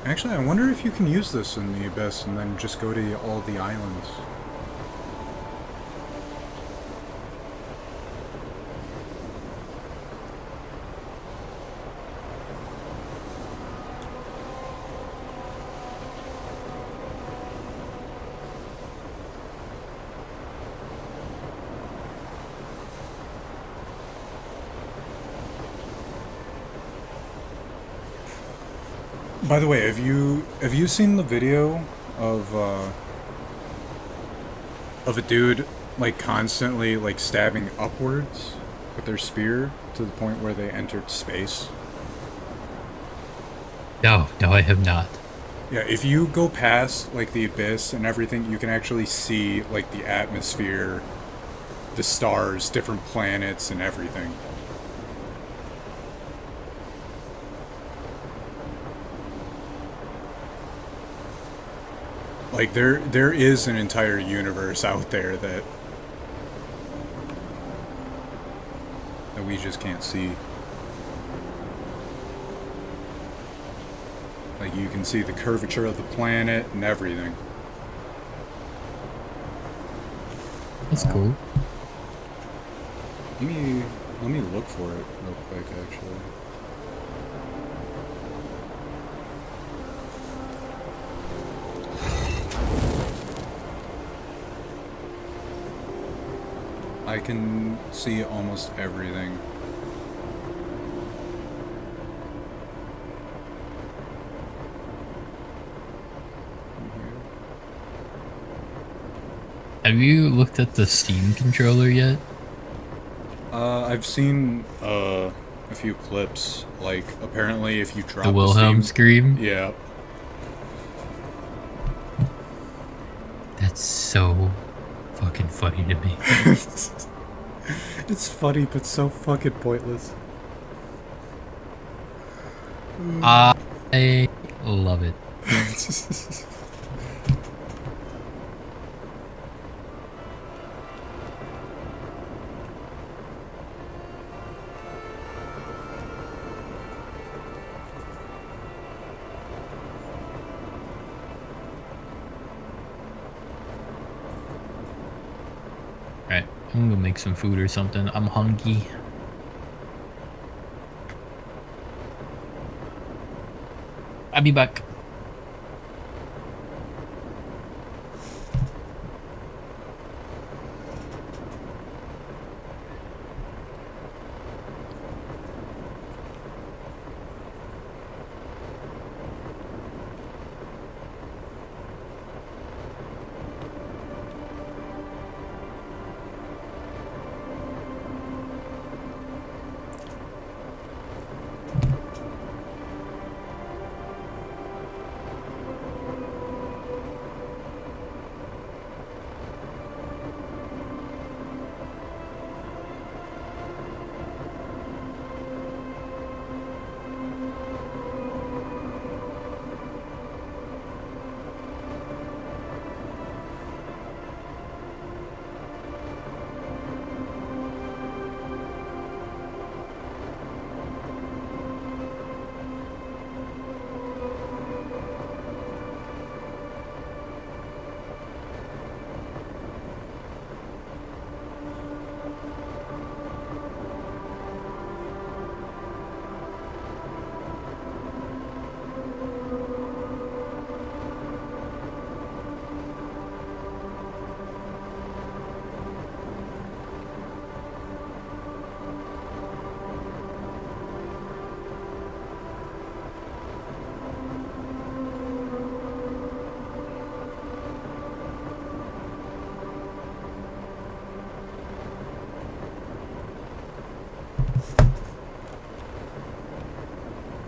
Speaker 1: Actually, I wonder if you can use this in the abyss and then just go to all the islands. By the way, have you seen the video of a dude like constantly like stabbing upwards with their spear to the point where they entered space?
Speaker 11: No, I have not.
Speaker 1: Yeah, if you go past like the abyss and everything, you can actually see like the atmosphere, the stars, different planets, and everything. Like there is an entire universe out there that we just can't see. Like you can see the curvature of the planet and everything.
Speaker 11: That's cool.
Speaker 1: Let me look for it real quick, actually. I can see almost everything.
Speaker 11: Have you looked at the Steam controller yet?
Speaker 1: I've seen a few clips. Like apparently, if you drop
Speaker 11: the Wilhelm scream.
Speaker 1: Yeah.
Speaker 11: That's so fucking funny to me.
Speaker 1: It's funny, but so fucking pointless.
Speaker 11: I love it. Alright, I'm gonna make some food or something. I'm hungry. I'll be back.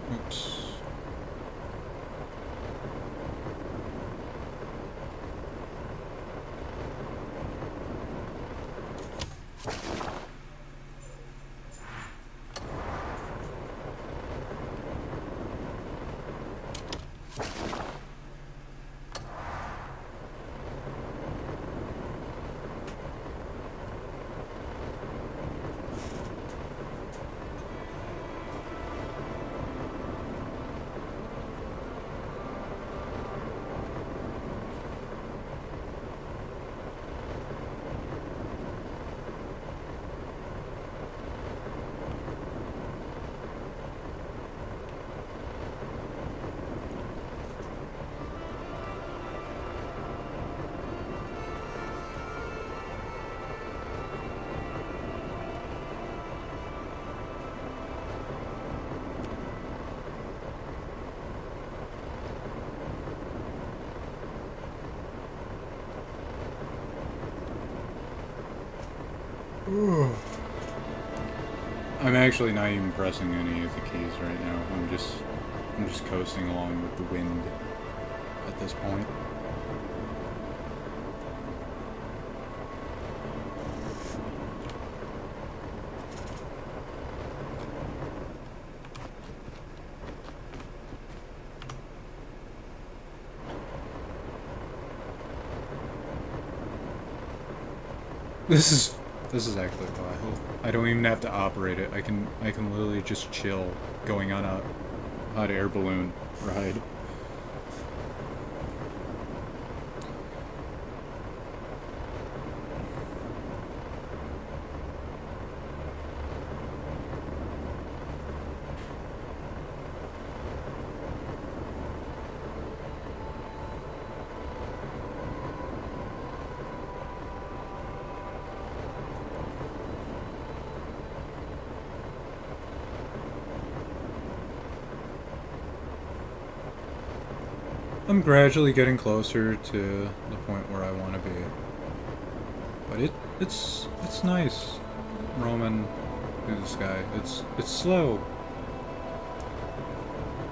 Speaker 1: Oops. I'm actually not even pressing any of the keys right now. I'm just coasting along with the wind at this point. This is actually wild. I don't even have to operate it. I can literally just chill going on a hot air balloon ride. I'm gradually getting closer to the point where I want to be. But it's nice roaming through the sky. It's slow.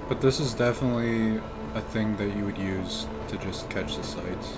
Speaker 1: But this is definitely a thing that you would use to just catch the sights.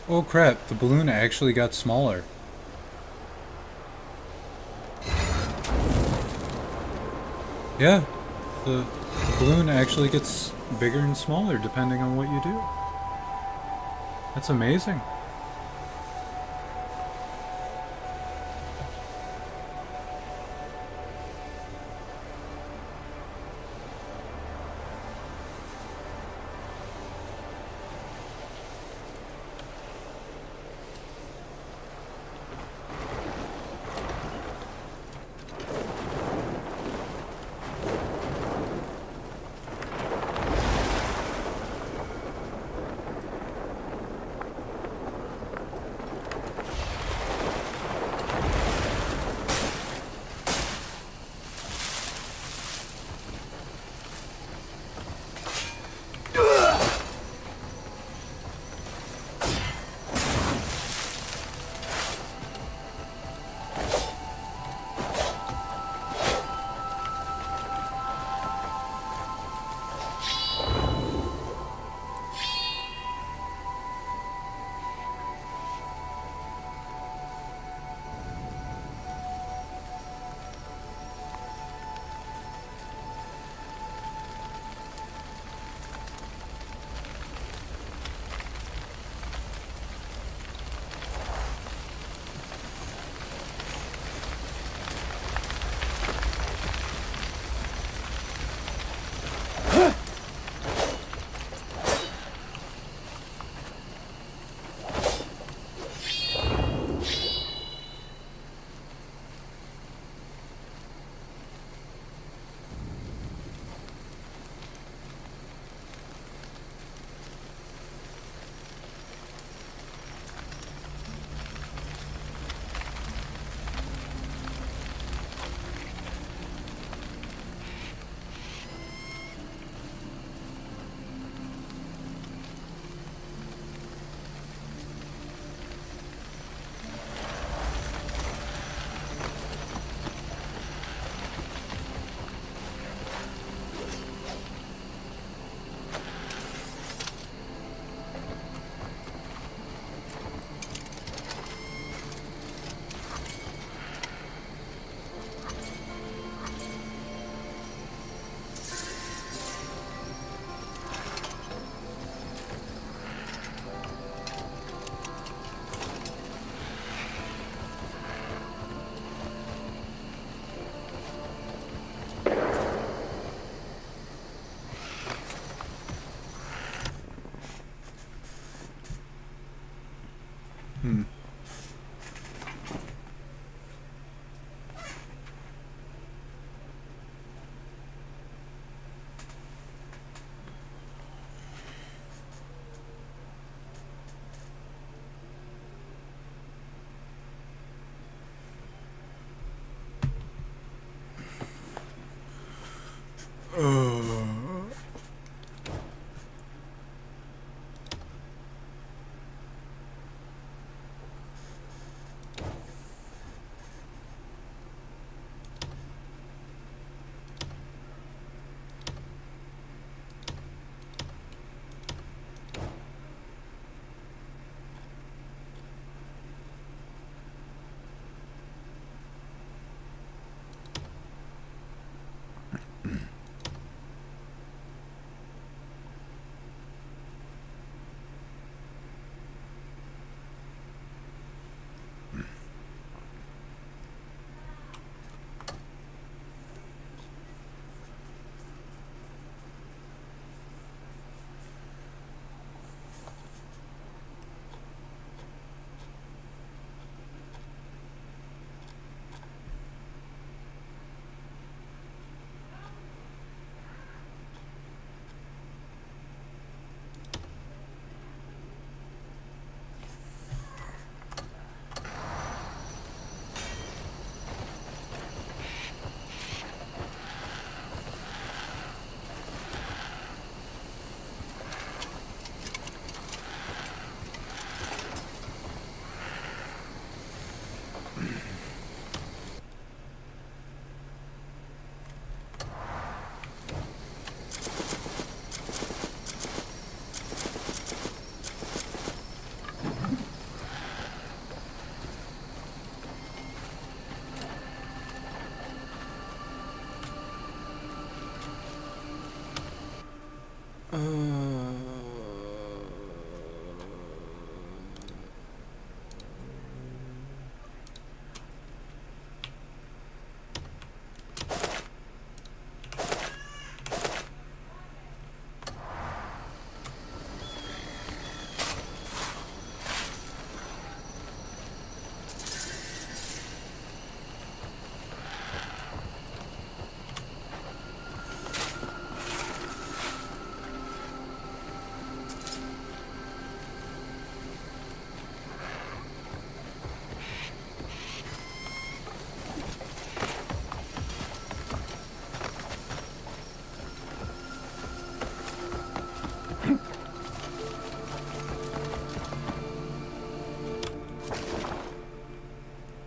Speaker 1: Oh crap, the balloon actually got smaller. Yeah, the balloon actually gets bigger and smaller depending on what you do. That's amazing.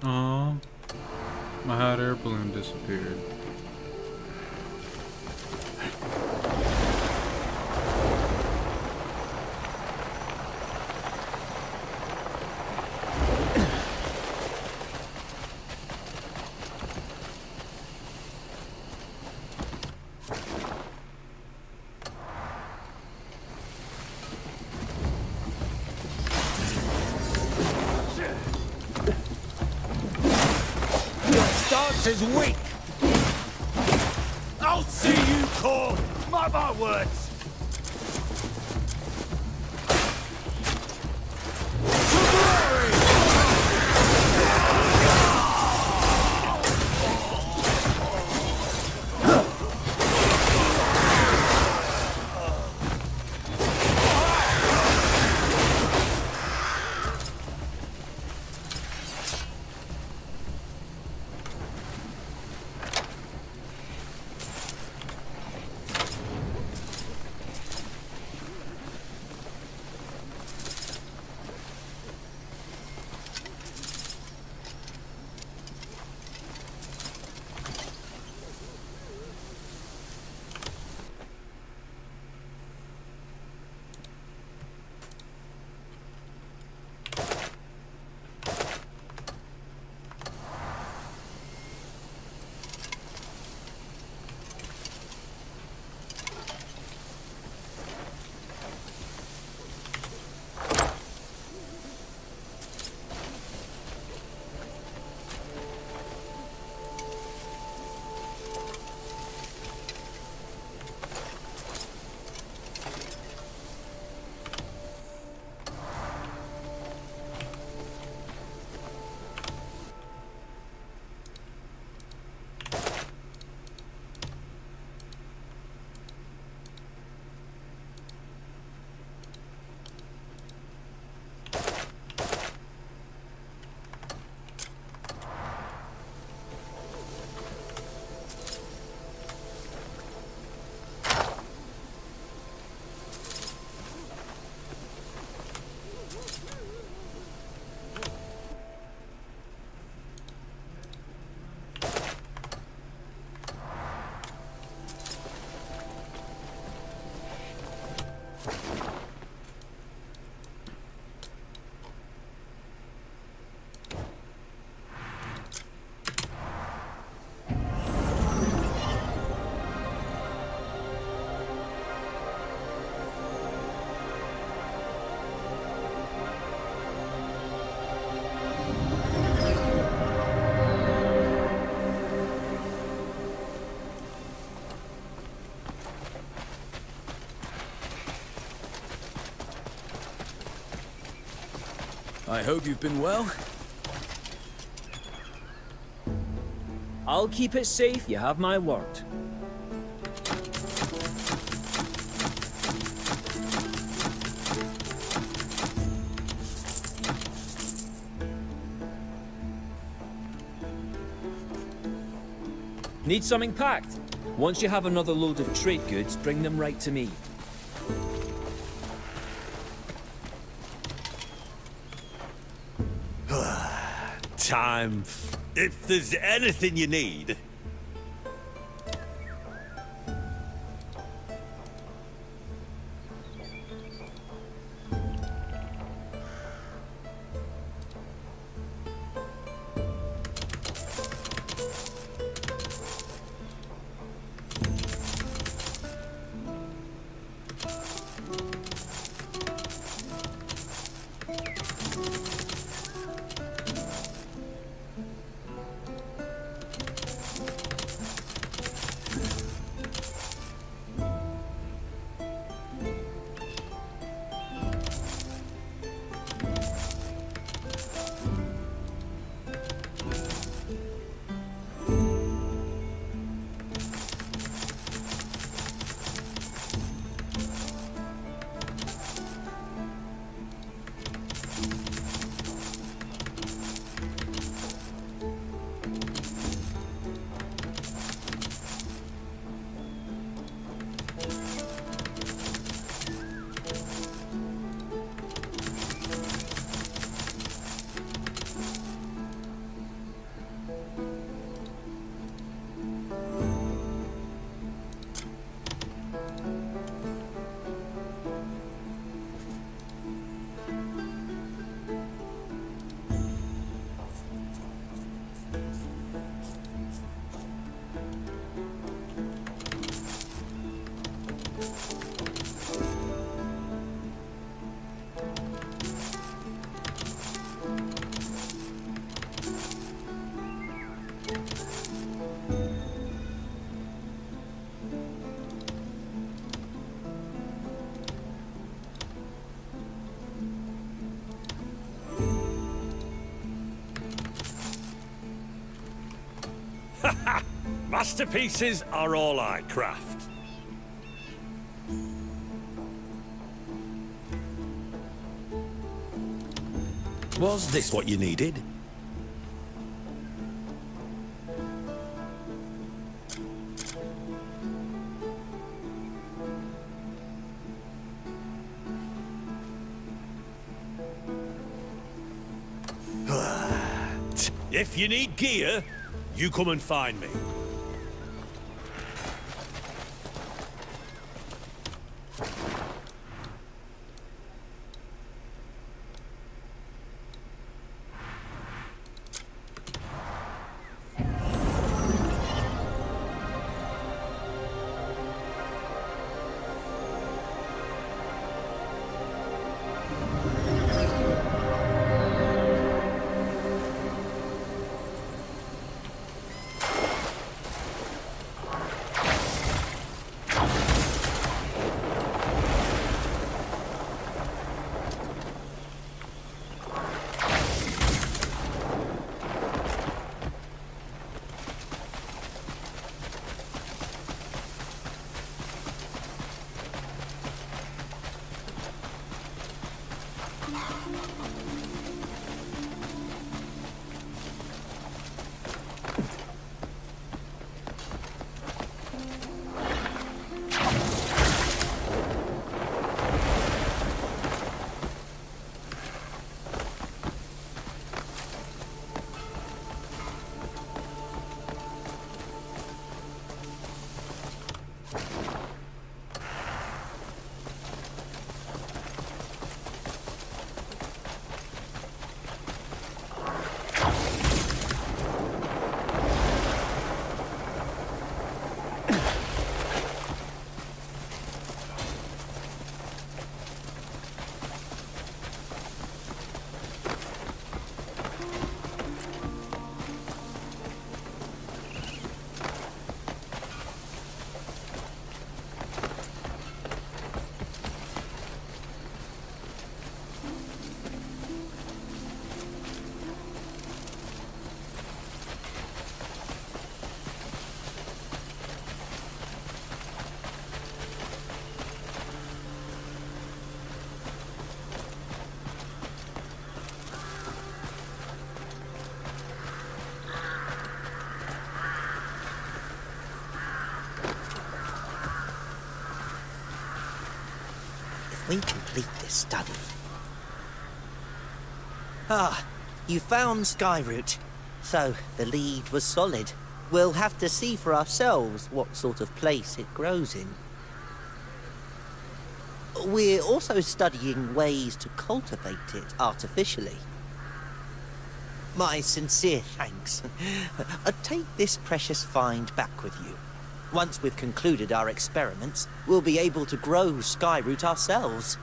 Speaker 1: Aw, my hot air balloon disappeared.
Speaker 2: Is weak. I'll see you, Corn. Mark my words.
Speaker 6: I hope you've been well.
Speaker 19: I'll keep it safe, you have my word. Need something packed? Once you have another load of trade goods, bring them right to me.
Speaker 20: Time. If there's anything you need. Masterpieces are all I craft. Was this what you needed? If you need gear, you come and find me.
Speaker 17: we complete this study. Ah, you found Skyroot. So, the lead was solid. We'll have to see for ourselves what sort of place it grows in. We're also studying ways to cultivate it artificially. My sincere thanks. Take this precious find back with you. Once we've concluded our experiments, we'll be able to grow Skyroot ourselves.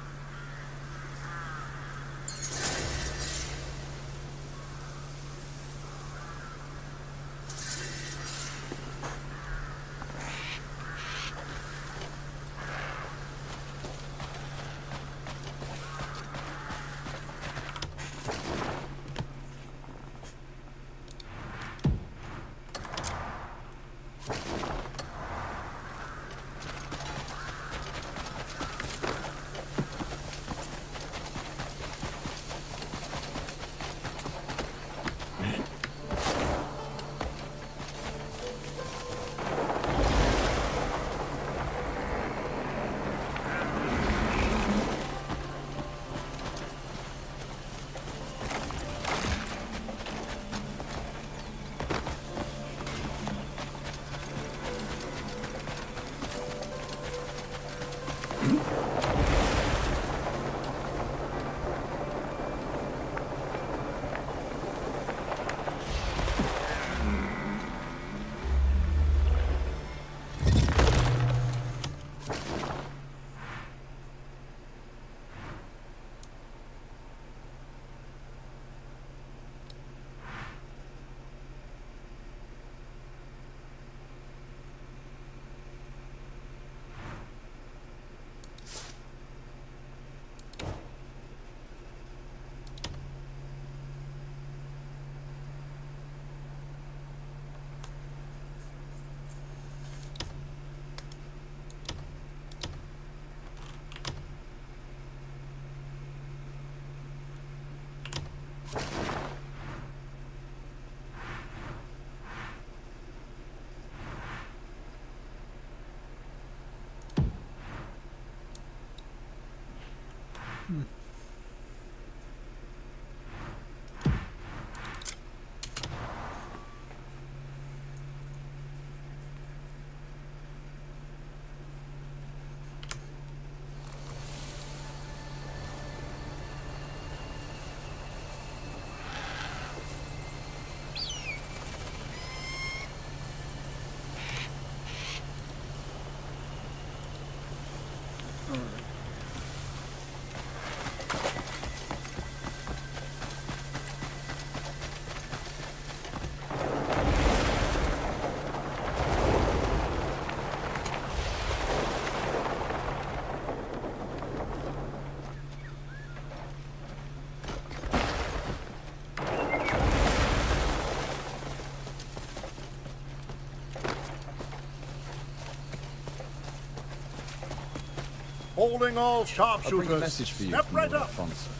Speaker 2: Holding all sharpshooters.
Speaker 21: I'll bring a message for you
Speaker 2: Step
Speaker 21: from
Speaker 2: right
Speaker 21: Lord
Speaker 2: up.
Speaker 21: Alfonso.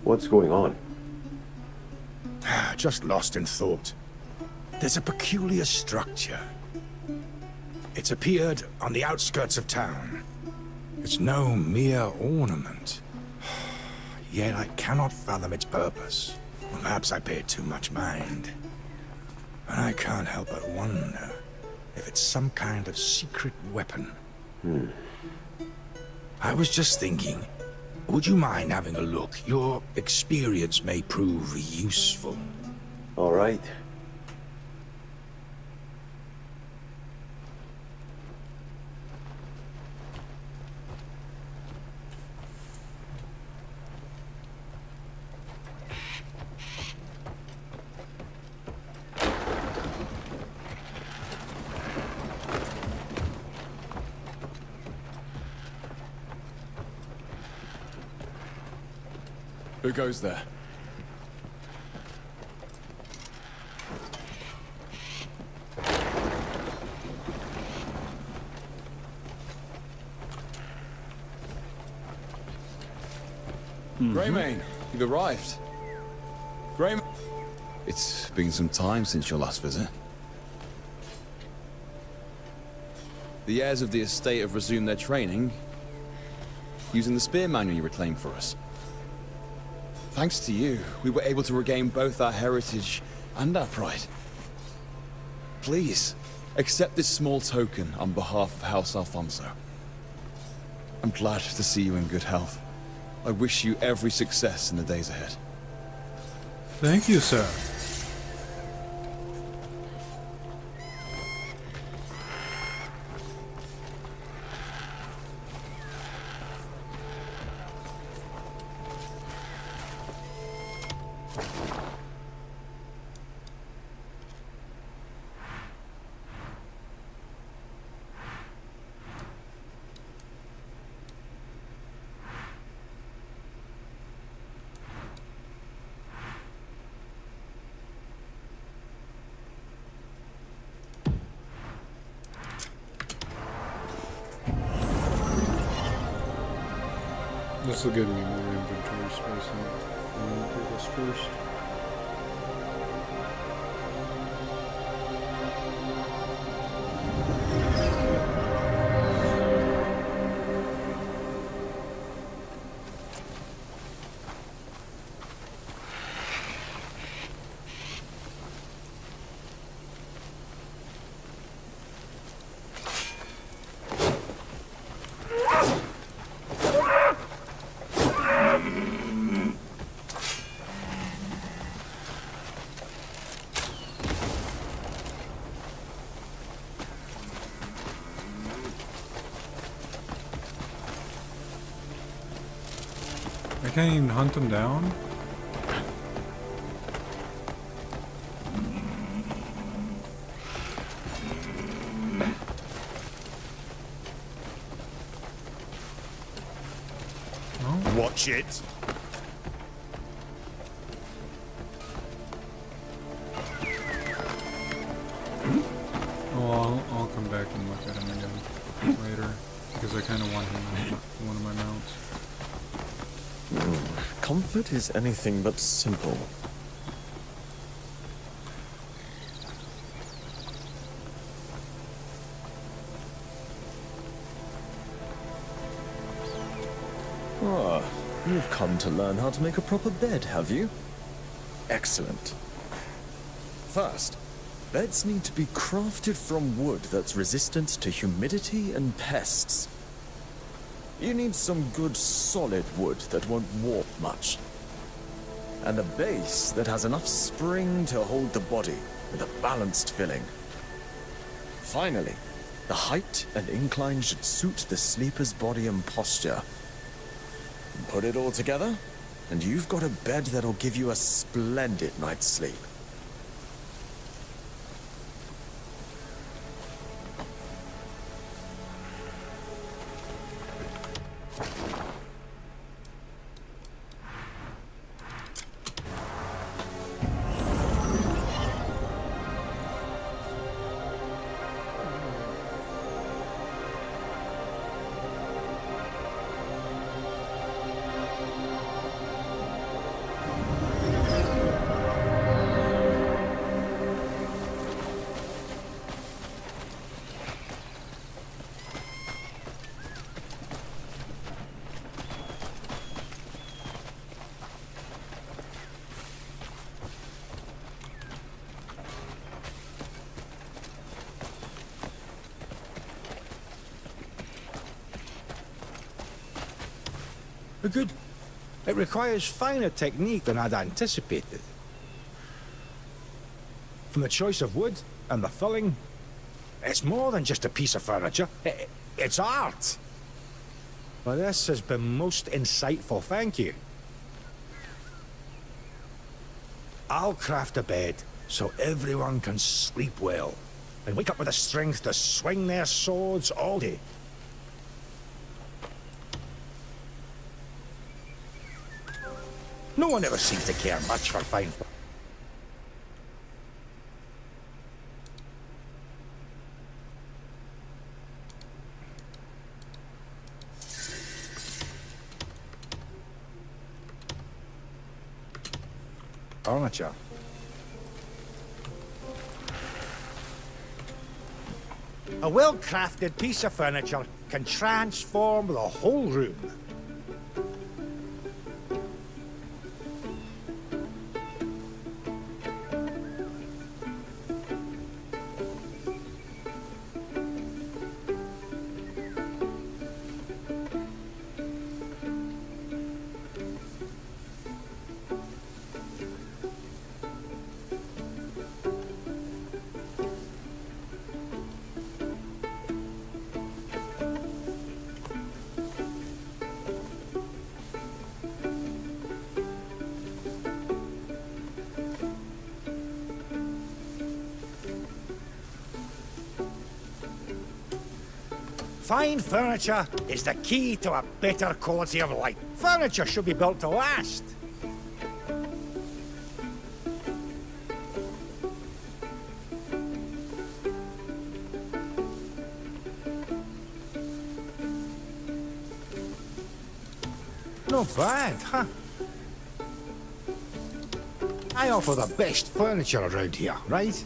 Speaker 7: What's going on?
Speaker 12: Just lost in thought. There's a peculiar structure. It's appeared on the outskirts of town. It's no mere ornament. Yet I cannot fathom its purpose. Or perhaps I paid too much mind. And I can't help but wonder if it's some kind of secret weapon. I was just thinking, would you mind having a look? Your experience may prove useful.
Speaker 7: All right.
Speaker 10: Who goes there? Greymane, you've arrived. Greymane. It's been some time since your last visit. The heirs of the estate have resumed their training, using the spear manual you reclaimed for us. Thanks to you, we were able to regain both our heritage and our pride. Please, accept this small token on behalf of House Alfonso. I'm glad to see you in good health. I wish you every success in the days ahead.
Speaker 1: Thank you, sir. This will give me more inventory space. I'm gonna do this first. I can't even hunt them down? No?
Speaker 20: Watch it.
Speaker 1: Oh, I'll come back and look at him again later, because I kind of want him on one of my mounts.
Speaker 10: Comfort is anything but simple. Ah, you've come to learn how to make a proper bed, have you? Excellent. First, beds need to be crafted from wood that's resistant to humidity and pests. You need some good solid wood that won't warp much. And a base that has enough spring to hold the body with a balanced filling. Finally, the height and incline should suit the sleeper's body and posture. Put it all together, and you've got a bed that'll give you a splendid night's sleep.
Speaker 12: Good. It requires finer technique than I'd anticipated. From the choice of wood and the filling, it's more than just a piece of furniture. It's art. Well, this has been most insightful, thank you. I'll craft a bed so everyone can sleep well and wake up with the strength to swing their swords all day. No one ever seems to care much for fine. Furniture. A well-crafted piece of furniture can transform the whole room. Fine furniture is the key to a better quality of life. Furniture should be built to last. Not bad, huh? I offer the best furniture around here, right?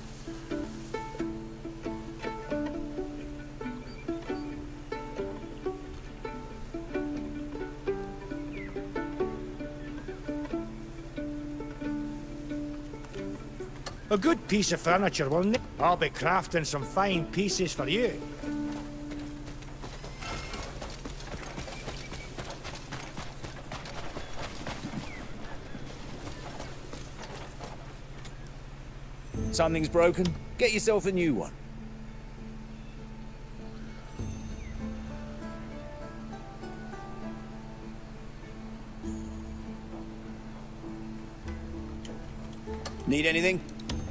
Speaker 12: A good piece of furniture will I'll be crafting some fine pieces for you.
Speaker 13: Something's broken? Get yourself a new one. Need anything?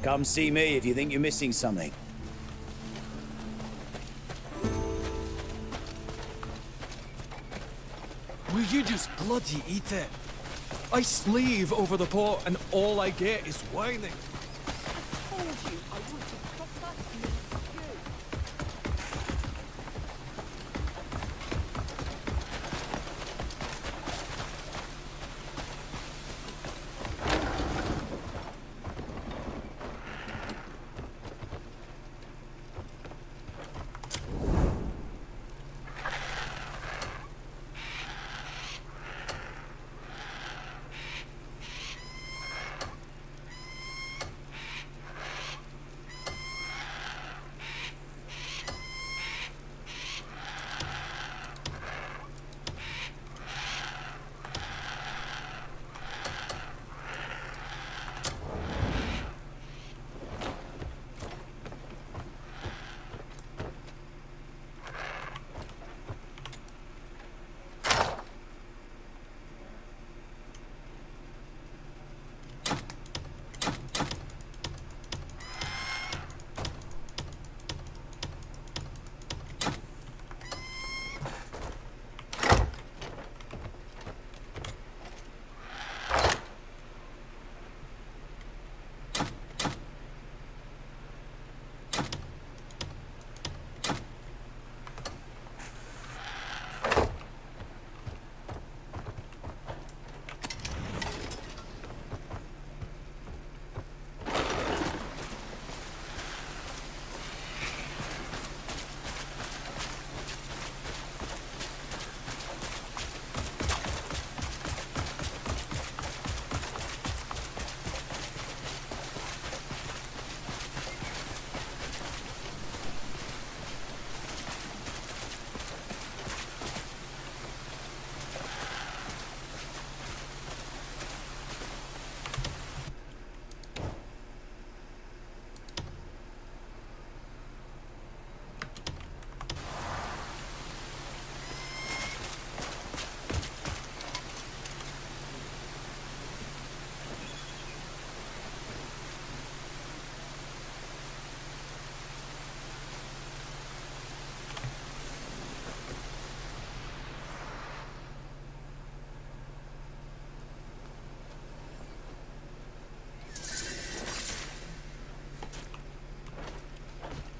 Speaker 13: Come see me if you think you're missing something.
Speaker 21: Will you just bloody eat it? I slave over the pot and all I get is whining.
Speaker 16: I told you I wanted proper meat.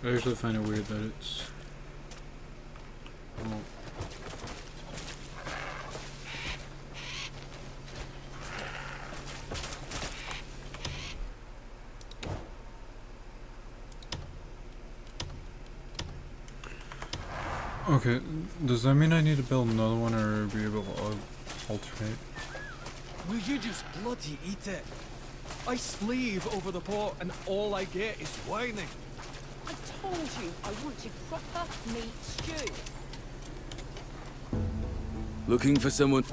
Speaker 1: I actually find it weird that it's... Well, okay, does that mean I need to build another one or be able to alternate?
Speaker 21: Will you just bloody eat it? I slave over the pot and all I get is whining.
Speaker 16: I told you I wanted proper meat stew.
Speaker 6: Looking for someone.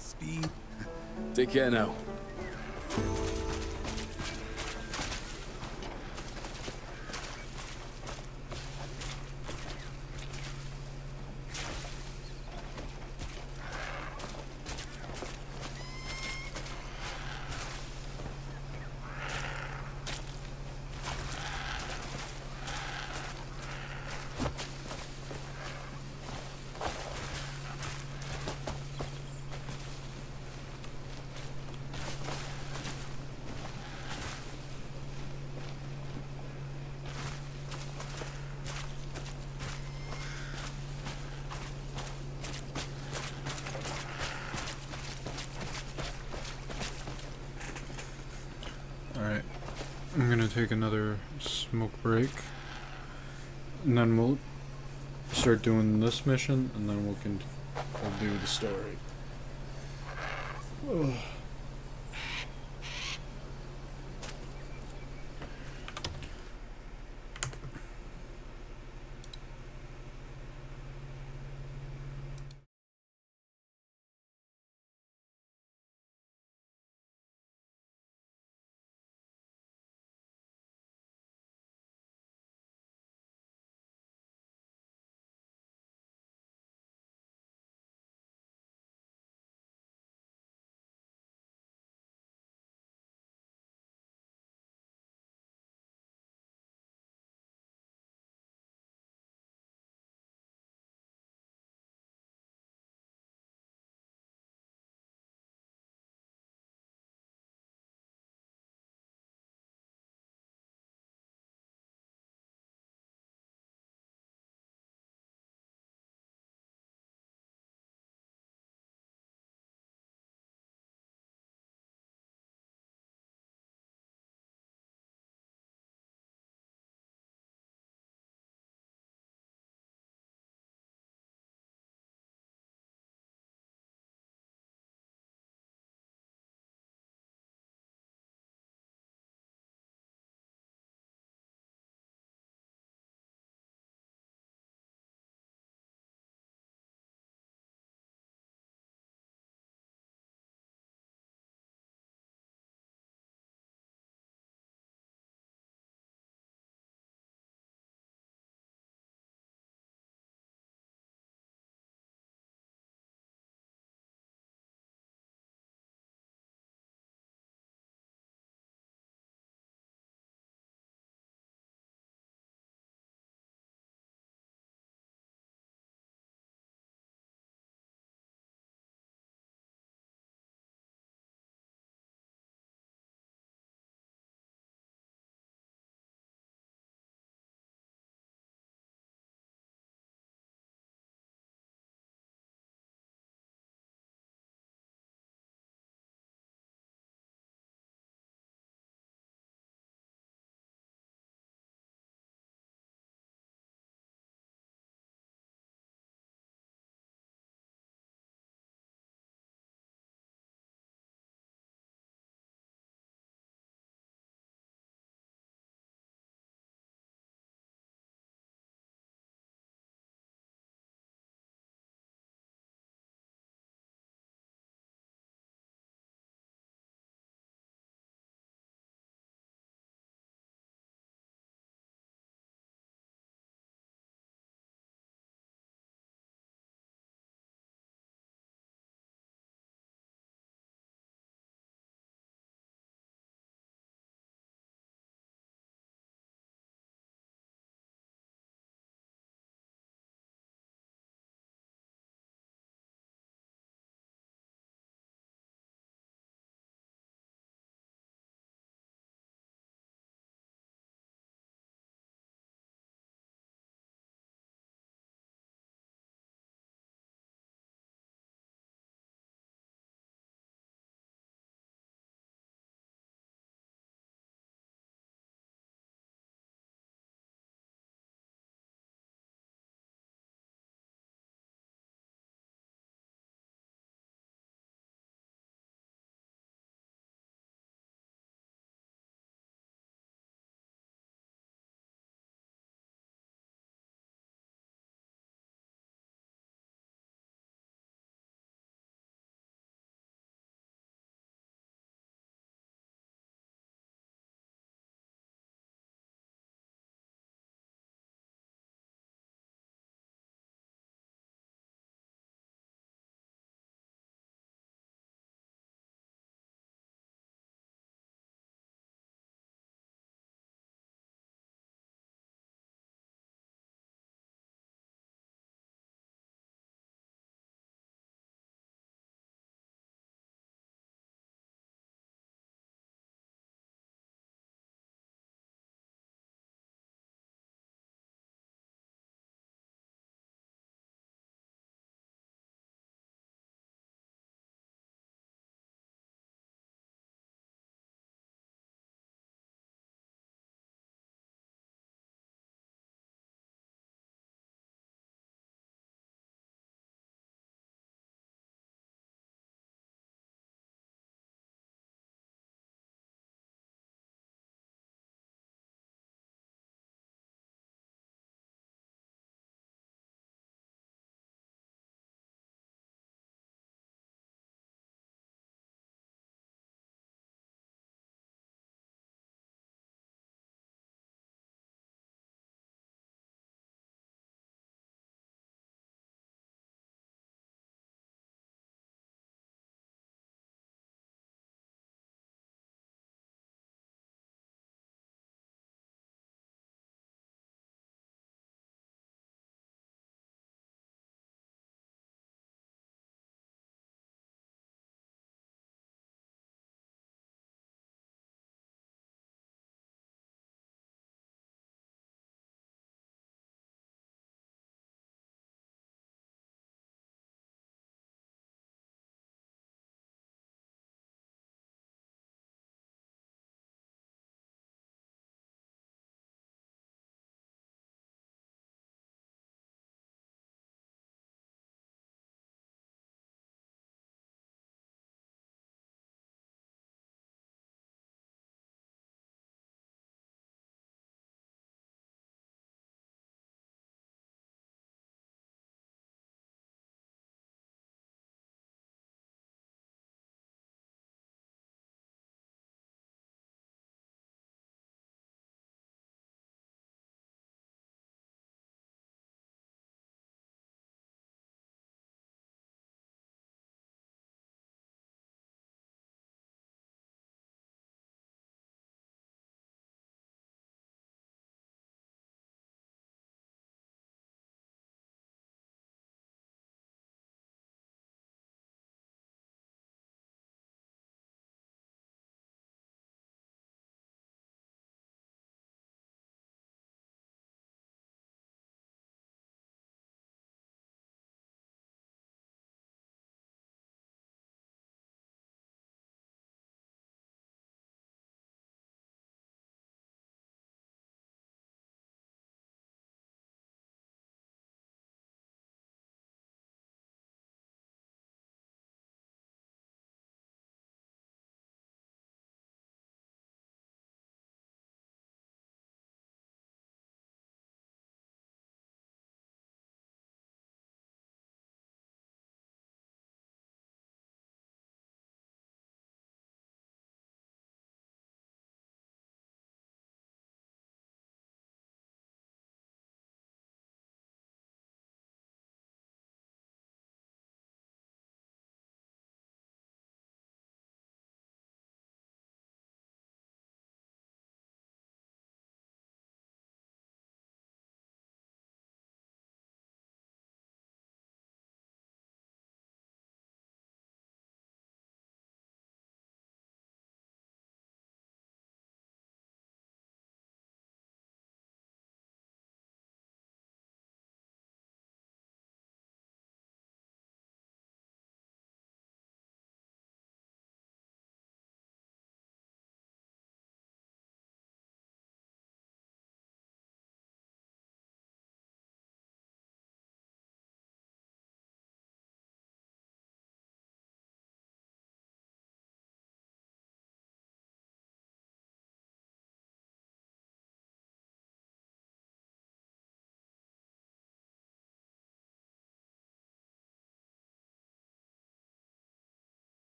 Speaker 6: Speed. Take care now.
Speaker 1: Alright, I'm gonna take another smoke break, and then we'll start doing this mission, and then we'll do the story. Ugh.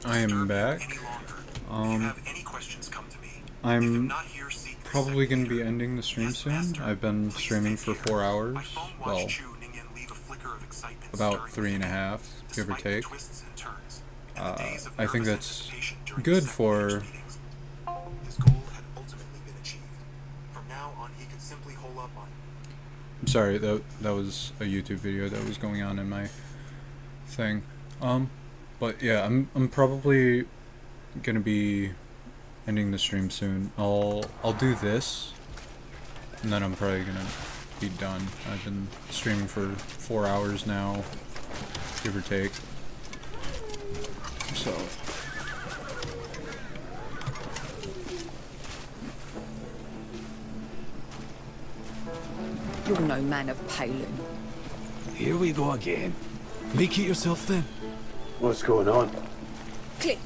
Speaker 1: I am back. I'm probably going to be ending the stream soon. I've been streaming for 4 hours. Well, about 3.5, give or take. I think that's good for... I'm sorry, that was a YouTube video that was going on in my thing. But yeah, I'm probably gonna be ending the stream soon. I'll do this, and then I'm probably gonna be done. I've been streaming for 4 hours now, give or take. So.
Speaker 4: You're no man of Palin.
Speaker 12: Here we go again. Make it yourself then.
Speaker 7: What's going on?
Speaker 4: Cliff,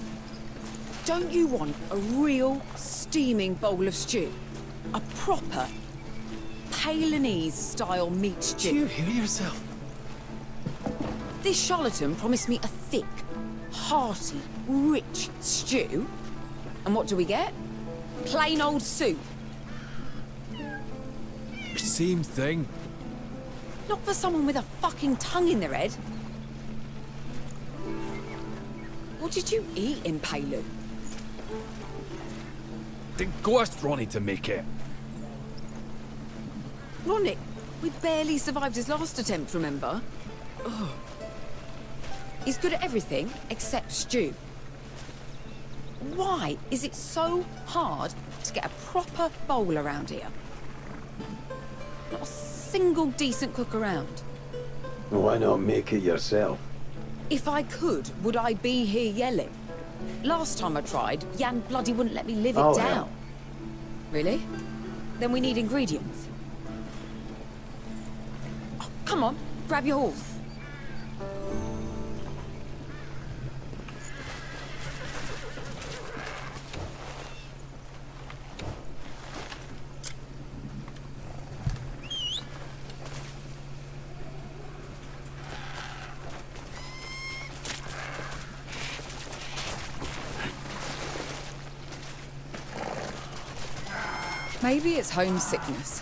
Speaker 4: don't you want a real steaming bowl of stew? A proper Palinese-style meat stew?
Speaker 12: Do you hear yourself?
Speaker 4: This charlatan promised me a thick, hearty, rich stew. And what do we get? Plain old soup.
Speaker 12: Same thing.
Speaker 4: Not for someone with a fucking tongue in their head. What did you eat in Palu?
Speaker 12: The ghost Ronnie to make it.
Speaker 4: Ronnie, we barely survived his last attempt, remember? Ugh. He's good at everything except stew. Why is it so hard to get a proper bowl around here? Not a single decent cook around.
Speaker 7: Why not make it yourself?
Speaker 4: If I could, would I be here yelling? Last time I tried, Jan bloody wouldn't let me live it down. Really? Then we need ingredients. Oh, come on, grab your horse. Maybe it's homesickness.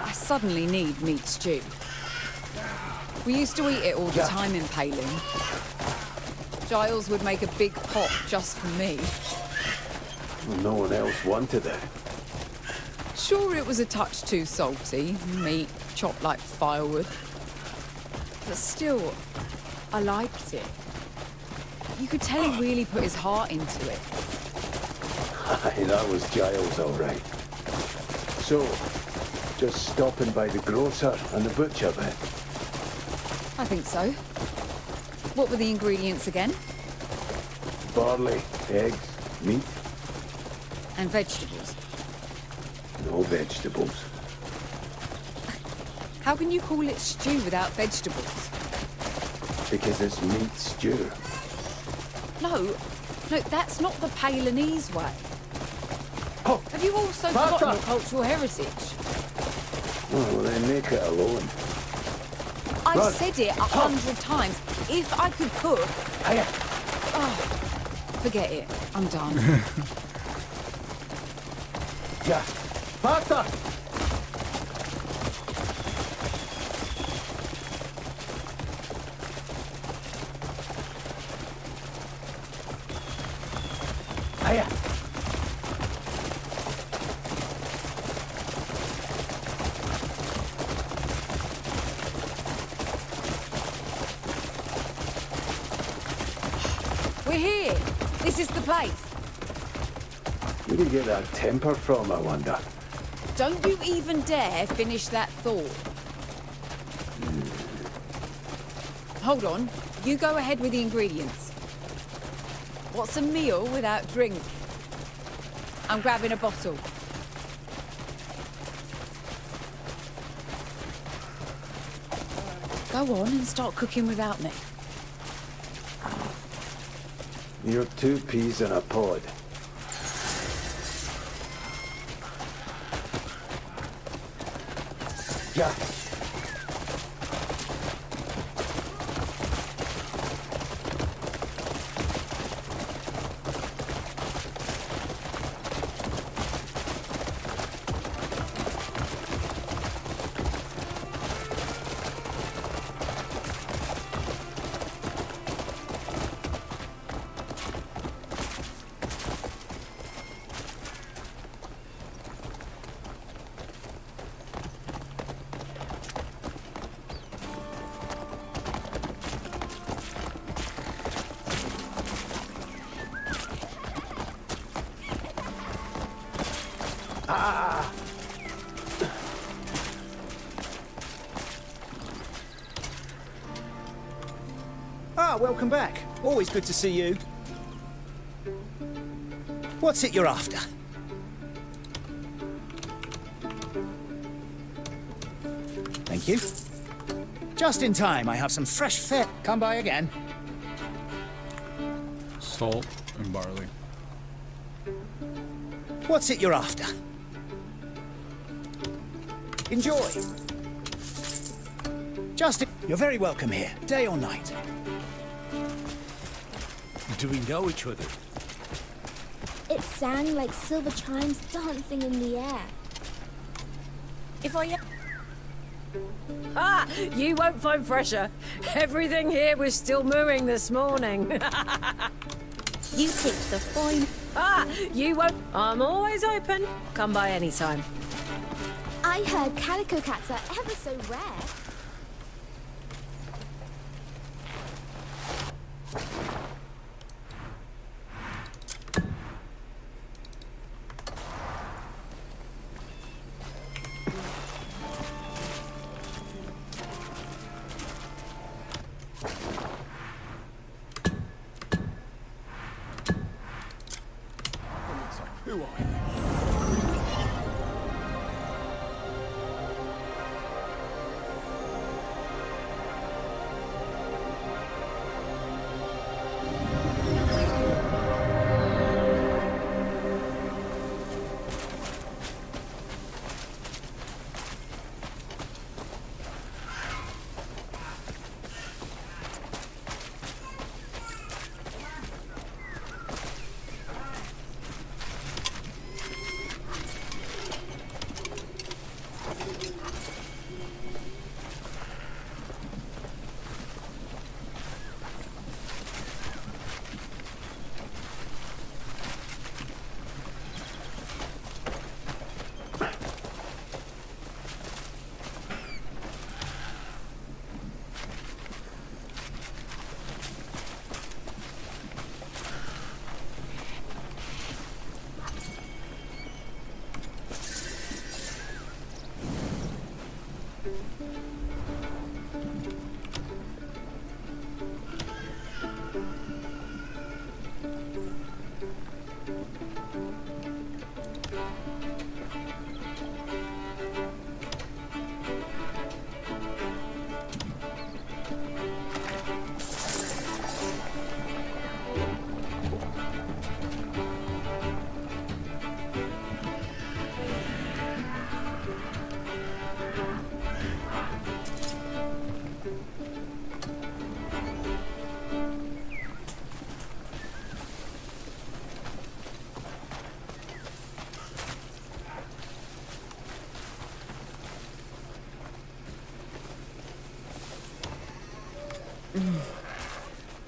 Speaker 4: I suddenly need meat stew. We used to eat it all the time in Palin. Giles would make a big pot just for me.
Speaker 7: Well, no one else wanted it.
Speaker 4: Sure, it was a touch too salty, meat chopped like firewood. But still, I liked it. You could tell he really put his heart into it.
Speaker 7: Aye, that was Giles, all right. So, just stopping by the grocer and the butcher then?
Speaker 4: I think so. What were the ingredients again?
Speaker 7: Barley, eggs, meat.
Speaker 4: And vegetables.
Speaker 7: No vegetables.
Speaker 4: How can you call it stew without vegetables?
Speaker 7: Because it's meat stew.
Speaker 4: No, that's not the Palinese way.
Speaker 7: Oh,
Speaker 4: have you also forgotten your cultural heritage?
Speaker 7: Well, then make it alone.
Speaker 4: I've said it 100 times. If I could cook... Oh, forget it. I'm done.
Speaker 7: Yeah. Faster! Hiya.
Speaker 4: We're here. This is the place.
Speaker 7: Where do you get that temper from, I wonder?
Speaker 4: Don't you even dare finish that thought. Hold on. You go ahead with the ingredients. What's a meal without drink? I'm grabbing a bottle. Go on and start cooking without me.
Speaker 7: You're 2 peas in a pod. Yeah.
Speaker 3: Ah, welcome back. Always good to see you. What's it you're after? Thank you. Just in time, I have some fresh fare. Come by again.
Speaker 1: Salt and barley.
Speaker 3: What's it you're after? Enjoy. You're very welcome here, day or night.
Speaker 20: Do we know each other?
Speaker 22: It sang like silver chimes dancing in the air.
Speaker 16: If I... Ah! You won't find fresher. Everything here was still mooing this morning.
Speaker 22: You take the fine.
Speaker 16: Ah! You won't... I'm always open. Come by any time.
Speaker 22: I heard calico cats are ever so rare.
Speaker 9: Who are you?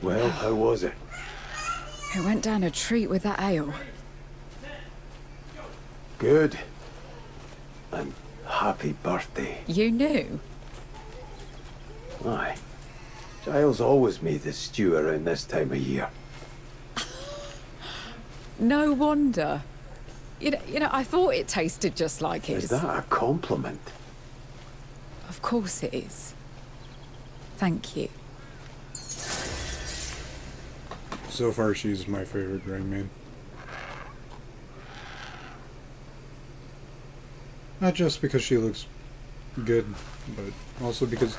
Speaker 7: Well, how was it?
Speaker 4: It went down a treat with that ale.
Speaker 7: Good. And happy birthday.
Speaker 4: You knew?
Speaker 7: Aye. Giles always made the stew around this time of year.
Speaker 4: No wonder. You know, I thought it tasted just like his.
Speaker 7: Is that a compliment?
Speaker 4: Of course it is. Thank you.
Speaker 1: So far, she's my favorite Grey Maid. Not just because she looks good, but also because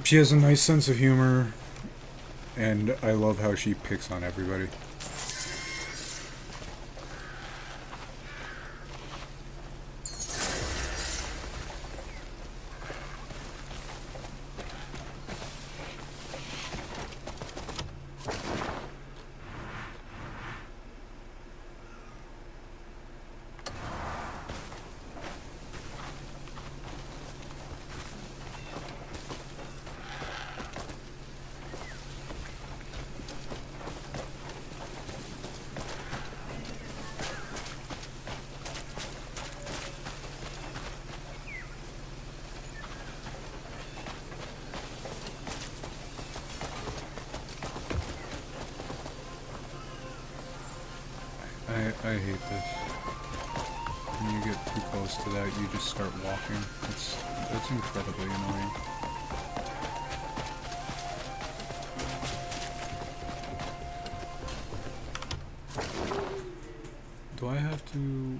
Speaker 1: she has a nice sense of humor, and I love how she picks on everybody. I hate this. When you get too close to that, you just start walking. It's incredibly annoying. Do I have to...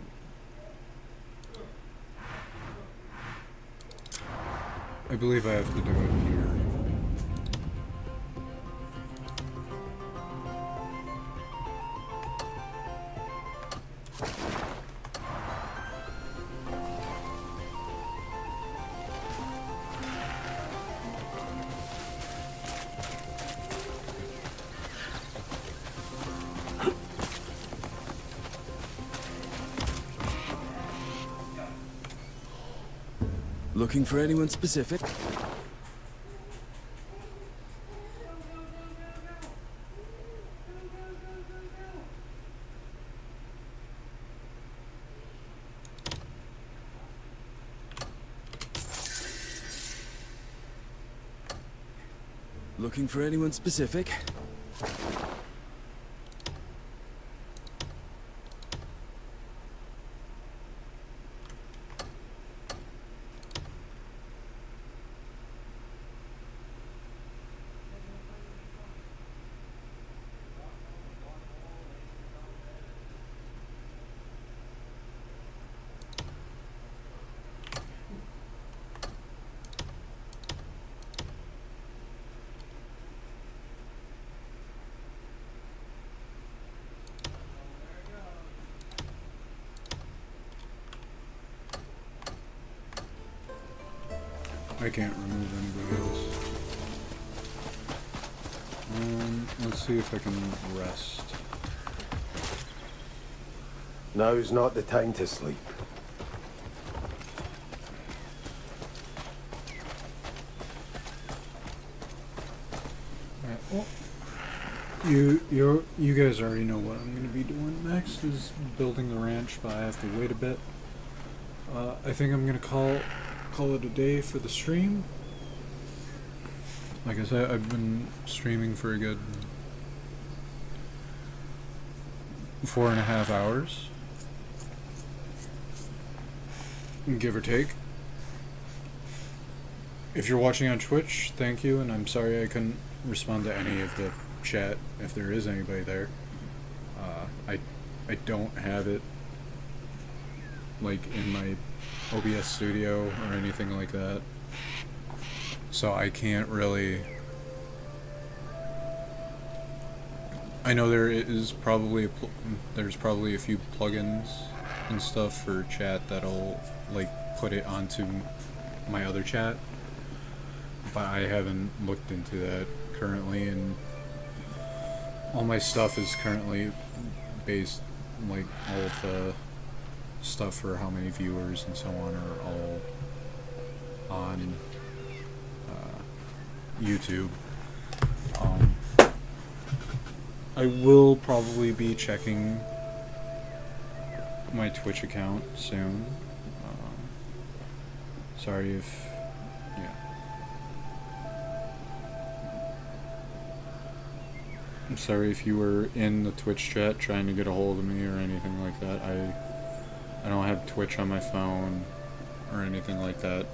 Speaker 1: I believe I have to do it here.
Speaker 6: Looking for anyone specific? Looking for anyone specific?
Speaker 1: I can't remove anybody else. Let's see if I can rest.
Speaker 7: Now's not the time to sleep.
Speaker 1: Alright, well, you guys already know what I'm gonna be doing next is building the ranch, but I have to wait a bit. I think I'm gonna call it a day for the stream. Like I said, I've been streaming for a good 4.5 hours, give or take. If you're watching on Twitch, thank you, and I'm sorry I couldn't respond to any of the chat if there is anybody there. I don't have it like in my OBS studio or anything like that, so I can't really... I know there's probably a few plugins and stuff for chat that'll like put it onto my other chat, but I haven't looked into that currently, and all my stuff is currently based, like all of the stuff for how many viewers and so on are all on YouTube. I will probably be checking my Twitch account soon. Sorry if... yeah. I'm sorry if you were in the Twitch chat trying to get a hold of me or anything like that. I don't have Twitch on my phone or anything like that.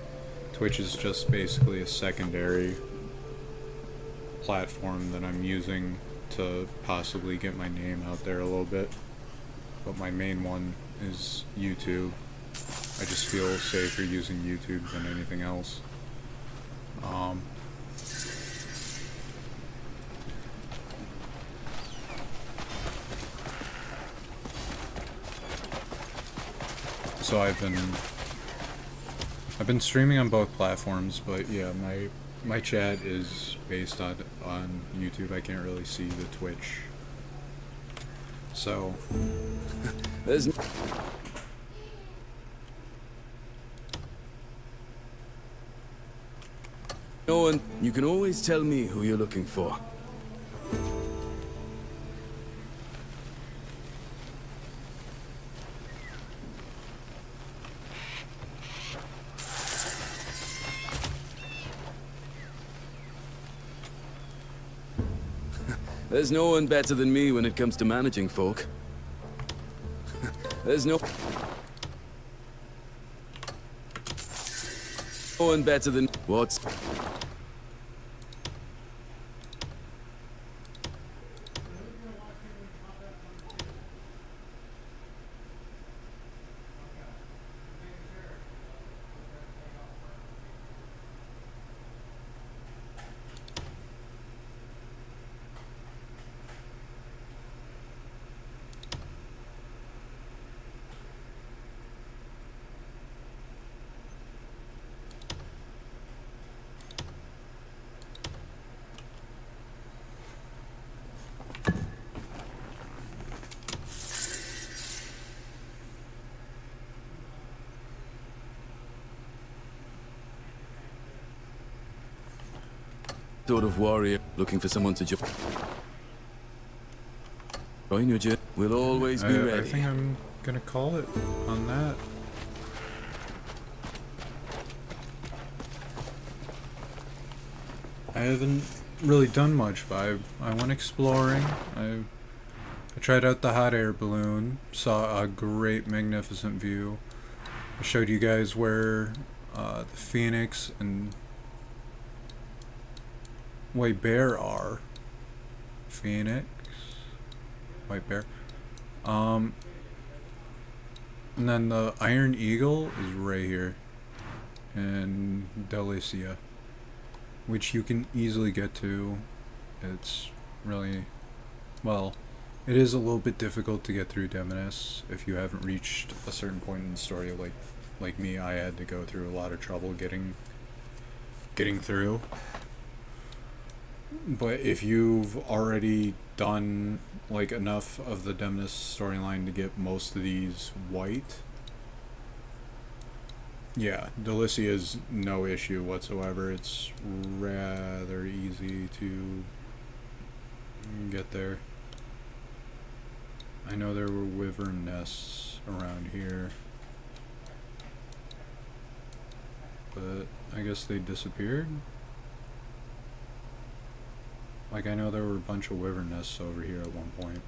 Speaker 1: Twitch is just basically a secondary platform that I'm using to possibly get my name out there a little bit. But my main one is YouTube. I just feel safer using YouTube than anything else. So I've been streaming on both platforms, but yeah, my chat is based on YouTube. I can't really see the Twitch. So
Speaker 6: there's no one. You can always tell me who you're looking for. There's no one better than me when it comes to managing folk. There's no one better than what's. Sort of warrior looking for someone to join your journey. We'll always be ready.
Speaker 1: I think I'm gonna call it on that. I haven't really done much, but I went exploring. I tried out the hot air balloon, saw a great, magnificent view. I showed you guys where the Phoenix and White Bear are. Phoenix, White Bear. And then the Iron Eagle is right here in Delicia, which you can easily get to. It's really, well, it is a little bit difficult to get through Demonis if you haven't reached a certain point in the story. Like me, I had to go through a lot of trouble getting through. But if you've already done like enough of the Demonis storyline to get most of these white, yeah, Delicia is no issue whatsoever. It's rather easy to get there. I know there were wyvern nests around here, but I guess they disappeared. Like, I know there were a bunch of wyvern nests over here at one point.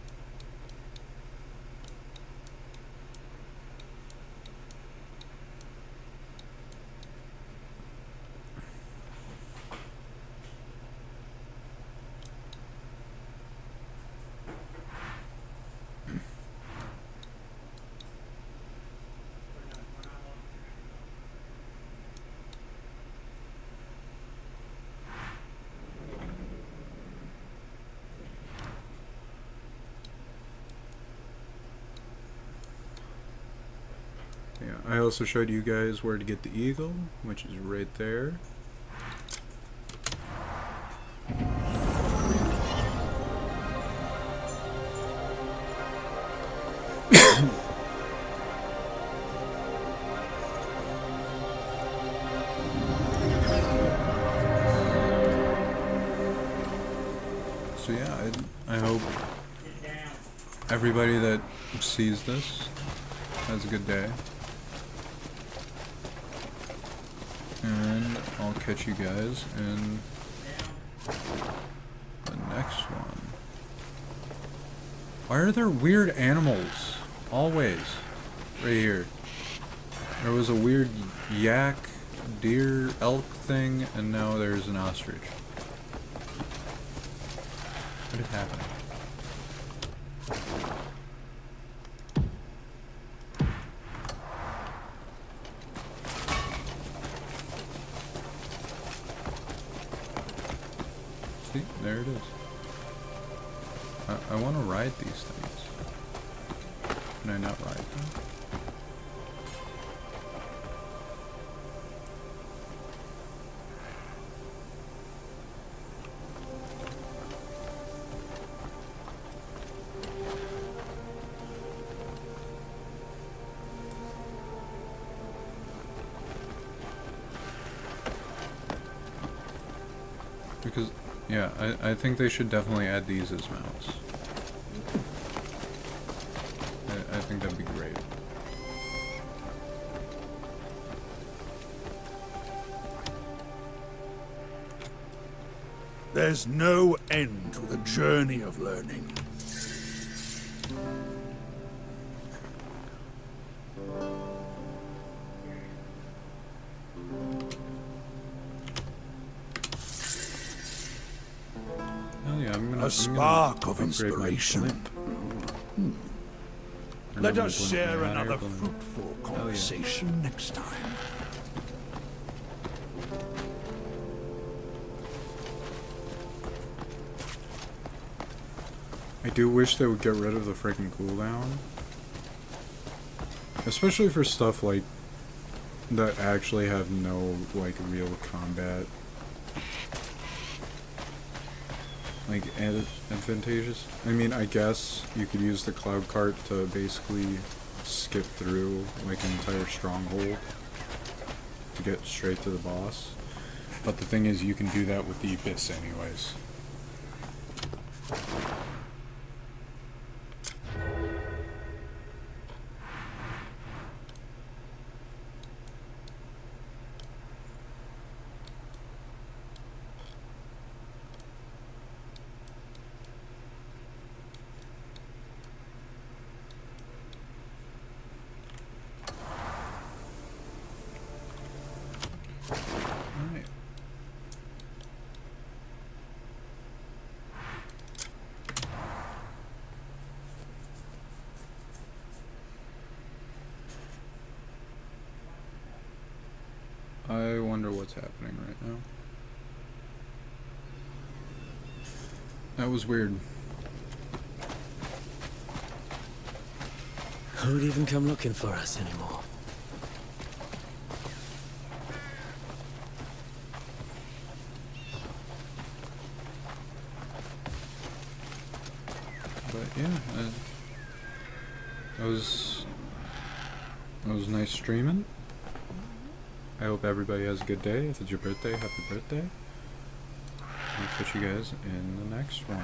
Speaker 1: Yeah, I also showed you guys where to get the eagle, which is right there. So yeah, I hope everybody that sees this has a good day. And I'll catch you guys in the next one. Why are there weird animals? Always. Right here. There was a weird yak, deer, elk thing, and now there's an ostrich. What is happening? See, there it is. I want to ride these things. Can I not ride them? Because, yeah, I think they should definitely add these as mounts. I think that'd be great.
Speaker 12: There's no end to the journey of learning. A spark of
Speaker 1: upgrade my
Speaker 12: inspiration.
Speaker 1: blimp.
Speaker 12: Let
Speaker 1: Another
Speaker 12: us
Speaker 1: blimp
Speaker 12: share
Speaker 1: higher,
Speaker 12: another
Speaker 1: blimp.
Speaker 12: fruitful
Speaker 1: Oh, yeah.
Speaker 12: conversation next time.
Speaker 1: I do wish they would get rid of the freaking cooldown. Especially for stuff like that actually have no like real combat. Like advantageous. I mean, I guess you could use the cloud cart to basically skip through like an entire stronghold to get straight to the boss. But the thing is, you can do that with the abyss anyways. Alright. I wonder what's happening right now. That was weird.
Speaker 14: Who'd even come looking for us anymore?
Speaker 1: But yeah, that was nice streaming. I hope everybody has a good day. If it's your birthday, happy birthday. I'll catch you guys in the next one.